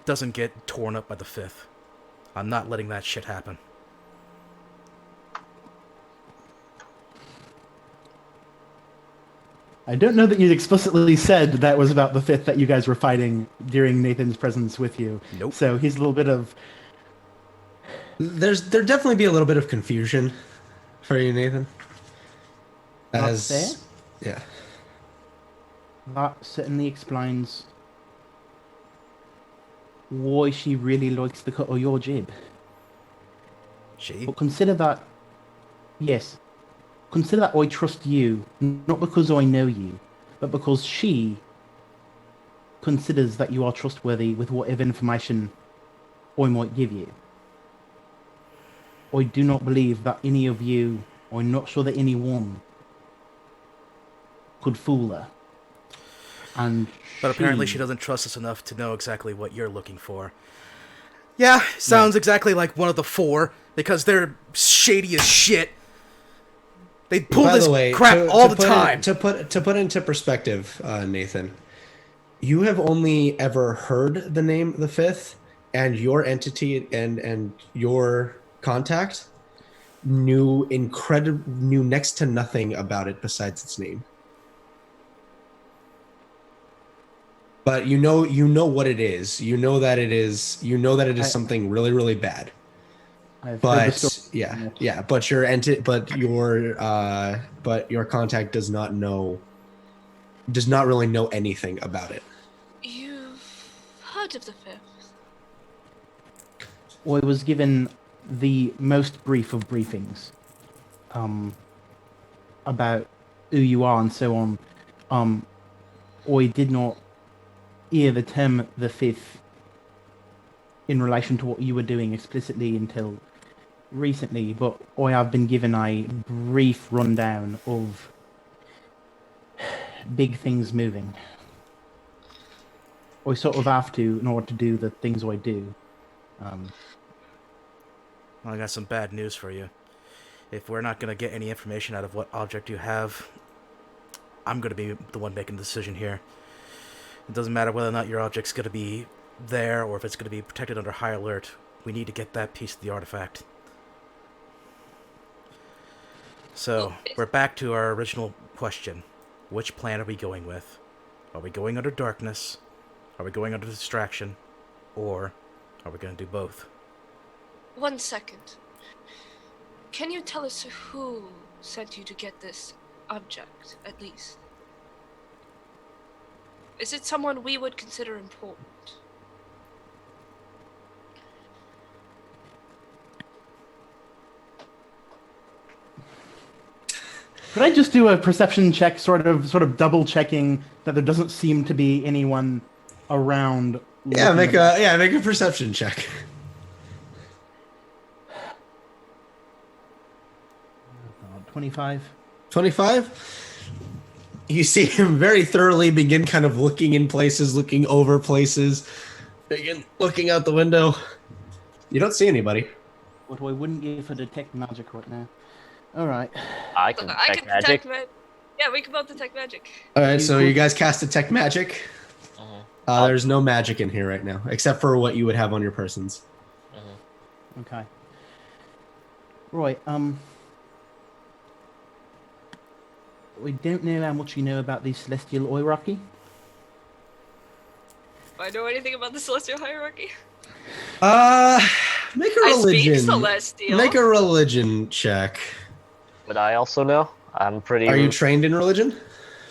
doesn't get torn up by the Fifth. I'm not letting that shit happen. I don't know that you explicitly said that was about the Fifth that you guys were fighting during Nathan's presence with you. Nope. So he's a little bit of... There'd definitely be a little bit of confusion for you, Nathan. That's fair. Yeah. That certainly explains why she really likes the cut of your jib. She? But consider that... Yes. Consider that I trust you, not because I know you, but because she considers that you are trustworthy with whatever information I might give you. I do not believe that any of you, I'm not sure that anyone, could fool her. And But apparently she doesn't trust us enough to know exactly what you're looking for. Yeah, sounds exactly like one of the four, because they're shady as shit. They pull By this the way, crap all the time. To put into perspective, Nathan, you have only ever heard the name the Fifth, and your entity and your contact knew next to nothing about it besides its name. But you know what it is. You know that it is something really, really bad. But yeah. But your contact does not really know anything about it. You've heard of the Fifth? I was given the most brief of briefings about who you are and so on. I did not hear the term the Fifth in relation to what you were doing explicitly until recently, but I have been given a brief rundown of big things moving. I sort of have to in order to do the things I do. I got some bad news for you. If we're not going to get any information out of what object you have, I'm going to be the one making the decision here. It doesn't matter whether or not your object's going to be there or if it's going to be protected under high alert. We need to get that piece of the artifact. So, we're back to our original question. Which plan are we going with? Are we going under darkness? Are we going under distraction? Or are we going to do both? 1 second. Can you tell us who sent you to get this object, at least? Is it someone we would consider important? Could I just do a perception check, sort of double checking that there doesn't seem to be anyone around? Yeah, make a perception check. 25. 25. You see him very thoroughly begin kind of looking in places, looking over places, begin looking out the window. You don't see anybody. What I wouldn't give for detect magic right now. All right. I can I detect can magic. Yeah, we can both detect magic. All right, so you guys cast detect magic. There's no magic in here right now, except for what you would have on your persons. Okay. Right. We don't know how much you know about the celestial Oiraki. I know anything about the celestial hierarchy? Make a I speak religion. celestial. Make a religion check. Would I also know? I'm pretty. Are you trained in religion?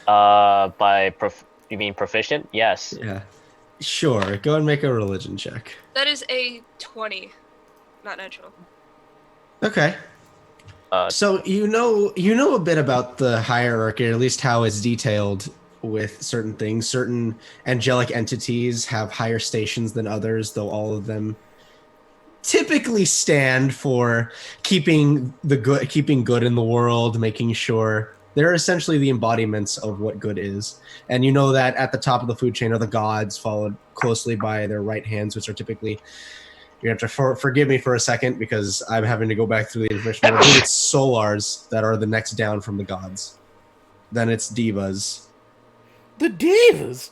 You mean proficient? Yes. Yeah. Sure. Go and make a religion check. That is a 20, not natural. Okay. So you know a bit about the hierarchy, or at least how it's detailed with certain things. Certain angelic entities have higher stations than others, though all of them typically stand for keeping good in the world, making sure they're essentially the embodiments of what good is. And you know that at the top of the food chain are the gods, followed closely by their right hands, which are typically, you have to forgive me for a second because I'm having to go back through the information. I believe it's solars that are the next down from the gods. Then it's divas. The divas.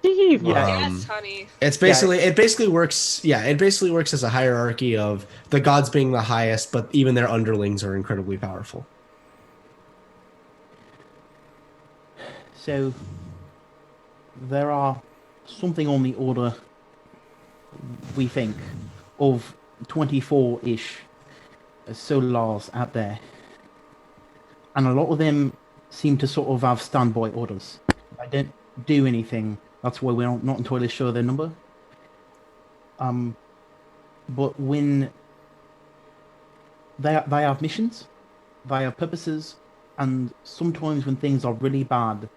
Diva. Yes, honey. It basically works. Yeah, it basically works as a hierarchy of the gods being the highest, but even their underlings are incredibly powerful. So there are something on the order, we think, of 24-ish solars out there. And a lot of them seem to sort of have standby orders. I don't do anything. That's why we're not entirely sure their number. But when they have missions, they have purposes, and sometimes when things are really bad,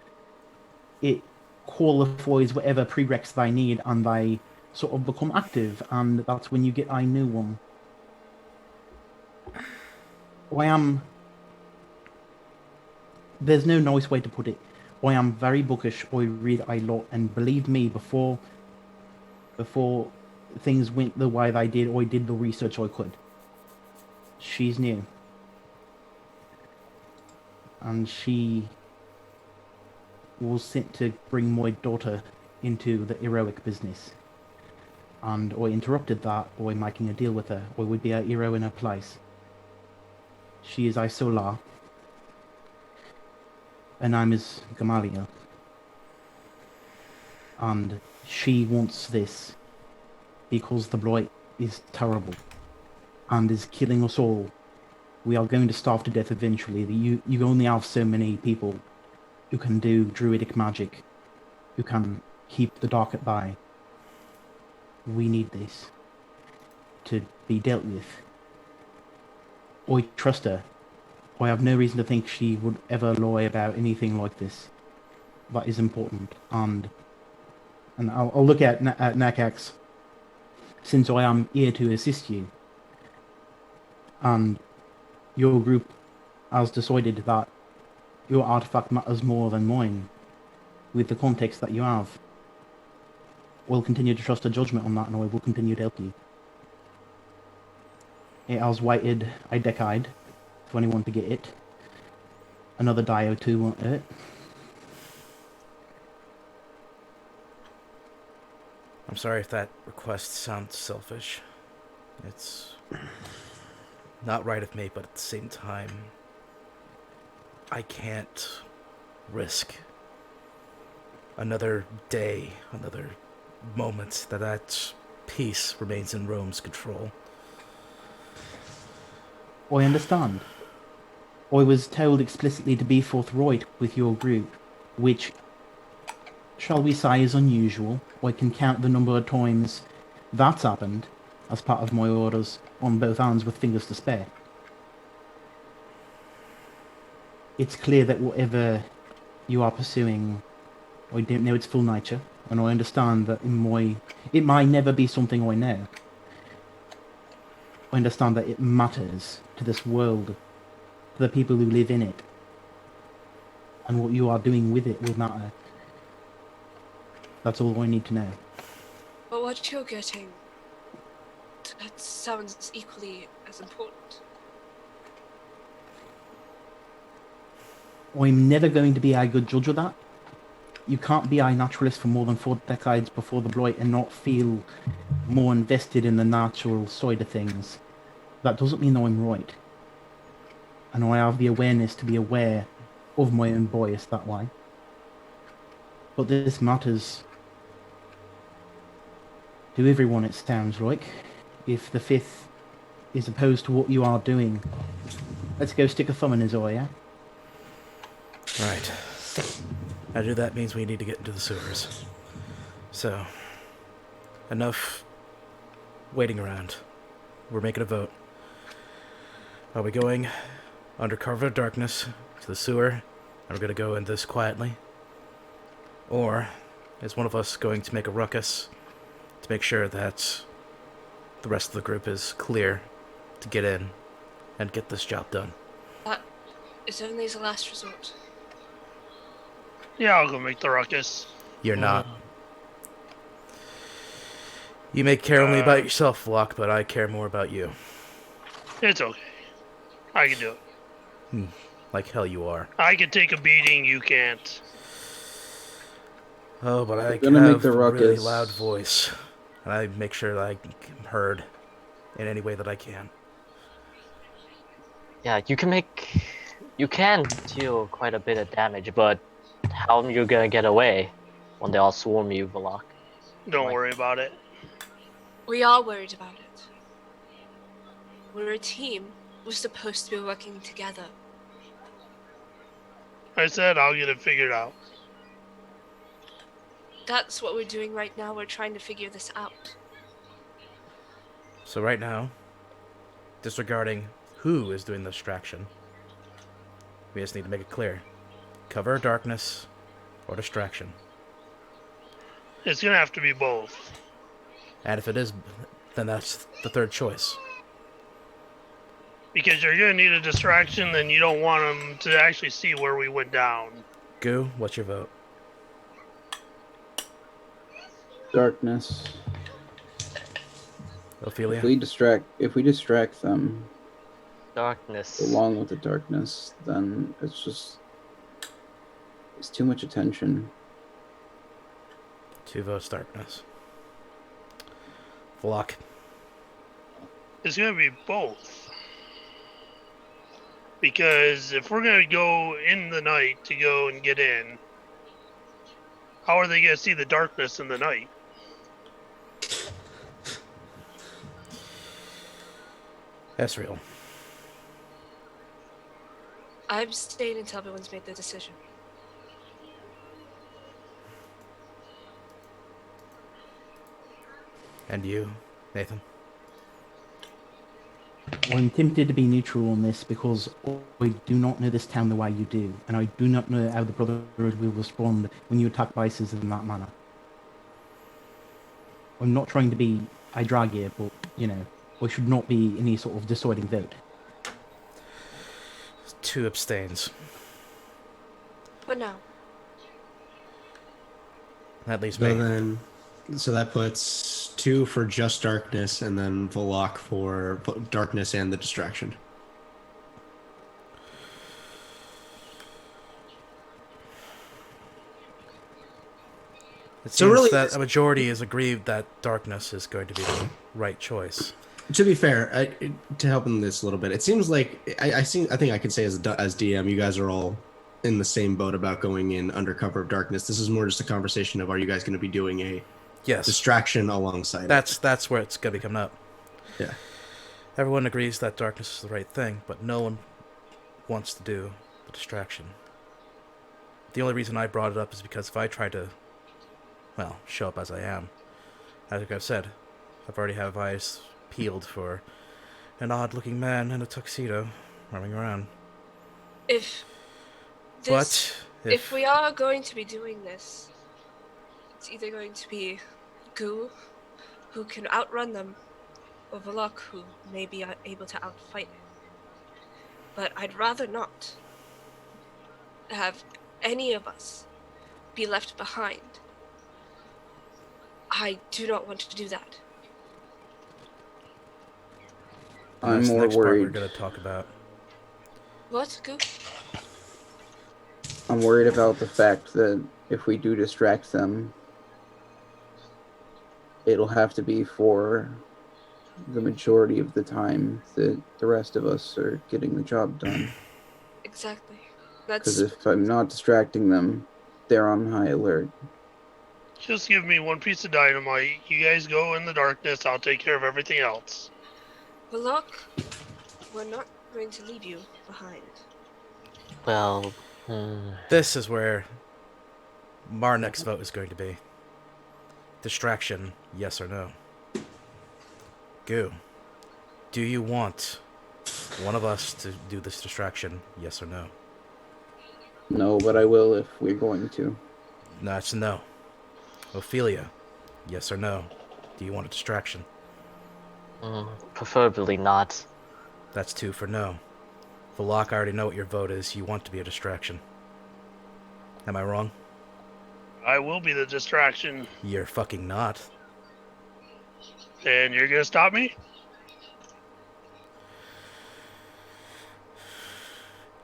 it qualifies whatever prereqs they need, and they sort of become active, and that's when you get a new one. There's no nice way to put it. I am very bookish. I read a lot, and believe me, before things went the way they did, I did the research I could. She's new, and she was sent to bring my daughter into the heroic business, and I interrupted that by making a deal with her. I would be a hero in her place. She is a solar. Her name is Gamaliel. And she wants this because the blight is terrible and is killing us all. We are going to starve to death eventually. You only have so many people who can do druidic magic, who can keep the dark at bay. We need this to be dealt with. I trust her. I have no reason to think she would ever lie about anything like this. That is important. And I'll look at Nakax, since I am here to assist you. And your group has decided that your artifact matters more than mine, with the context that you have. We'll continue to trust a judgment on that, and I will continue to help you. It has waited a decade for anyone to get it. Another day or two won't hurt. I'm sorry if that request sounds selfish. It's not right of me, but at the same time, I can't risk another day, another moment that peace remains in Rome's control. I understand. I was told explicitly to be forthright with your group, which, shall we say, is unusual. I can count the number of times that's happened as part of my orders on both hands with fingers to spare. It's clear that whatever you are pursuing, I don't know its full nature, and I understand that it might never be something I know. I understand that it matters to this world, to the people who live in it, and what you are doing with it will matter. That's all I need to know. But what you're getting, that sounds equally as important. I'm never going to be a good judge of that. You can't be a naturalist for more than 4 decades before the blight and not feel more invested in the natural side of things. That doesn't mean I'm right. And I have the awareness to be aware of my own bias that way. But this matters to everyone, it sounds like. If the fifth is opposed to what you are doing, let's go stick a thumb in his eye, yeah? Right. To do that means we need to get into the sewers. So, enough waiting around. We're making a vote. Are we going under cover of darkness to the sewer, and we're going to go in this quietly? Or is one of us going to make a ruckus to make sure that the rest of the group is clear to get in and get this job done? That is only as a last resort. Yeah, I'll go make the ruckus. You're not. You may care only about yourself, Flock, but I care more about you. It's okay. I can do it. Like hell you are. I can take a beating, you can't. Oh, but I gonna have make the a really ruckus. loud voice. And I make sure that I'm heard in any way that I can. Yeah, you can deal quite a bit of damage, but how are you gonna get away when they all swarm you, Valak? Don't worry about it. We are worried about it. We're a team. We're supposed to be working together. I said I'll get it figured out. That's what we're doing right now. We're trying to figure this out. So right now, disregarding who is doing the distraction, we just need to make it clear. Cover or darkness, or distraction. It's gonna have to be both. And if it is, then that's the third choice. Because you're gonna need a distraction, then you don't want them to actually see where we went down. Goo, what's your vote? Darkness. Ophelia? If we distract them Darkness. along with the darkness, then it's too much attention. 2 votes darkness. Flock. It's gonna be both. Because if we're gonna go in the night to go and get in, how are they gonna see the darkness in the night? That's real. I'm staying until everyone's made their decision. And you, Nathan? I'm tempted to be neutral on this because I do not know this town the way you do, and I do not know how the Brotherhood will respond when you attack bases in that manner. I'm not trying to be a drag here, but, you know, I should not be any sort of deciding vote. 2 abstains. But no. That leaves So me. then, so that puts 2 for just darkness, and then Valak for darkness and the distraction. It So seems really that this- a majority is agreed that darkness is going to be the right choice. To be fair, to help in this a little bit, it seems like I think I can say as DM, you guys are all in the same boat about going in under cover of darkness. This is more just a conversation of, are you guys going to be doing a Yes. distraction alongside it? That's where it's going to be coming up. Yeah. Everyone agrees that darkness is the right thing, but no one wants to do the distraction. The only reason I brought it up is because if I try to, well, show up as I am, as I've said, I've already have eyes peeled for an odd-looking man in a tuxedo running around. If this, But if we are going to be doing this, it's either going to be Goo, who can outrun them, or Valak, who may be able to outfight it. But I'd rather not have any of us be left behind. I do not want to do that. I'm that's the more next part we're worried. going to talk about. What, Goo? I'm worried about the fact that if we do distract them, it'll have to be for the majority of the time that the rest of us are getting the job done. Exactly. Because That's if I'm not distracting them, they're on high alert. Just give me one piece of dynamite. You guys go in the darkness. I'll take care of everything else. Well, look, we're not going to leave you behind. Well, This is where our next vote is going to be. Distraction, yes or no? Goo, do you want one of us to do this distraction, yes or no? No, but I will if we're going to. No, it's a no. Ophelia, yes or no? Do you want a distraction? preferably not. That's 2 for no. Valak, I already know what your vote is. You want to be a distraction. Am I wrong? I will be the distraction. You're fucking not. And you're gonna stop me?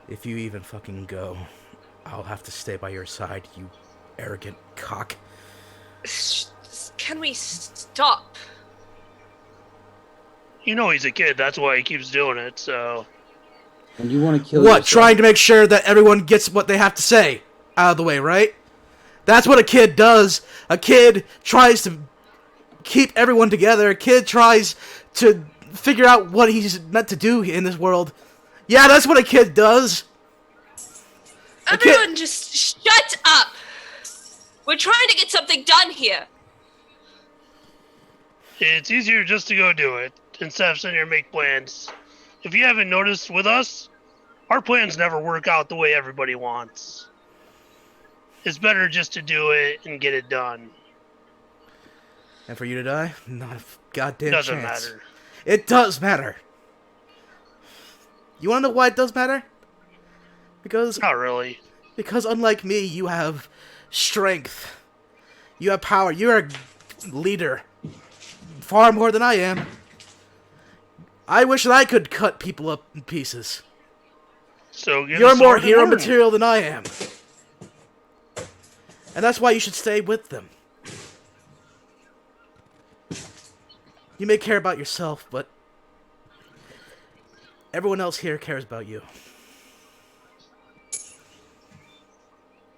If you even fucking go, I'll have to stay by your side, you arrogant cock. Can we stop? You know he's a kid. That's why he keeps doing it. So And you want to kill What? yourself? Trying to make sure that everyone gets what they have to say out of the way, right? That's what a kid does. A kid tries to keep everyone together. A kid tries to figure out what he's meant to do in this world. Yeah, that's what a kid does. Everyone just shut up! We're trying to get something done here. it's easier just to go do it instead of sitting here and make plans. If you haven't noticed with us, our plans never work out the way everybody wants. It's better just to do it and get it done. And for you to die? Not a goddamn Doesn't chance. matter. It does matter. You wanna know why it does matter? Because Not really. unlike me, you have strength. You have power. You're a leader. Far more than I am. I wish that I could cut people up in pieces. So get You're a more sword and hero learn. material than I am. And that's why you should stay with them. You may care about yourself, but everyone else here cares about you.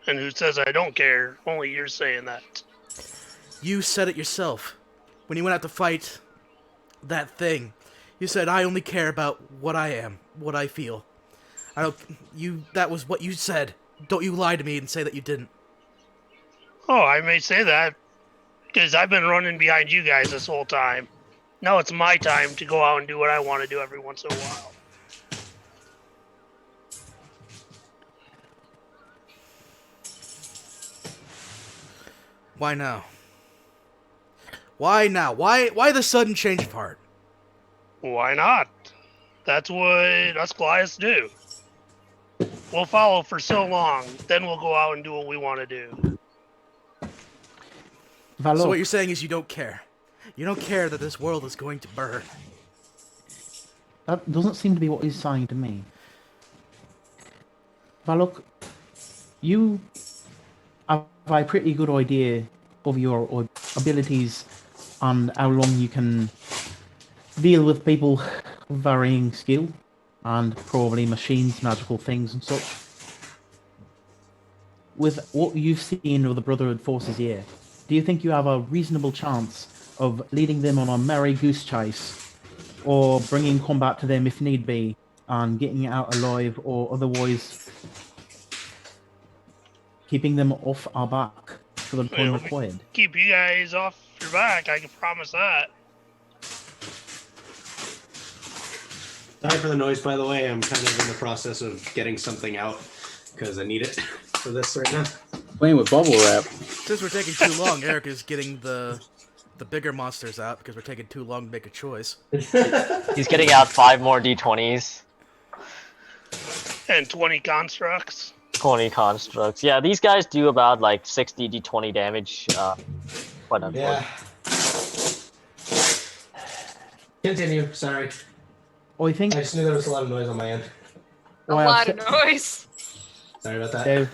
And who says I don't care? Only you're saying that. You said it yourself. When you went out to fight that thing, you said, I only care about what I am, what I feel. That was what you said. Don't you lie to me and say that you didn't. Oh, I may say that because I've been running behind you guys this whole time. Now it's my time to go out and do what I want to do every once in a while. Why now? Why now? Why the sudden change of heart? Why not? That's what us Goliaths do. We'll follow for so long, then we'll go out and do what we want to do. Valok, So what you're saying is you don't care. You don't care that this world is going to burn. that doesn't seem to be what he's saying to me. Valok, you have a pretty good idea of your abilities and how long you can deal with people of varying skill and probably machines, magical things and such. With what you've seen of the Brotherhood forces here, do you think you have a reasonable chance of leading them on a merry goose chase, or bringing combat to them if need be, and getting out alive, or otherwise keeping them off our back for the time Well, required? Keep you guys off your back, I can promise that. Sorry for the noise, by the way. I'm kind of in the process of getting something out because I need it for this right now. Playing with bubble wrap. Since we're taking too long, Eric is getting the bigger monsters out because we're taking too long to make a choice. He's getting out 5 more d20s. And 20 constructs. 20 constructs. Yeah, these guys do about like 60 d20 damage. Quite unfortunate. Yeah. Continue. Sorry. I think I just knew there was a lot of noise on my end. A I have lot se- of noise. Sorry about that.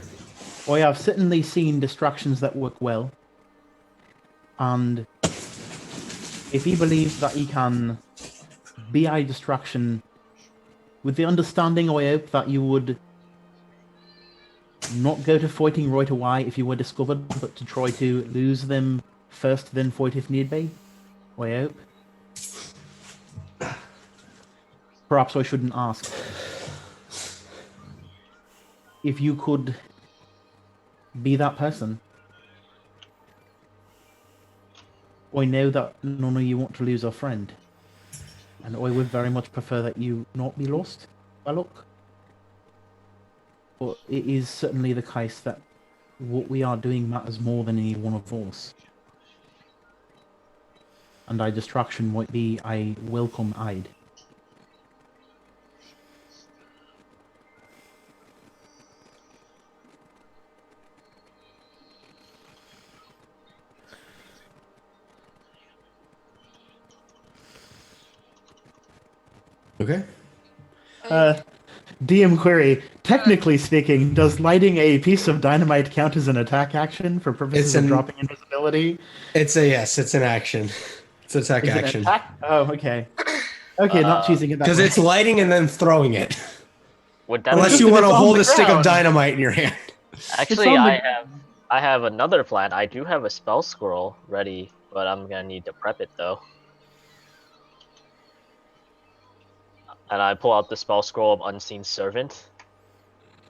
I have certainly seen distractions that work well, and if he believes that he can be a distraction, with the understanding, I hope, that you would not go to fighting right away if you were discovered, but to try to lose them first, then fight if need be. I hope. Perhaps I shouldn't ask. If you could be that person. I know that none of you want to lose a friend. And I would very much prefer that you not be lost by luck. But it is certainly the case that what we are doing matters more than any one of us. And a distraction might be a welcome aid. Okay. DM query. Technically speaking, does lighting a piece of dynamite count as an attack action for purposes of dropping invisibility? It's a yes. It's an action. It's an attack Is it action. attack? Oh, okay. Okay, not choosing it that Because way. it's lighting and then throwing it. Would that Unless be... you want to It's on hold the a stick of ground. dynamite in your hand. Actually, on the- I have another plan. I do have a spell scroll ready, but I'm gonna need to prep it though. And I pull out the spell scroll of Unseen Servant.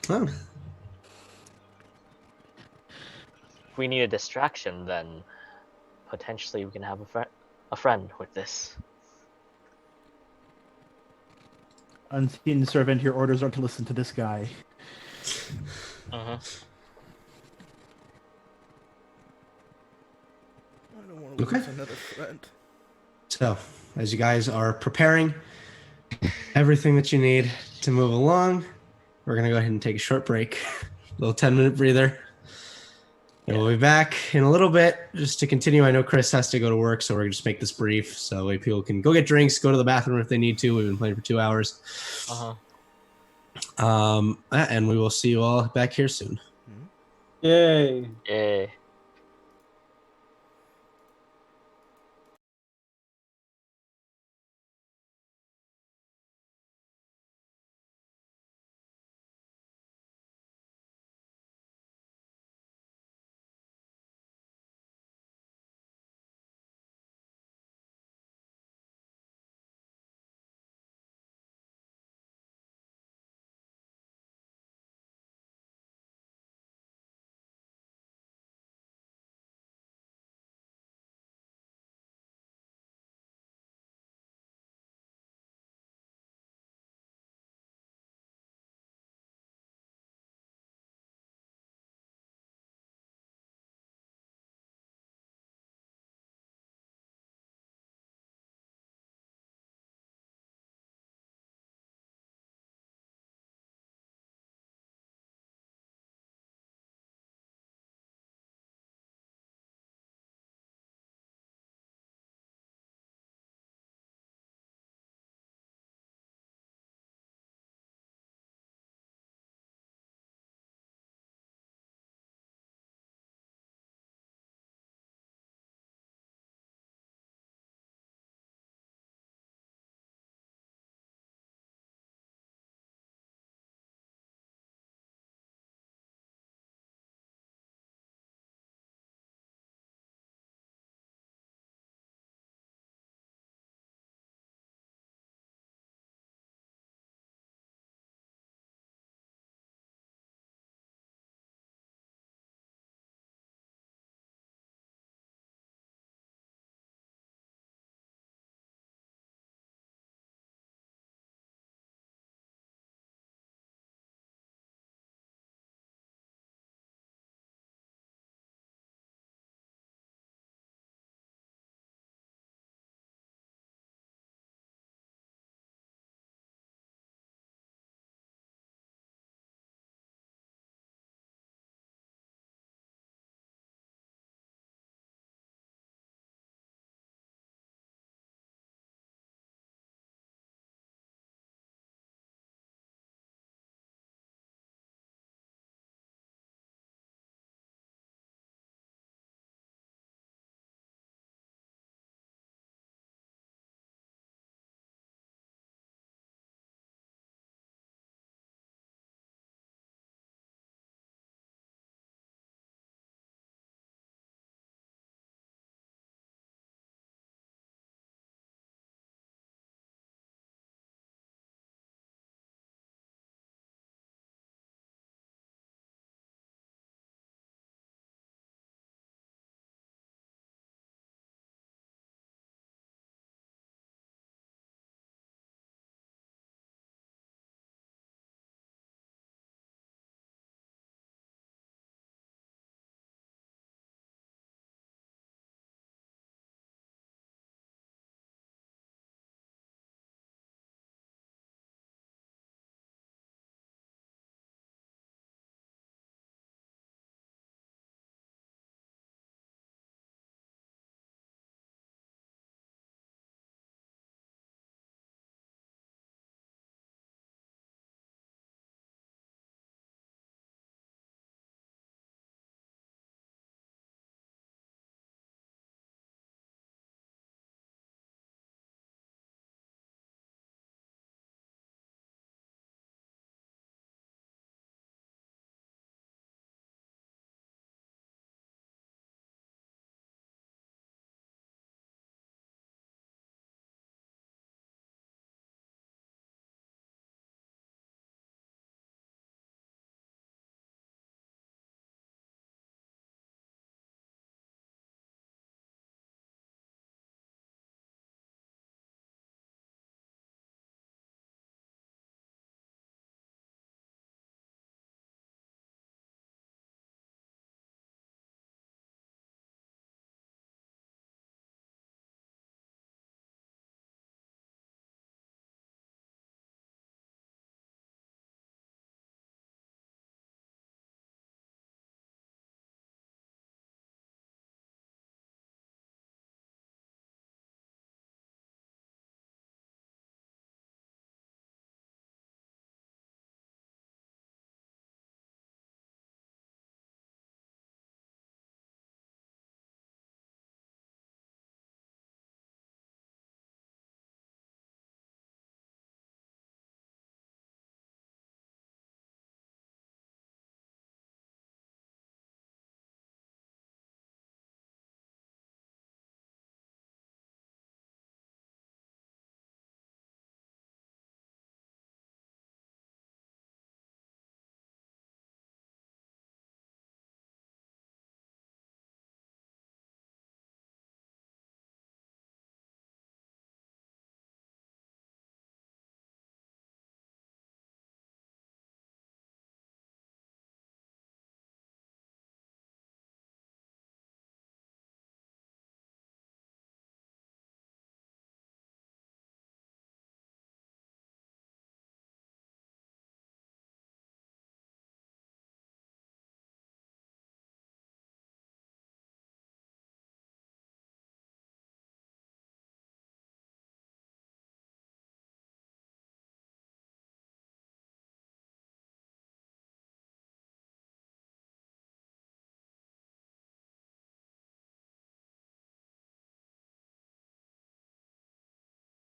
Oh. If we need a distraction, then potentially we can have a friend with this. Unseen servant, your orders are to listen to this guy. I don't want to Okay. lose another friend. So, as you guys are preparing everything that you need to move along, we're going to go ahead and take a short break. A little 10-minute breather. And we'll be back in a little bit just to continue. I know Chris has to go to work, so we're going to just make this brief so that way people can go get drinks, go to the bathroom if they need to. We've been playing for 2 hours. And we will see you all back here soon. Yay. Yeah.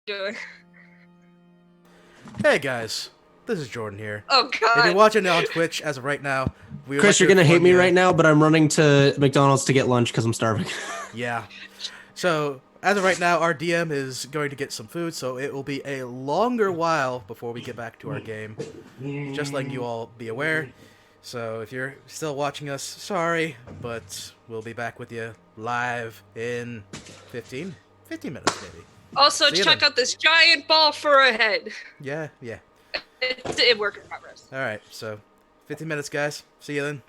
doing? Hey guys, this is Jordan here. Oh If you're god. watching it on Twitch as of right now, we would Chris, like you're to gonna hate inform me you- right now, but I'm running to McDonald's to get lunch because I'm starving. Yeah. So, as of right now, our DM is going to get some food, so it will be a longer while before we get back to our game. Just letting you all be aware. So, if you're still watching us, sorry, but we'll be back with you live in 15 minutes, maybe. Also, See you check then. out this giant ball for a head. Yeah. It's in work in progress. Alright, so 15 minutes, guys. See you then.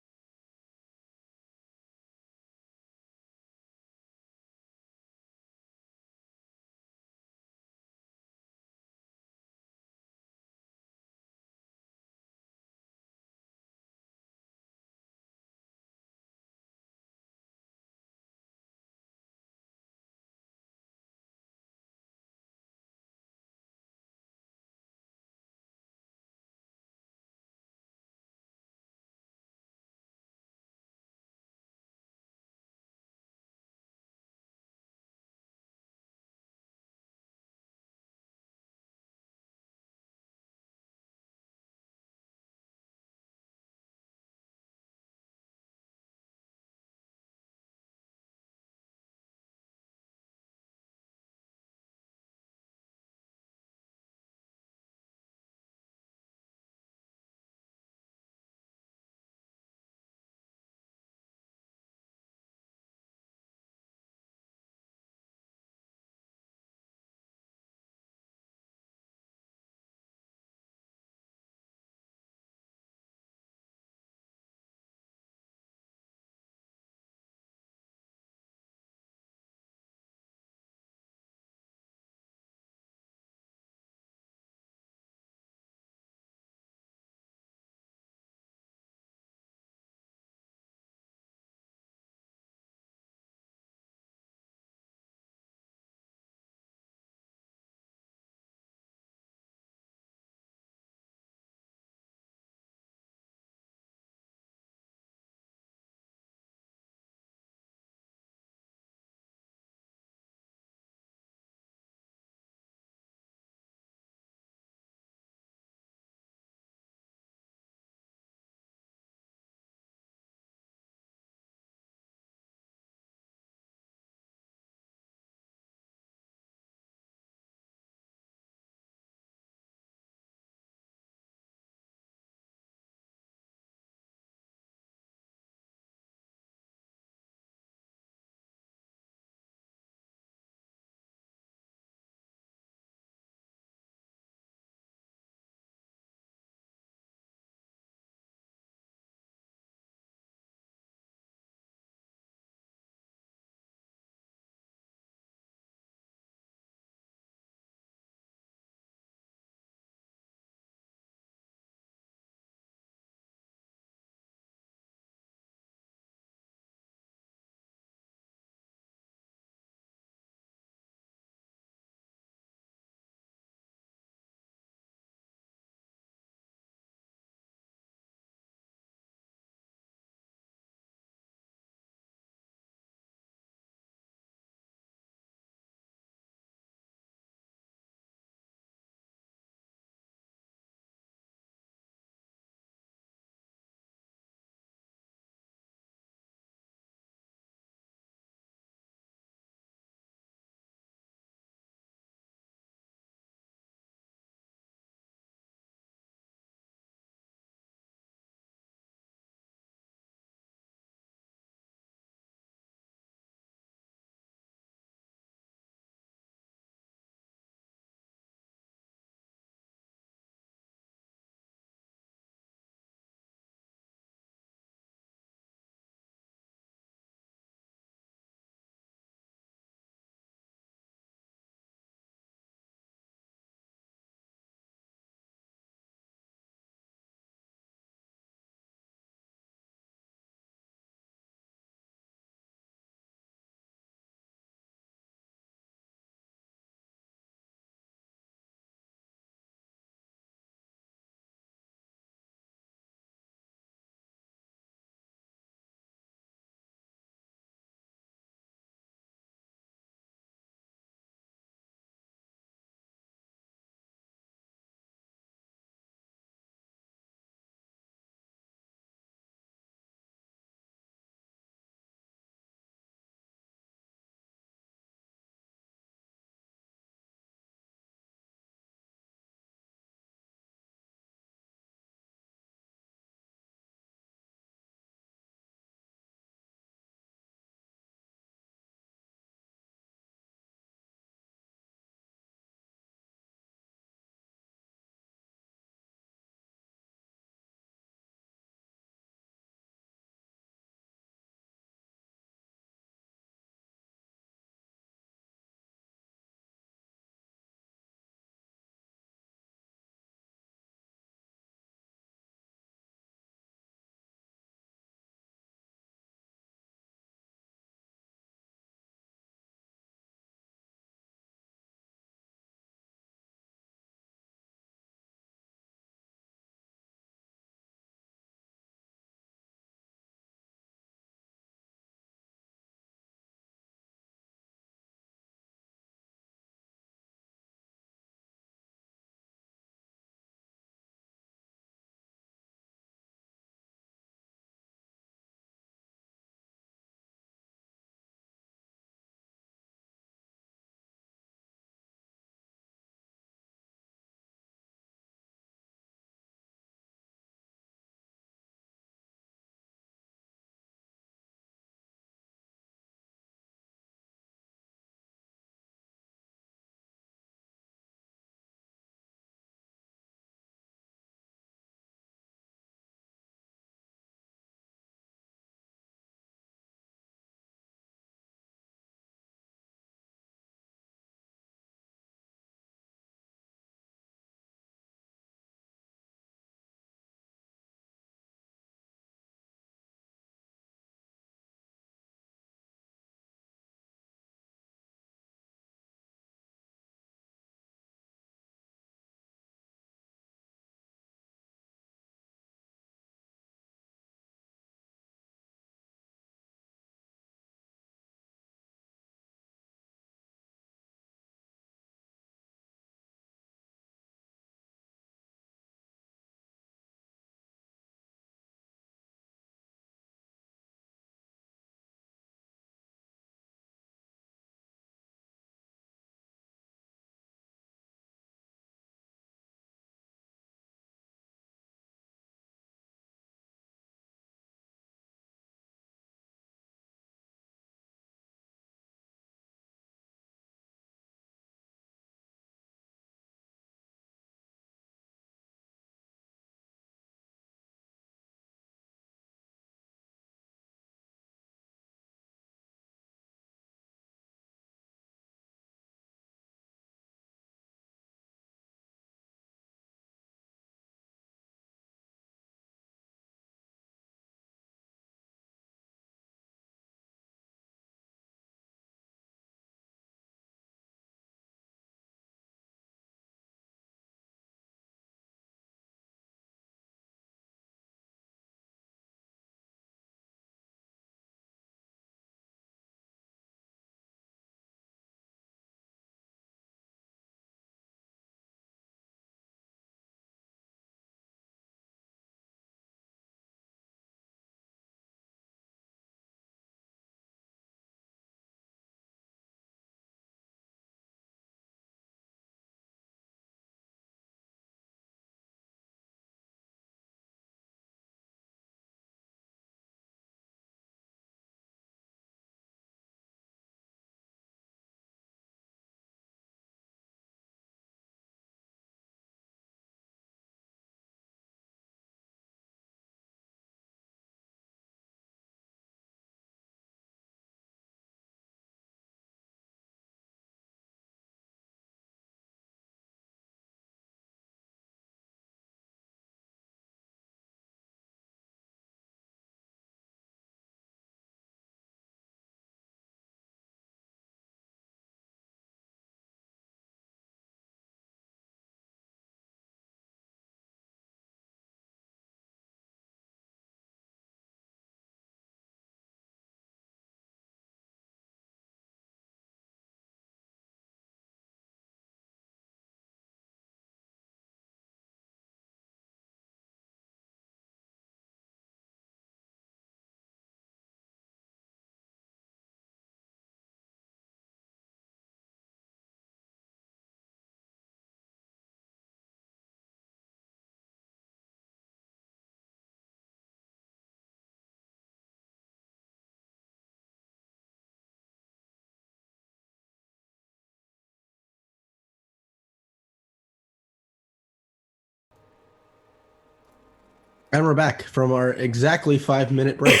And we're back from our exactly 5-minute break.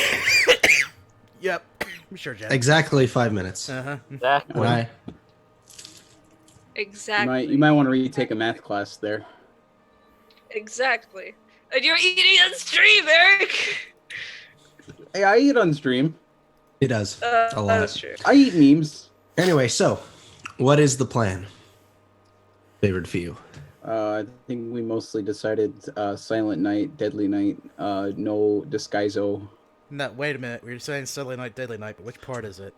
Yep. Sure, Jen. Exactly 5 minutes. Uh-huh. Exactly. And I, Exactly. You might want to retake a math class there. Exactly. And you're eating on stream, Eric! Hey, I eat on stream. he does a lot. That's true. I eat memes. Anyway, so what is the plan? Favorite few. I think we mostly decided Silent Night, Deadly Night, no Disguiso. No, wait a minute. We were saying Silly Night, Deadly Night, but which part is it?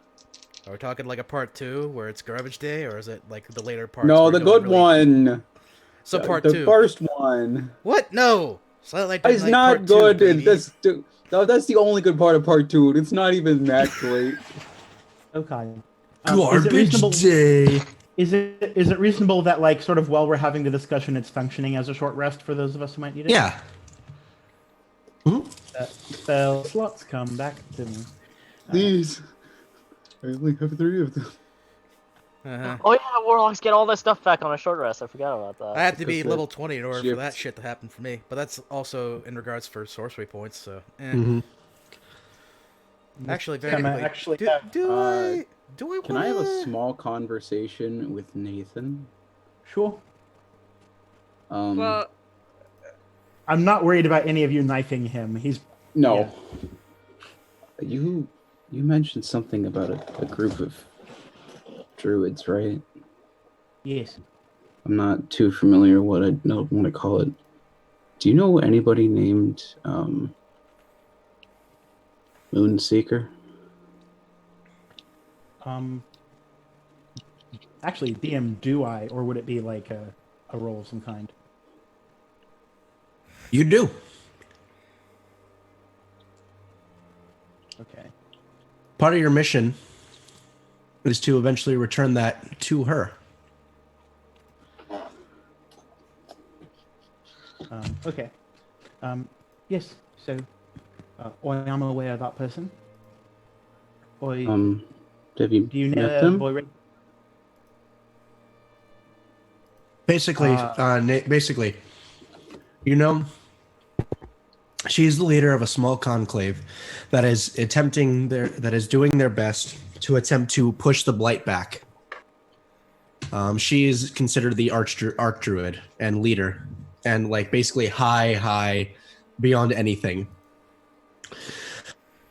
Are we talking like a part 2 where it's garbage day, or is it like the later parts? No, where the no one good really... one. So part the 2. first one. What? No. Silent Night, Deadly It's Night, not part good. 2, baby. That's the only good part of part 2. It's not even that great. Okay. Garbage is it reasonable? day. Is it reasonable that like sort of while we're having the discussion, it's functioning as a short rest for those of us who might need it? Yeah. Spell slots come back to me. Please. I only have 3 of them. Uh-huh. Oh yeah, warlocks get all their stuff back on a short rest. I forgot about that. I have to be Because level 20 in order for shift. that shit to happen for me. But that's also in regards for sorcery points, so... Mm-hmm. Actually, very Can I quickly, actually do, have- do I... Can I have a small conversation with Nathan? Sure. Well, I'm not worried about any of you knifing him. He's No. You mentioned something about a group of druids, right? yes. I'm not too familiar what I want to call it. Do you know anybody named Moonseeker? Actually, DM, do I, or would it be like a roll of some kind? You do. Okay. Part of your mission is to eventually return that to her. Okay. Yes. So, I am aware of that person. Have you do you met know them? boy? Basically, you know, she's the leader of a small conclave that is doing their best to attempt to push the blight back. She is considered the archdruid and leader, and like basically high beyond anything.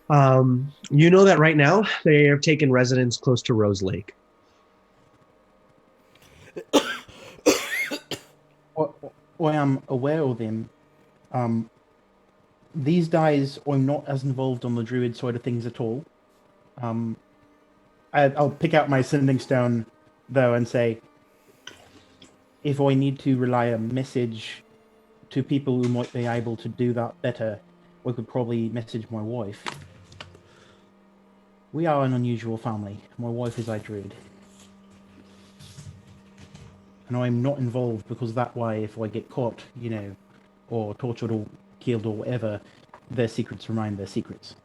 You know that right now they have taken residence close to Rose Lake. I am aware of them. These days, I'm not as involved on the druid side of things at all. I'll pick out my sending stone, though, and say, if I need to relay a message to people who might be able to do that better, I could probably message my wife. We are an unusual family. My wife is a druid. And I'm not involved because that way, if I get caught, or tortured or killed or whatever, their secrets remain their secrets.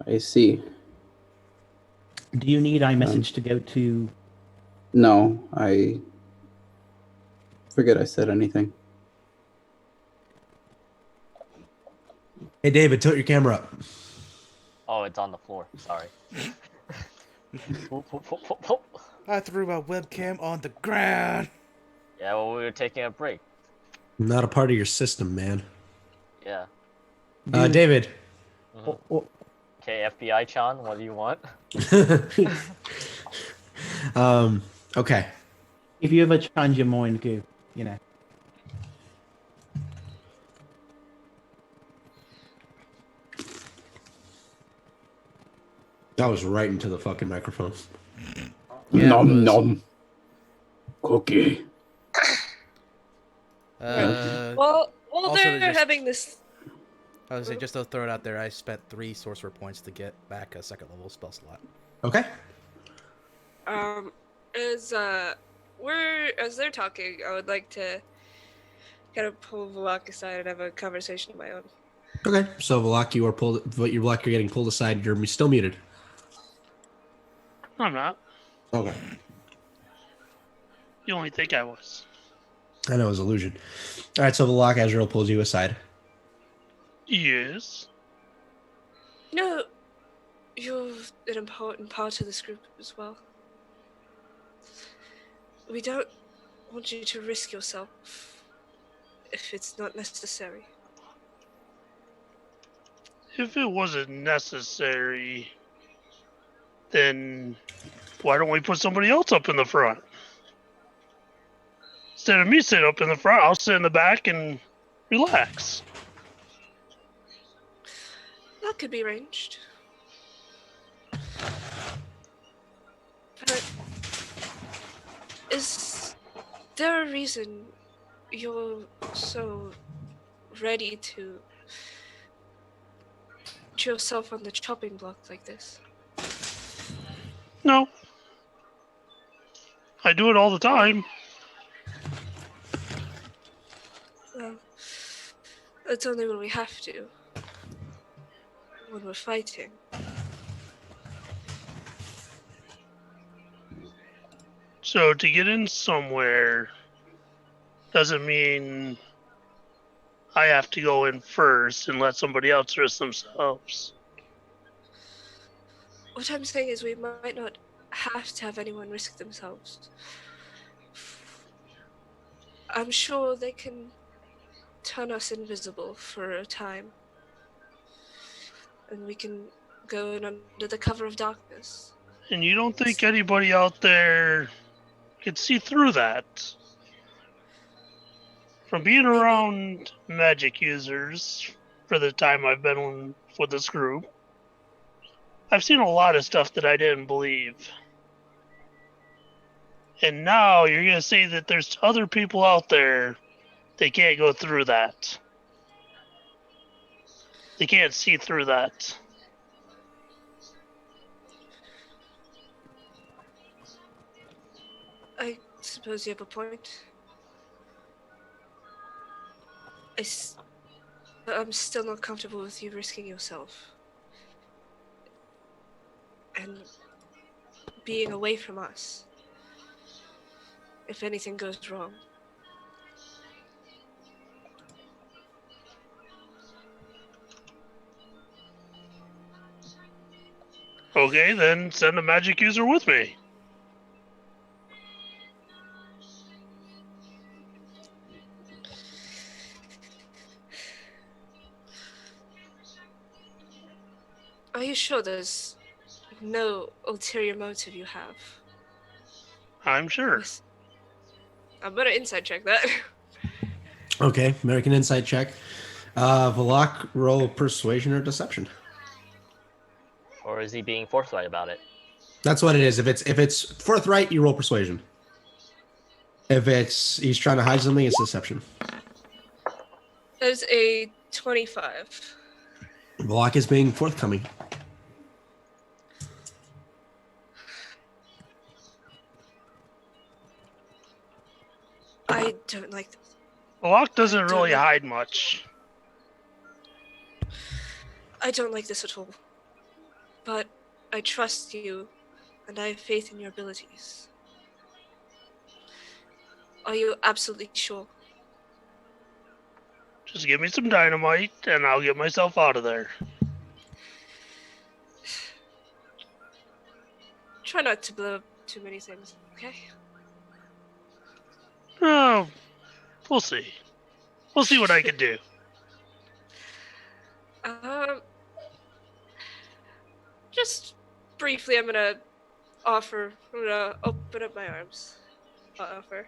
I see. Do you need a message to go to... No, I forget I said anything. Hey, David, tilt your camera up. Oh, it's on the floor. Sorry. I threw my webcam on the ground. Yeah, well, we were taking a break. Not a part of your system, man. Yeah. David. Okay, FBI Chan, what do you want? Okay. If you ever change your mind, go, That was right into the fucking microphone. Yeah, Nom nom. Cookie. Well, Also, they're just- having this. I was gonna say, just to throw it out there, I spent 3 sorcerer points to get back a 2nd level spell slot. Okay. As they're talking, I would like to kind of pull Valak aside and have a conversation of my own. Okay. So Valak, you're getting pulled aside. You're still muted. I'm not. Okay. You only think I was. I know it was illusion. All right, so Valak Azrael pulls you aside. Yes. No, you're an important part of this group as well. We don't want you to risk yourself if it's not necessary. If it wasn't necessary, then why don't we put somebody else up in the front? Instead of me sitting up in the front, I'll sit in the back and relax. That could be arranged. But is there a reason you're so ready to put yourself on the chopping block like this? No. I do it all the time. Well, it's only when we have to. When we're fighting. So to get in somewhere doesn't mean I have to go in first and let somebody else risk themselves. What I'm saying is we might not have to have anyone risk themselves. I'm sure they can turn us invisible for a time. And we can go in under the cover of darkness. And you don't think anybody out there can see through that? From being around magic users for the time I've been with this group, I've seen a lot of stuff that I didn't believe. And now you're going to say that there's other people out there that can't go through that. They can't see through that. I suppose you have a point. But I'm still not comfortable with you risking yourself. And being away from us. If anything goes wrong. Okay, then send a magic user with me. Are you sure there's no ulterior motive you have? I'm sure. Yes. I'm gonna insight check that. Okay, American Insight check. Valak, roll persuasion or deception. Or is he being forthright about it? That's what it is. If it's forthright, you roll persuasion. If he's trying to hide something, it's deception. There's a 25. Valak is being forthcoming. I don't like this. Locke doesn't really hide much. I don't like this at all. But I trust you, and I have faith in your abilities. Are you absolutely sure? Just give me some dynamite, and I'll get myself out of there. Try not to blow up too many things, okay? Oh, we'll see. We'll see what I can do. Just briefly, I'm gonna open up my arms. I'll offer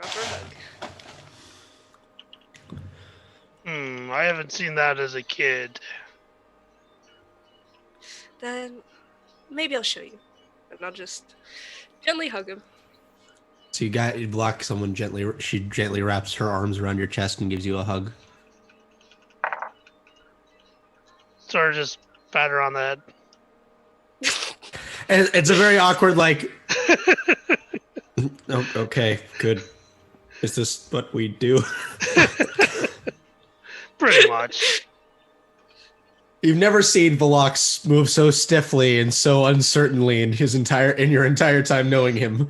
a hug. I haven't seen that as a kid. Then maybe I'll show you, and I'll just gently hug him. So you block someone gently. She gently wraps her arms around your chest and gives you a hug. Sort of just pat her on the head. And it's a very awkward, like, oh, okay, good. Is this what we do? Pretty much. You've never seen Velox move so stiffly and so uncertainly in your entire time knowing him.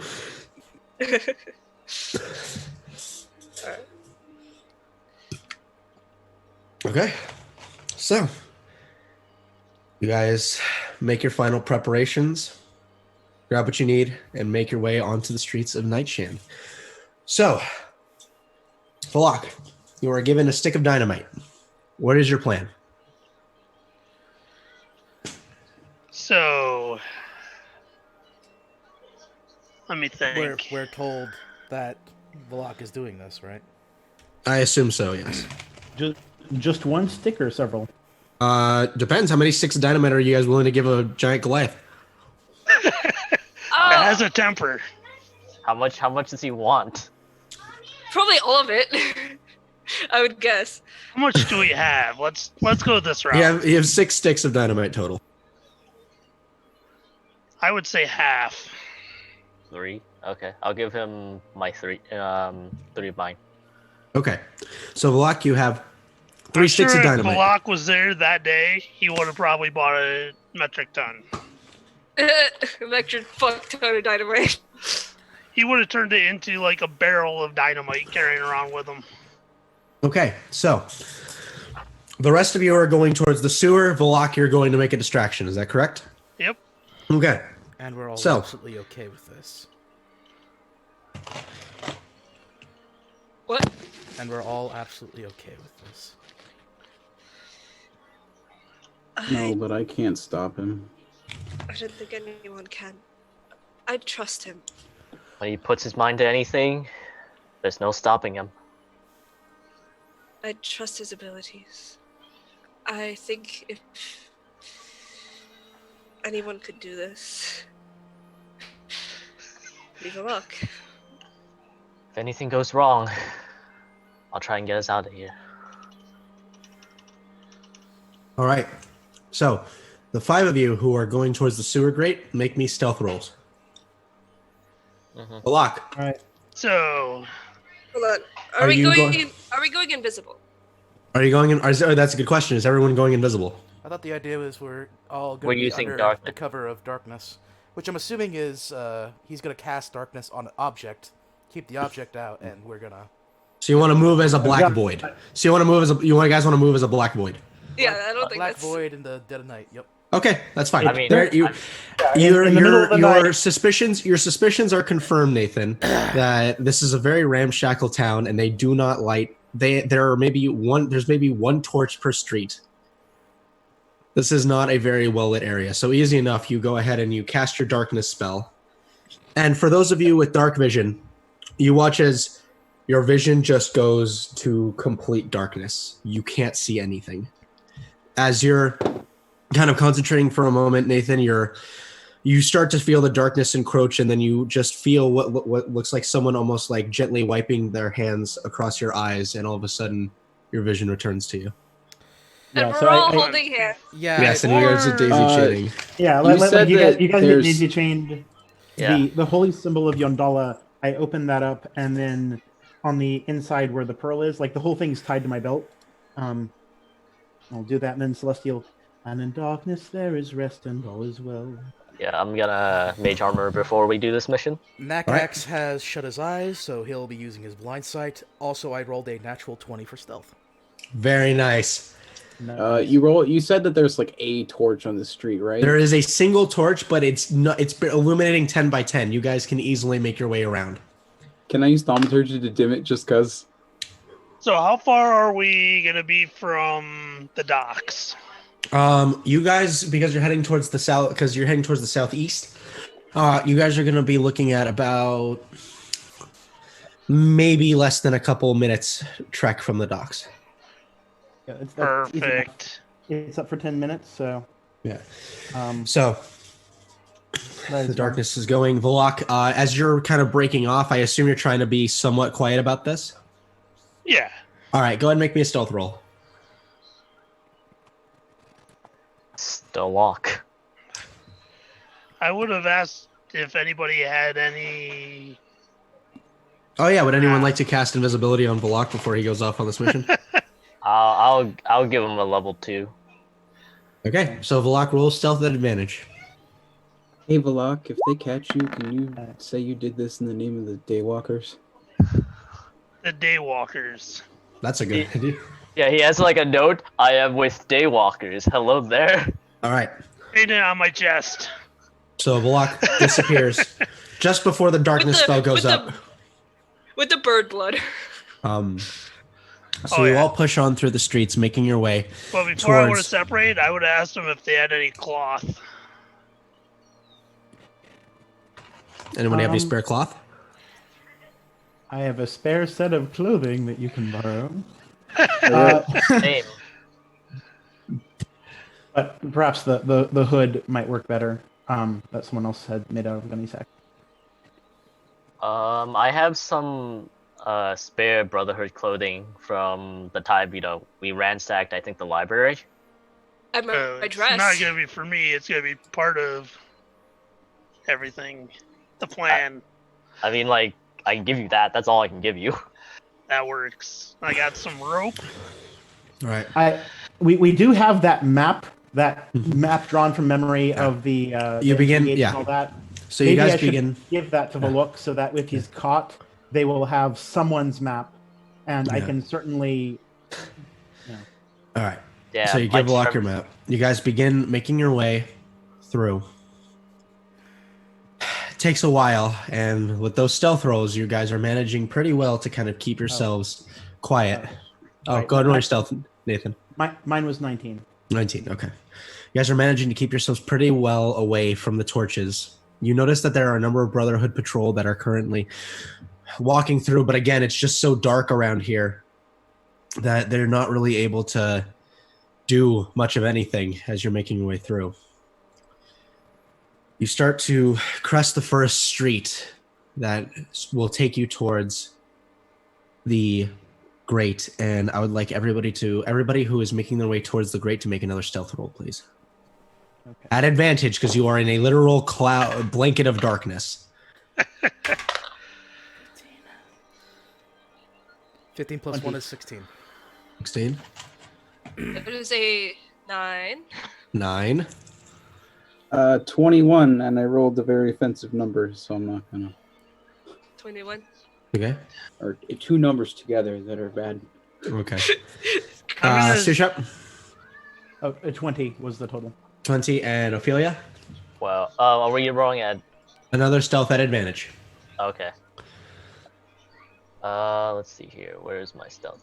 Alright. Okay. So, you guys make your final preparations, grab what you need, and make your way onto the streets of Nightshan. So, Valak, you are given a stick of dynamite. What is your plan? So, let me think. We're told that Valak is doing this, right? I assume so, yes. Just one stick or several? Depends. How many sticks of dynamite are you guys willing to give a giant Goliath? It has a temper. How much does he want? Probably all of it. I would guess. How much do we have? Let's go this route. You have 6 sticks of dynamite total. I would say half. 3. Okay, I'll give him my 3. 3 of mine. Okay. So, Valak, you have 3 sticks Sure, of if dynamite. Balak was there that day, he would have probably bought a metric ton. Electric fuck ton of dynamite. He would have turned it into like a barrel of dynamite carrying around with him. Okay, so the rest of you are going towards the sewer. Valak, you're going to make a distraction. Is that correct? Yep. Okay. And we're all So- absolutely okay with this. What? And we're all absolutely okay with this. No, but I can't stop him. I don't think anyone can. I trust him. When he puts his mind to anything, there's no stopping him. I trust his abilities. I think if anyone could do this, leave a luck. If anything goes wrong, I'll try and get us out of here. All right. So, the 5 of you who are going towards the sewer grate, make me stealth rolls. Mhm. Valak, All right. So, Hold on. Are Are we you going? going- Are we going invisible? are you going in? That's a good question. Is everyone going invisible? I thought the idea was we're all going We're to be using under darkness. the cover of darkness, which I'm assuming is he's going to cast darkness on an object, keep the object out, and we're gonna. So you want to move as a black got- void. So you want to move as guys want to move as a black void. Yeah, I don't think Black that's. Void in the dead of night. Yep. Okay, that's fine. I mean, There- you, in the middle of the your night. suspicions are confirmed, Nathan, that this is a very ramshackle town, and they do not light. There's maybe one torch per street. This is not a very well lit area, so easy enough. You go ahead and you cast your darkness spell, and for those of you with dark vision, you watch as your vision just goes to complete darkness. You can't see anything. As you're kind of concentrating for a moment, Nathan, you start to feel the darkness encroach, and then you just feel what looks like someone almost like gently wiping their hands across your eyes, and all of a sudden your vision returns to you. And Yeah, we're so all I- holding hands. Yeah. Yes, and you guys are daisy chaining. Yeah, You said you guys that get there's- daisy chained. Yeah. The holy symbol of Yondala, I open that up, and then on the inside where the pearl is, like the whole thing's tied to my belt. I'll do that, and then Celestial. And in darkness there is rest, and all is well. Yeah, I'm gonna mage armor before we do this mission. Nakax has shut his eyes, so he'll be using his blind sight. Also, I rolled a natural 20 for stealth. Very nice. You said that there's like a torch on the street, right? There is a single torch, but it's illuminating 10 by 10. You guys can easily make your way around. Can I use thaumaturgy to dim it just cause? so how far are we gonna be from the docks? You guys, because you're heading towards the southeast, you guys are going to be looking at about maybe less than a couple minutes trek from the docks. Yeah, that's easy enough. Perfect. It's up for 10 minutes, so. Yeah. Um, So that the is darkness is going. Valak, as you're kind of breaking off, I assume you're trying to be somewhat quiet about this. Yeah. All right, go ahead and make me a stealth roll. Still walk. I would have asked if anybody had any. Oh yeah, would anyone like to cast invisibility on Valak before he goes off on this mission? I'll give him a level 2. Okay, so Valak rolls stealth at advantage. Hey Valak, if they catch you, can you say you did this in the name of the Daywalkers? the Daywalkers. That's a good idea. Yeah, he has like a note. I am with Daywalkers. Hello there. All right. Painted on my chest. So Balak disappears just before the darkness spell goes up. With the bird blood. So you all push on through the streets, making your way. But before I would have towards- separated, I would have asked them if they had any cloth. Anyone have any spare cloth? I have a spare set of clothing that you can borrow. Same. But perhaps the hood might work better. That someone else had made out of gunny sack. I have some spare Brotherhood clothing from the time we ransacked. I think the library. And my It's dress. not gonna be for me. It's gonna be part of everything. The plan. I mean, like, I can give you that. That's all I can give you. That works. I got some rope. All right. We do have that map drawn from memory of the You the begin- and yeah. all that. So you Maybe guys I should begin. give that to Valok so that if he's caught, they will have someone's map, and I Yeah. can certainly. All right. Yeah. So you my give Balak your term- map. You guys begin making your way through. It takes a while, and with those stealth rolls, you guys are managing pretty well to kind of keep yourselves quiet. Right. Go ahead and roll your stealth, Nathan. Mine was 19. 19. Okay. You guys are managing to keep yourselves pretty well away from the torches. You notice that there are a number of Brotherhood patrol that are currently walking through, but again, it's just so dark around here that they're not really able to do much of anything as you're making your way through. You start to crest the first street that will take you towards the grate, and I would like everybody who is making their way towards the grate to make another stealth roll, please. Okay. At advantage, because you are in a literal blanket of darkness. 15 plus 1 is 16. 16, It is a 9. 9. 21, and I rolled a very offensive number, so I'm not gonna. 21. Okay. Or two numbers together that are bad. Okay. I'm gonna- Sushap, Oh, 20 was the total. 20, and Ophelia, Well, are we rolling at? another stealth at advantage. Okay. Let's see here. Where's my stealth?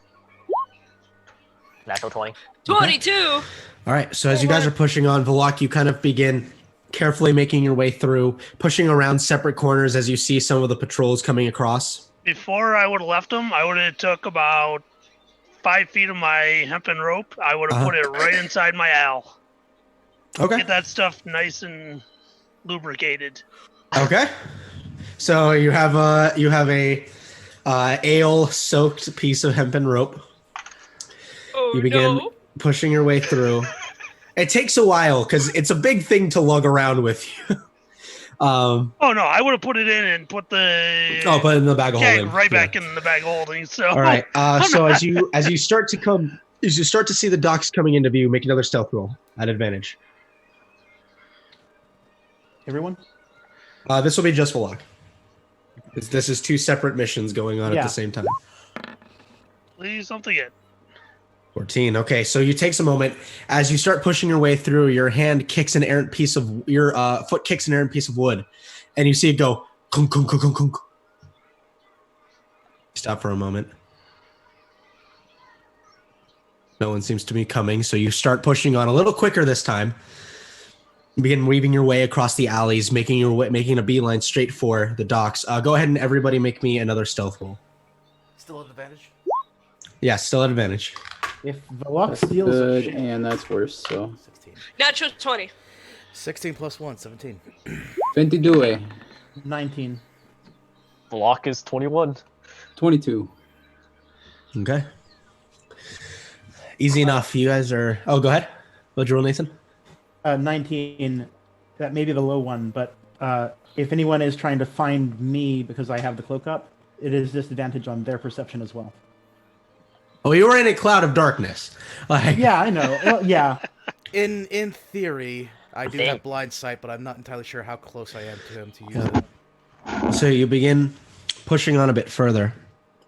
Natural 20. 22! All right, so as you guys are pushing on, Valak, you kind of begin carefully making your way through, pushing around separate corners as you see some of the patrols coming across. Before I would have left them, I would have took about 5 feet of my hempen rope. I would have put it right inside my owl. Okay. Get that stuff nice and lubricated. Okay. So you have a ale-soaked piece of hempen rope. Oh You begin no! pushing your way through. It takes a while because it's a big thing to lug around with you. Oh no, I would have put it in and put the Put it in the bag of keg holding. right Yeah. back in the bag of holding. So All right. So as you start to see the docks coming into view, make another stealth roll at advantage. Everyone? This will be just Valak. This is two separate missions going on at Yeah. the same time. please don't forget. 14. Okay, so you take a moment as you start pushing your way through. Your hand kicks an errant piece of your foot kicks an errant piece of wood, and you see it go kunk kunk kunk kunk kunk. Stop for a moment. No one seems to be coming, so you start pushing on a little quicker this time. You begin weaving your way across the alleys, making a beeline straight for the docks. Go ahead and everybody make me another stealth roll. Still at advantage? Yeah, still at advantage. If Valak That's steals good, shit, and that's worse. So 16. Natural 20. 16 plus 1, 17. 22, 19. Block is 21. 22. Okay. Easy enough. You guys are. Oh, go ahead. What'd you roll, Nathan? 19. That may be the low one, but if anyone is trying to find me because I have the cloak up, it is disadvantage on their perception as well. Oh, you were in a cloud of darkness. Like, Yeah, I know. Well, yeah. In theory, I do Dang. have blind sight, but I'm not entirely sure how close I am to him to use it. So you begin pushing on a bit further.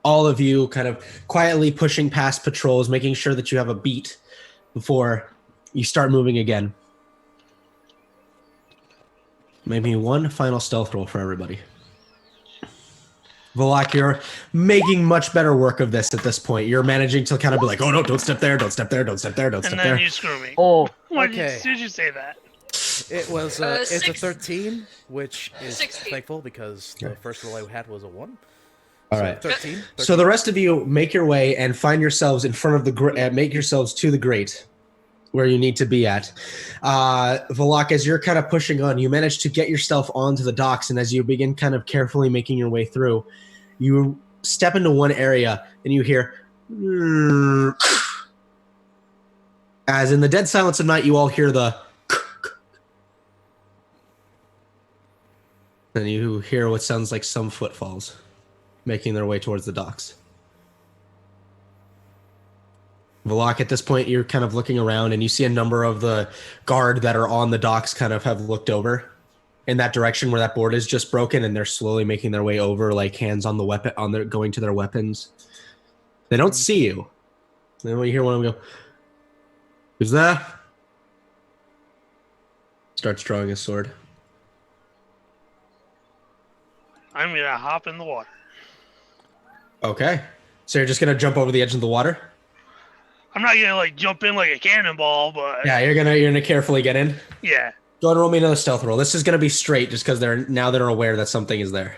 all of you kind of quietly pushing past patrols, making sure that you have a beat before you start moving again. Maybe one final stealth roll for everybody. Volak, you're making much better work of this at this point. You're managing to kind of be like, oh no, don't step there, don't step there, don't step there, don't step And there. then you screw me. Oh, Why okay. did you say that? It was it's a 6. 13, which is 16. thankful because the first roll I had was a 1. All So right. 13. So the rest of you make your way and find yourselves in front of the make yourselves to the grate where you need to be at. Volak, as you're kind of pushing on, you manage to get yourself onto the docks, and as you begin kind of carefully making your way through, you step into one area and you hear as in the dead silence of night, you all hear the and you hear what sounds like some footfalls making their way towards the docks. Volak, at this point, you're kind of looking around and you see a number of the guard that are on the docks kind of have looked over in that direction where that board is just broken, and they're slowly making their way over, like hands on the weapon, on their going to their weapons. They don't see you. Then when you hear one of them go, "Who's that?" Starts drawing his sword. I'm gonna hop in the water. Okay. So you're just gonna jump over the edge of the water? I'm not gonna like jump in like a cannonball, but Yeah, you're gonna carefully get in. yeah. Go ahead and roll me another stealth roll. This is gonna be straight just because they're aware that something is there.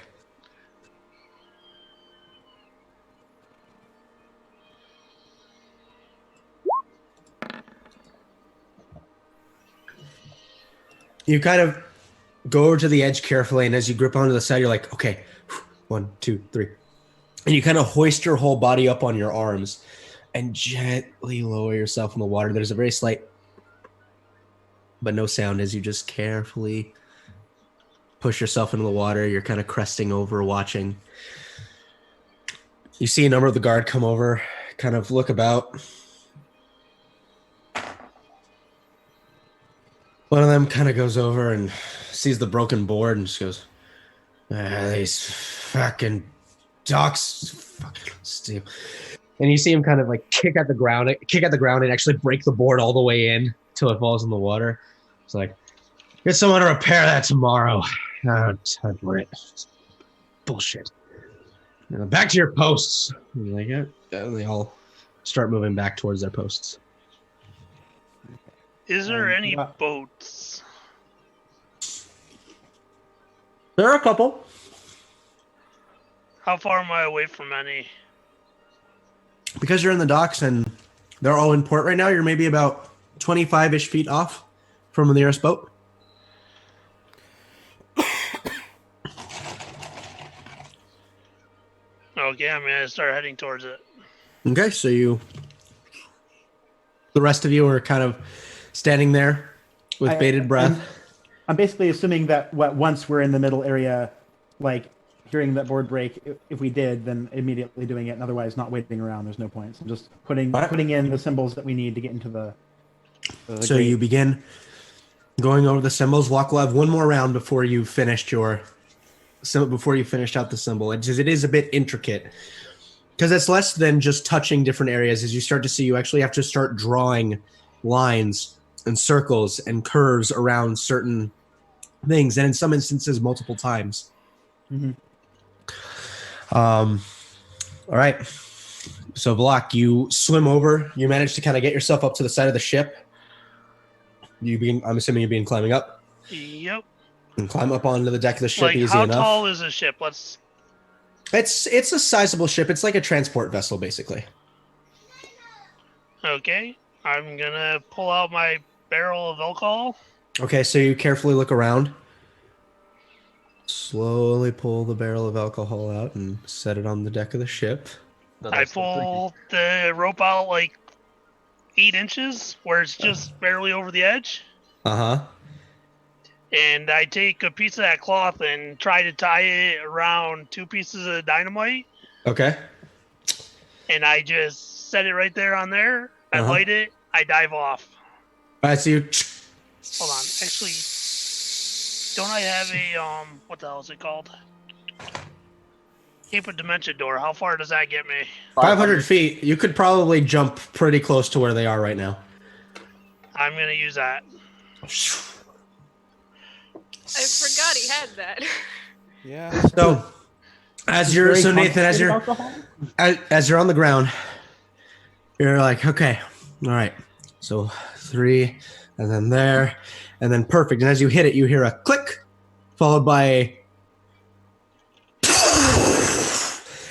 You kind of go over to the edge carefully, and as you grip onto the side, you're like, okay, 1, 2, 3. And you kind of hoist your whole body up on your arms and gently lower yourself in the water. There's a very slight, but no sound as you just carefully push yourself into the water. You're kind of cresting over, watching. You see a number of the guard come over, kind of look about. One of them kind of goes over and sees the broken board and just goes, these fucking ducks, fucking steal. And you see him kind of like kick at the ground and actually break the board all the way in till it falls in the water. It's like, get someone to repair that tomorrow. I don't have time for it. Bullshit. Back to your posts. And you're like, yeah. And they all start moving back towards their posts. Is there any boats? There are a couple. How far am I away from any? Because you're in the docks and they're all in port right now, you're maybe about 25-ish feet off from the nearest boat. Okay, I'm gonna start heading towards it. Okay, so the rest of you are kind of standing there with bated breath. I'm basically assuming that once we're in the middle area, like hearing that board break, if we did, then immediately doing it, and otherwise not waiting around. There's no point. So just putting in the symbols that we need to get into the so you begin going over the symbols. Walk will have one more round before you finished out the symbol. It is a bit intricate because it's less than just touching different areas. As you start to see, you actually have to start drawing lines and circles and curves around certain things, and in some instances multiple times. Mm-hmm. All right. So Vlak, you swim over. You manage to kind of get yourself up to the side of the ship. I'm assuming you're climbing up. Yep. And climb up onto the deck of the ship Like, easy how enough. tall is the ship? It's a sizable ship. It's like a transport vessel, basically. Okay. I'm gonna pull out my barrel of alcohol. Okay, so you carefully look around. Slowly pull the barrel of alcohol out and set it on the deck of the ship. I pull the rope out like 8 inches, where it's just barely over the edge. Uh-huh. And I take a piece of that cloth and try to tie it around 2 pieces of dynamite. Okay. And I just set it right there on there. I light it. I dive off. All right, so you... Hold on. Actually, don't I have a, what the hell is it called? Keep a dimension door. How far does that get me? 500 feet. You could probably jump pretty close to where they are right now. I'm gonna use that. I forgot he had that. Yeah. So, Nathan, as you're on the ground, you're like, okay, all right. So 3, and then there, and then perfect. And as you hit it, you hear a click, followed by a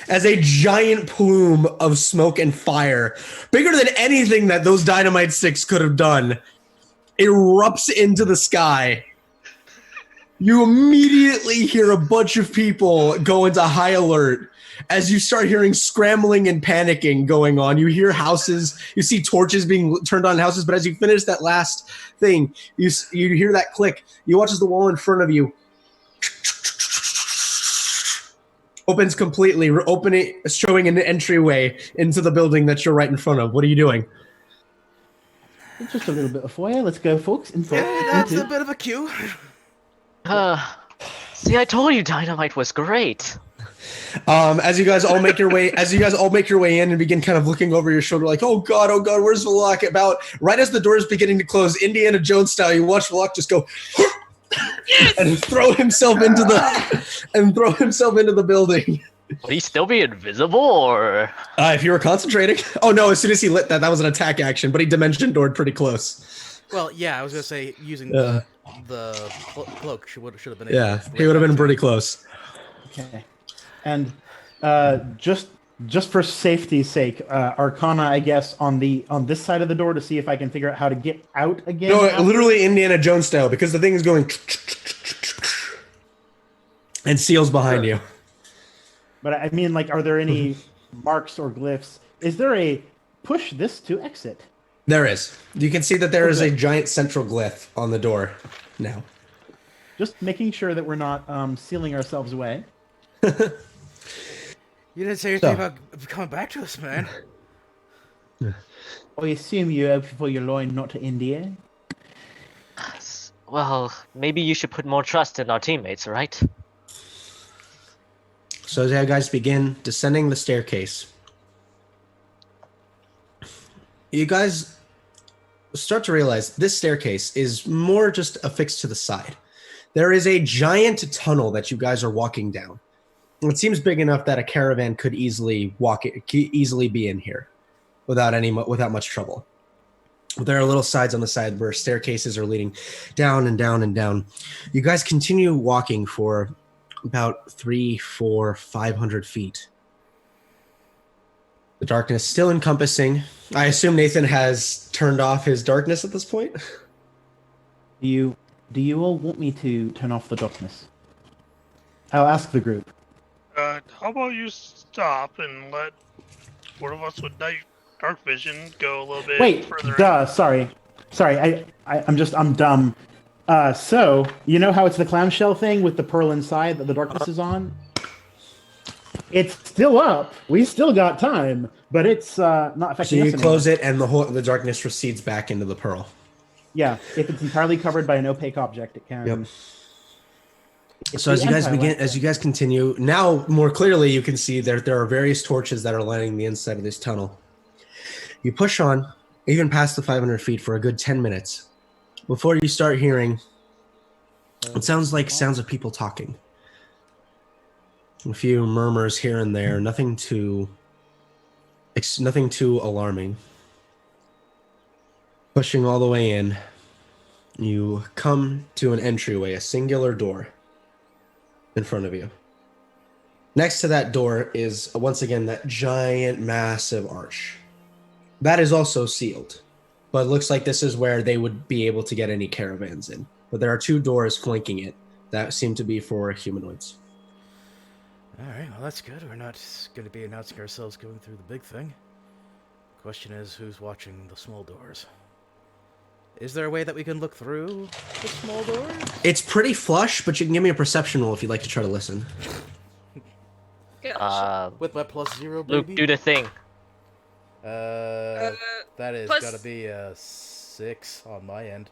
as a giant plume of smoke and fire, bigger than anything that those dynamite sticks could have done, erupts into the sky. You immediately hear a bunch of people go into high alert as you start hearing scrambling and panicking going on. You hear houses, you see torches being turned on in houses, but as you finish that last thing, you hear that click. You watch as the wall in front of you opens completely, showing an entryway into the building that you're right in front of. What are you doing? Just a little bit of foyer. Let's go, folks. Yeah, that's a bit of a cue. See, I told you dynamite was great. As you guys all make your way in and begin kind of looking over your shoulder, like, oh god, where's Valak? About right as the door is beginning to close, Indiana Jones style, you watch Valak just go and throw himself into the building. Would he still be invisible, or? If you were concentrating. Oh no! As soon as he lit that was an attack action, but he dimension doored pretty close. Well, yeah, I was gonna say using the cloak should have been. Yeah, he would have been pretty close. Okay, and just for safety's sake, Arcana, I guess, on this side of the door to see if I can figure out how to get out again. No, literally Indiana Jones style, because the thing is going and seals behind you. But I mean, like, are there any marks or glyphs? Is there a push this to exit? There is. You can see that there is a giant central glyph on the door now. Just making sure that we're not sealing ourselves away. You didn't say anything about coming back to us, man. I assume you have for your loin not to India. Well, maybe you should put more trust in our teammates, right? So as you guys begin descending the staircase, you guys start to realize this staircase is more just affixed to the side. There is a giant tunnel that you guys are walking down. It seems big enough that a caravan could easily be in here without much trouble. There are little sides on the side where staircases are leading down and down and down. You guys continue walking for about 300, 400, 500 feet. The darkness still encompassing. I assume Nathan has turned off his darkness at this point. Do you all want me to turn off the darkness? I'll ask the group. How about you stop and let one of us with dark vision go a little bit further? Sorry. I'm dumb. So, you know how it's the clamshell thing with the pearl inside that the darkness is on? It's still up. We still got time, but it's not affecting us. So you close it, and the darkness recedes back into the pearl. Yeah, if it's entirely covered by an opaque object, it can. Yep. So as you guys continue, now more clearly you can see there are various torches that are lighting the inside of this tunnel. You push on, even past the 500 feet for a good 10 minutes, before you start hearing it sounds like sounds of people talking. A few murmurs here and there, nothing too alarming. Pushing all the way in, you come to an entryway, a singular door in front of you. Next to that door is, once again, that giant, massive arch. That is also sealed, but it looks like this is where they would be able to get any caravans in. But there are 2 doors flanking it that seem to be for humanoids. All right, well, that's good. We're not going to be announcing ourselves going through the big thing. Question is, who's watching the small doors? Is there a way that we can look through the small doors? It's pretty flush, but you can give me a perception roll if you'd like to try to listen. With my +0, baby? Luke, do the thing. That is plus- gotta be a 6 on my end.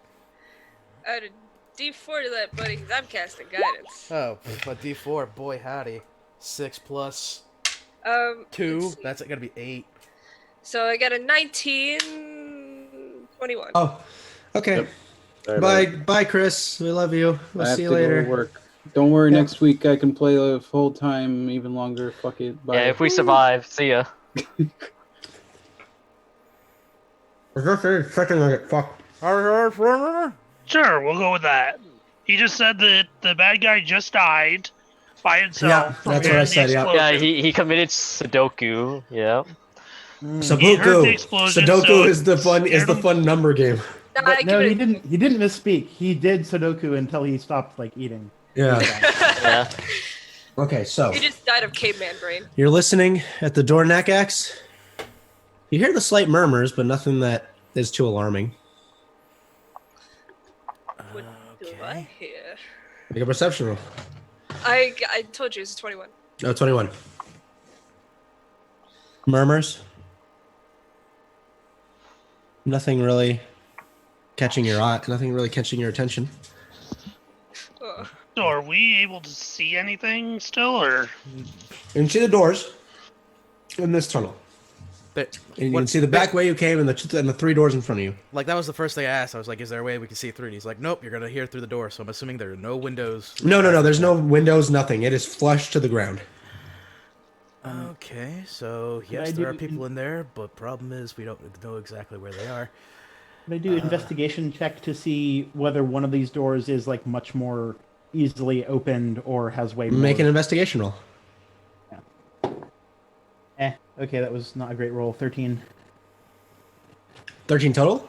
Add a D4 to that, buddy, because I'm casting guidance. Oh, but D4, boy howdy. 6 plus let's 2. see. That's gonna be 8. So I got a 19, 21. Oh, okay. Yep. Sorry Bye, about it. bye, Chris. We love you. We'll I have see you to later. go to work. Don't worry, Yeah. next week I can play the full time, even longer. Fuck it. Bye. Yeah, if we survive, see ya. Second nugget. Fuck. Sure, we'll go with that. He just said that the bad guy just died by himself. Yeah, from that's what I hearing the said, yeah. Yeah, explosion. he committed Sudoku. Yeah. He heard the Sudoku. explosion, Sudoku so is the it scared him. fun number game. I But no, give he it. didn't. He didn't misspeak. He did Sudoku until he stopped like eating. Yeah. Yeah. Okay, so He just died of caveman brain. you're listening at the door, Nakax. You hear the slight murmurs, but nothing that is too alarming. What do I hear? Make a perception roll. I told you it's 21. Oh, 21. Murmurs. Nothing really catching your eye. Nothing really catching your attention. Ugh. So are we able to see anything still, or You can see the doors in this tunnel. But And you can see the back way you came and the 3 doors in front of you. like that was the first thing I asked. I was like, "Is there a way we can see through?" And he's like, "Nope, you're gonna hear through the door." So I'm assuming there are no windows. No. There's no windows, nothing. It is flush to the ground. Okay, so I yes, there are do- people in there, but problem is we don't know exactly where they are. Can I do investigation check to see whether one of these doors is like much more easily opened or has way more? Make an investigation roll. Okay, that was not a great roll. 13. 13 total?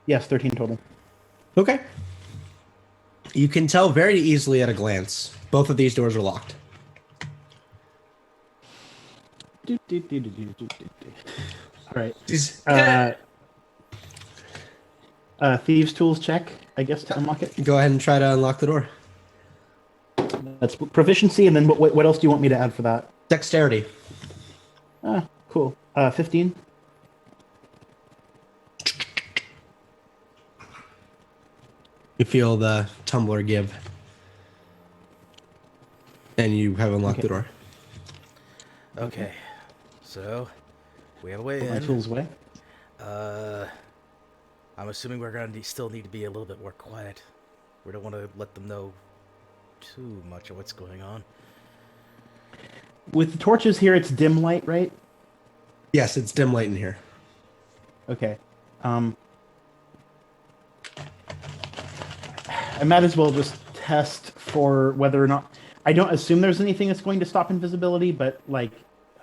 Yes, 13 total. Okay. You can tell very easily at a glance. Both of these doors are locked. All right. These- Thieves' tools check, I guess, to unlock it. Go ahead and try to unlock the door. That's proficiency, and then what else do you want me to add for that? Dexterity. Ah, cool. 15. You feel the tumbler give. And you have unlocked the door. Okay, so we have a way Put my in. tools away. I'm assuming we're gonna still need to be a little bit more quiet. We don't want to let them know too much of what's going on. With the torches here, it's dim light, right? Yes, it's dim light in here. Okay. I might as well just test for whether or not... I don't assume there's anything that's going to stop invisibility, but like,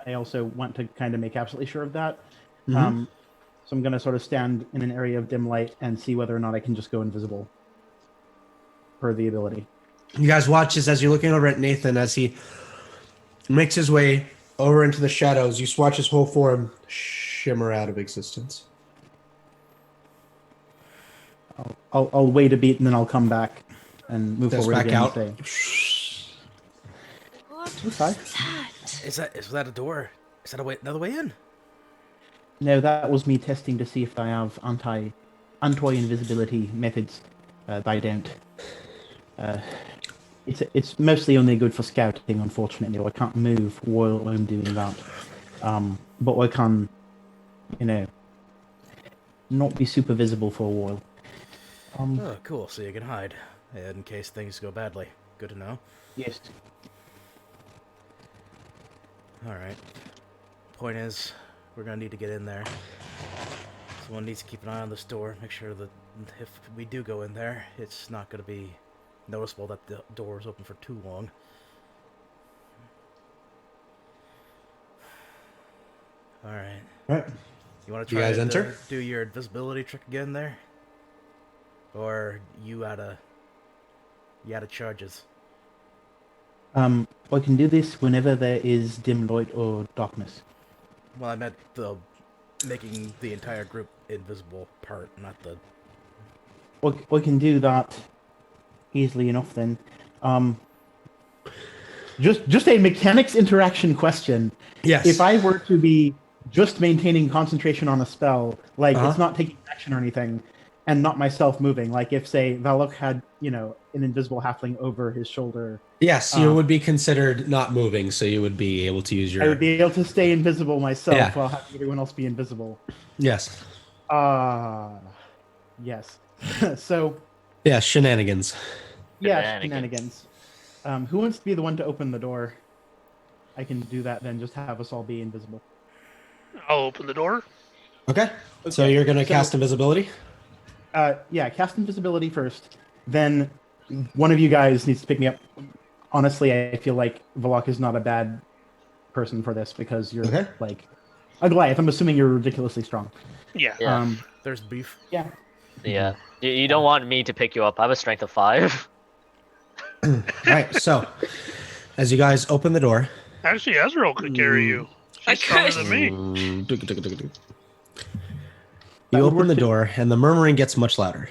I also want to kind of make absolutely sure of that. Mhm. So I'm going to sort of stand in an area of dim light and see whether or not I can just go invisible per the ability. You guys watch this as you're looking over at Nathan as he makes his way over into the shadows. You watch his whole form shimmer out of existence. I'll wait a beat and then I'll come back and move Goes forward back again out. and say, What Okay. was that? Is that a door? Is that another way in? no, that was me testing to see if I have anti-invisibility methods. But I don't. It's mostly only good for scouting, unfortunately. I can't move while I'm doing that. But I can, not be super visible for a while. Oh, cool. So you can hide in case things go badly. Good to know. Yes. All right. Point is, we're gonna need to get in there. Someone needs to keep an eye on this door. Make sure that if we do go in there, it's not gonna be noticeable that the door is open for too long. All right. Right. You want to You try guys to enter? do your invisibility trick again there, or you out of charges? I can do this whenever there is dim light or darkness. Well, I meant the making the entire group invisible part, not the. I can do that easily enough then. Just a mechanics interaction question. Yes. If I were to be just maintaining concentration on a spell, like Uh-huh. it's not taking action or anything, and not myself moving. Like if, say, Valok had, an invisible halfling over his shoulder, Yes, you would be considered not moving, so you would be able to use your. I would be able to stay invisible myself Yeah. while having everyone else be invisible. Yes. Yes. So. Yeah, shenanigans. Yeah, shenanigans. Who wants to be the one to open the door? I can do that then. Just have us all be invisible. I'll open the door. Okay. So you're going to cast invisibility? Yeah, cast invisibility first. Then one of you guys needs to pick me up. Honestly, I feel like Valak is not a bad person for this because you're like a Goliath. I'm assuming you're ridiculously strong. Yeah. There's beef. Yeah. Yeah. You don't want me to pick you up. I have a strength of 5. All right. So as you guys open the door. Actually, Ezreal could carry you. She's stronger than me. You open the door, and the murmuring gets much louder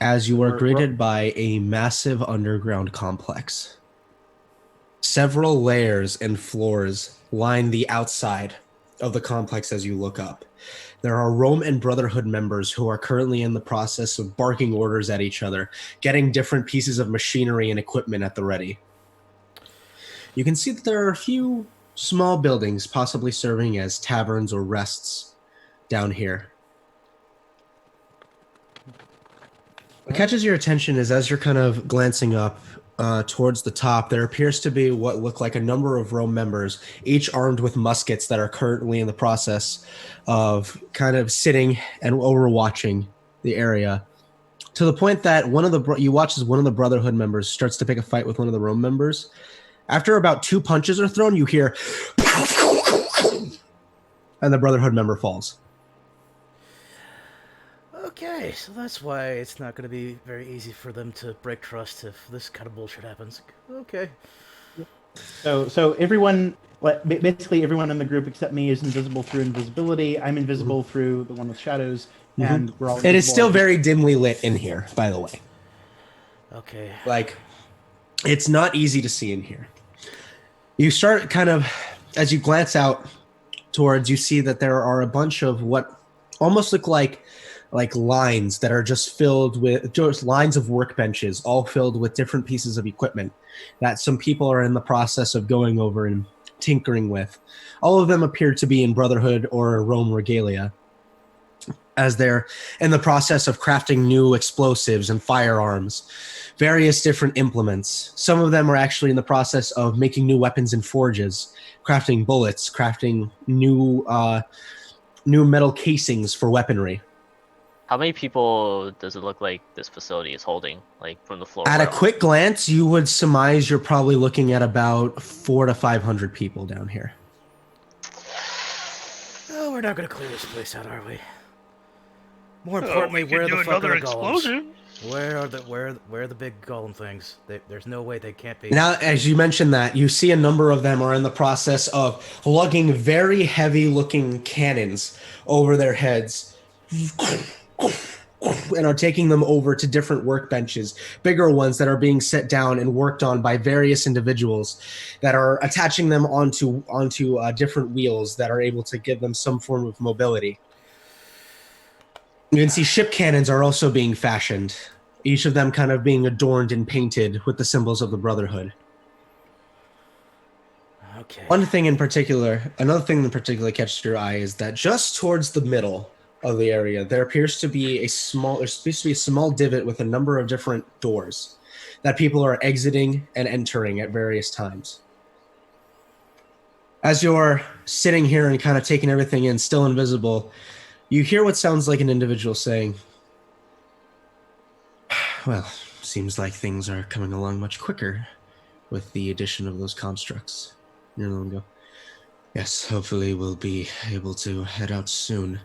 as you are greeted by a massive underground complex. Several layers and floors line the outside of the complex as you look up. There are Rome and Brotherhood members who are currently in the process of barking orders at each other, getting different pieces of machinery and equipment at the ready. You can see that there are a few small buildings possibly serving as taverns or rests down here. What catches your attention is as you're kind of glancing up towards the top, there appears to be what look like a number of Rome members, each armed with muskets that are currently in the process of kind of sitting and overwatching the area. To the point that you watch as one of the Brotherhood members starts to pick a fight with one of the Rome members. After about 2 punches are thrown, you hear, and the Brotherhood member falls. Okay, so that's why it's not going to be very easy for them to break trust if this kind of bullshit happens. Okay. So everyone, basically everyone in the group except me is invisible through invisibility. I'm invisible through the one with shadows, and we're all. It is still very dimly lit in here, by the way. Okay. Like, it's not easy to see in here. You start kind of, as you glance out towards, you see that there are a bunch of what almost look like lines that are just filled with just lines of workbenches, all filled with different pieces of equipment that some people are in the process of going over and tinkering with. All of them appear to be in Brotherhood or Rome regalia, as they're in the process of crafting new explosives and firearms, various different implements. Some of them are actually in the process of making new weapons and forges, crafting bullets, crafting new metal casings for weaponry. How many people does it look like this facility is holding, like from the floor? At a quick glance, you would surmise you're probably looking at about 400 to 500 people down here. Oh, we're not going to clear this place out, are we? More importantly, where the fuck another are the golems? explosion. Where are the big golem things? There's no way they can't be. Now, as you mentioned that, you see a number of them are in the process of lugging very heavy-looking cannons over their heads and are taking them over to different workbenches, bigger ones that are being set down and worked on by various individuals that are attaching them onto different wheels that are able to give them some form of mobility. You can see ship cannons are also being fashioned, each of them kind of being adorned and painted with the symbols of the Brotherhood. Okay. Another thing in particular catches your eye is that just towards the middle of the area, there appears to be a small divot with a number of different doors that people are exiting and entering at various times. As you're sitting here and kind of taking everything in, still invisible, you hear what sounds like an individual saying, "Well, seems like things are coming along much quicker with the addition of those constructs." You're going to go, "Yes, hopefully we'll be able to head out soon.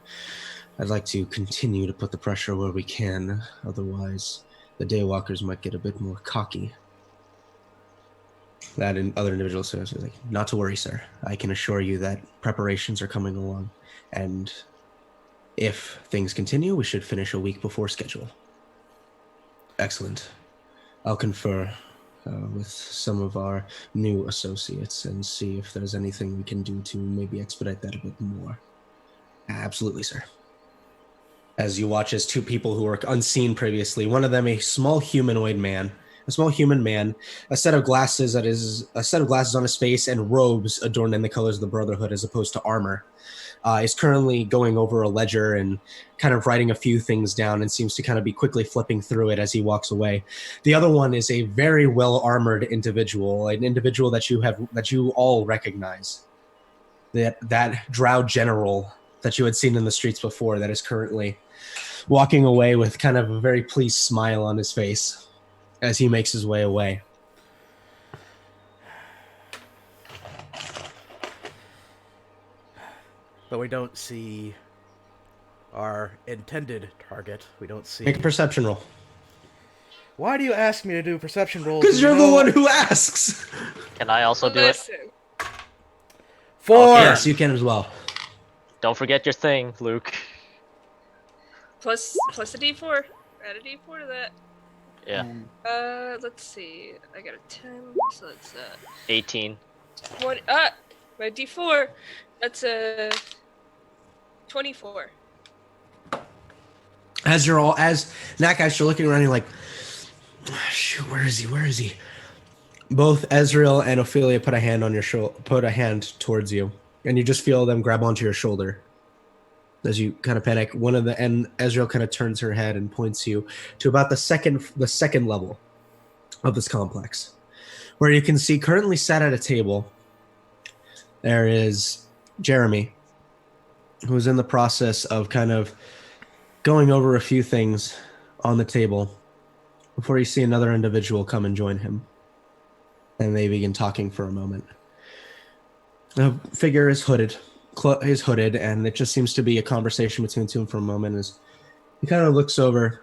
I'd like to continue to put the pressure where we can, otherwise the Daywalkers might get a bit more cocky." That and other individuals say, like, "Not to worry, sir. I can assure you that preparations are coming along, and if things continue, we should finish a week before schedule." "Excellent. I'll confer with some of our new associates and see if there's anything we can do to maybe expedite that a bit more." "Absolutely, sir." as you watch as two people who were unseen previously. One of them, a small human man, a set of glasses on his face, and robes adorned in the colors of the Brotherhood as opposed to armor. Is currently going over a ledger and kind of writing a few things down, and seems to kind of be quickly flipping through it as he walks away. The other one is a very well armored individual, an individual that you all recognize. That Drow general that you had seen in the streets before, that is currently walking away with kind of a very pleased smile on his face as he makes his way away. But we don't see our intended target. We don't see... Make a perception roll. Why do you ask me to do perception rolls? Because you're the one who asks! Can I also do it? Listen. 4! Yes, you can as well. Don't forget your thing, Luke. Plus a d4. Add a d4 to that. Yeah. Let's see. I got a 10, so that's 18. 20. My d4. That's a 24. As Nakash, you're looking around, you're like, shoot, where is he? Both Ezreal and Ophelia put a hand on your put a hand towards you, and you just feel them grab onto your shoulder. As you kind of panic, and Ezreal kind of turns her head and points you to about the second level of this complex, where you can see currently sat at a table. There is Jeremy, who's in the process of kind of going over a few things on the table before you see another individual come and join him. And they begin talking for a moment. The figure is hooded, and it just seems to be a conversation between the two for a moment. As he kind of looks over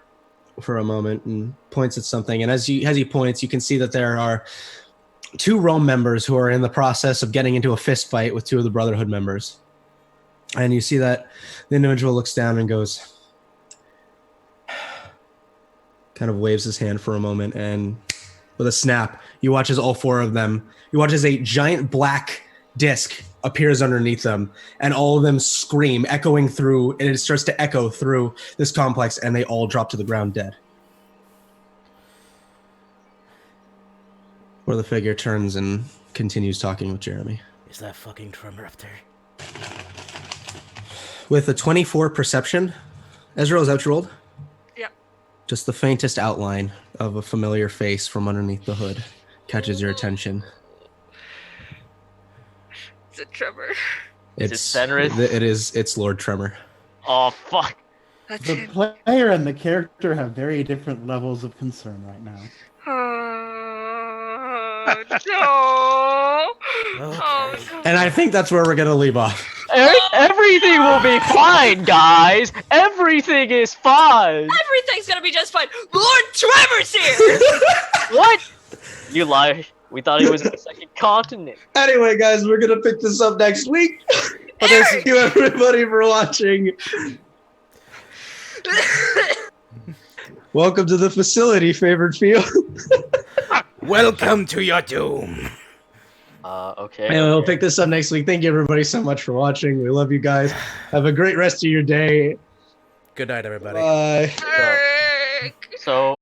for a moment and points at something. And as he points, you can see that there are 2 Rome members who are in the process of getting into a fist fight with 2 of the Brotherhood members. And you see that the individual looks down and goes, kind of waves his hand for a moment, and with a snap, you watch as a giant black disc appears underneath them, and all of them scream, echoing through, and it starts to echo through this complex, and they all drop to the ground dead. Where the figure turns and continues talking with Jeremy. Is that fucking Tremor up there? With a 24 perception, Ezreal, is that what you rolled? Yep. Just the faintest outline of a familiar face from underneath the hood catches your attention. It's a Trevor. Is it Fenris? It's Lord Tremor. Oh, fuck. That's The him. player and the character have very different levels of concern right now. Oh, no. Oh, Okay. no. And I think that's where we're going to leave off. Everything will be fine, guys. Everything is fine. Everything's gonna be just fine. Lord Trevor's here! What? You lie. We thought he was in the second continent. Anyway, guys, we're going to pick this up next week. Thank you, everybody, for watching. Welcome to the facility, Favored Field. Welcome to your doom. Okay. And we'll pick this up next week. Thank you, everybody, so much for watching. We love you guys. Have a great rest of your day. Good night, everybody. Bye. Eric. So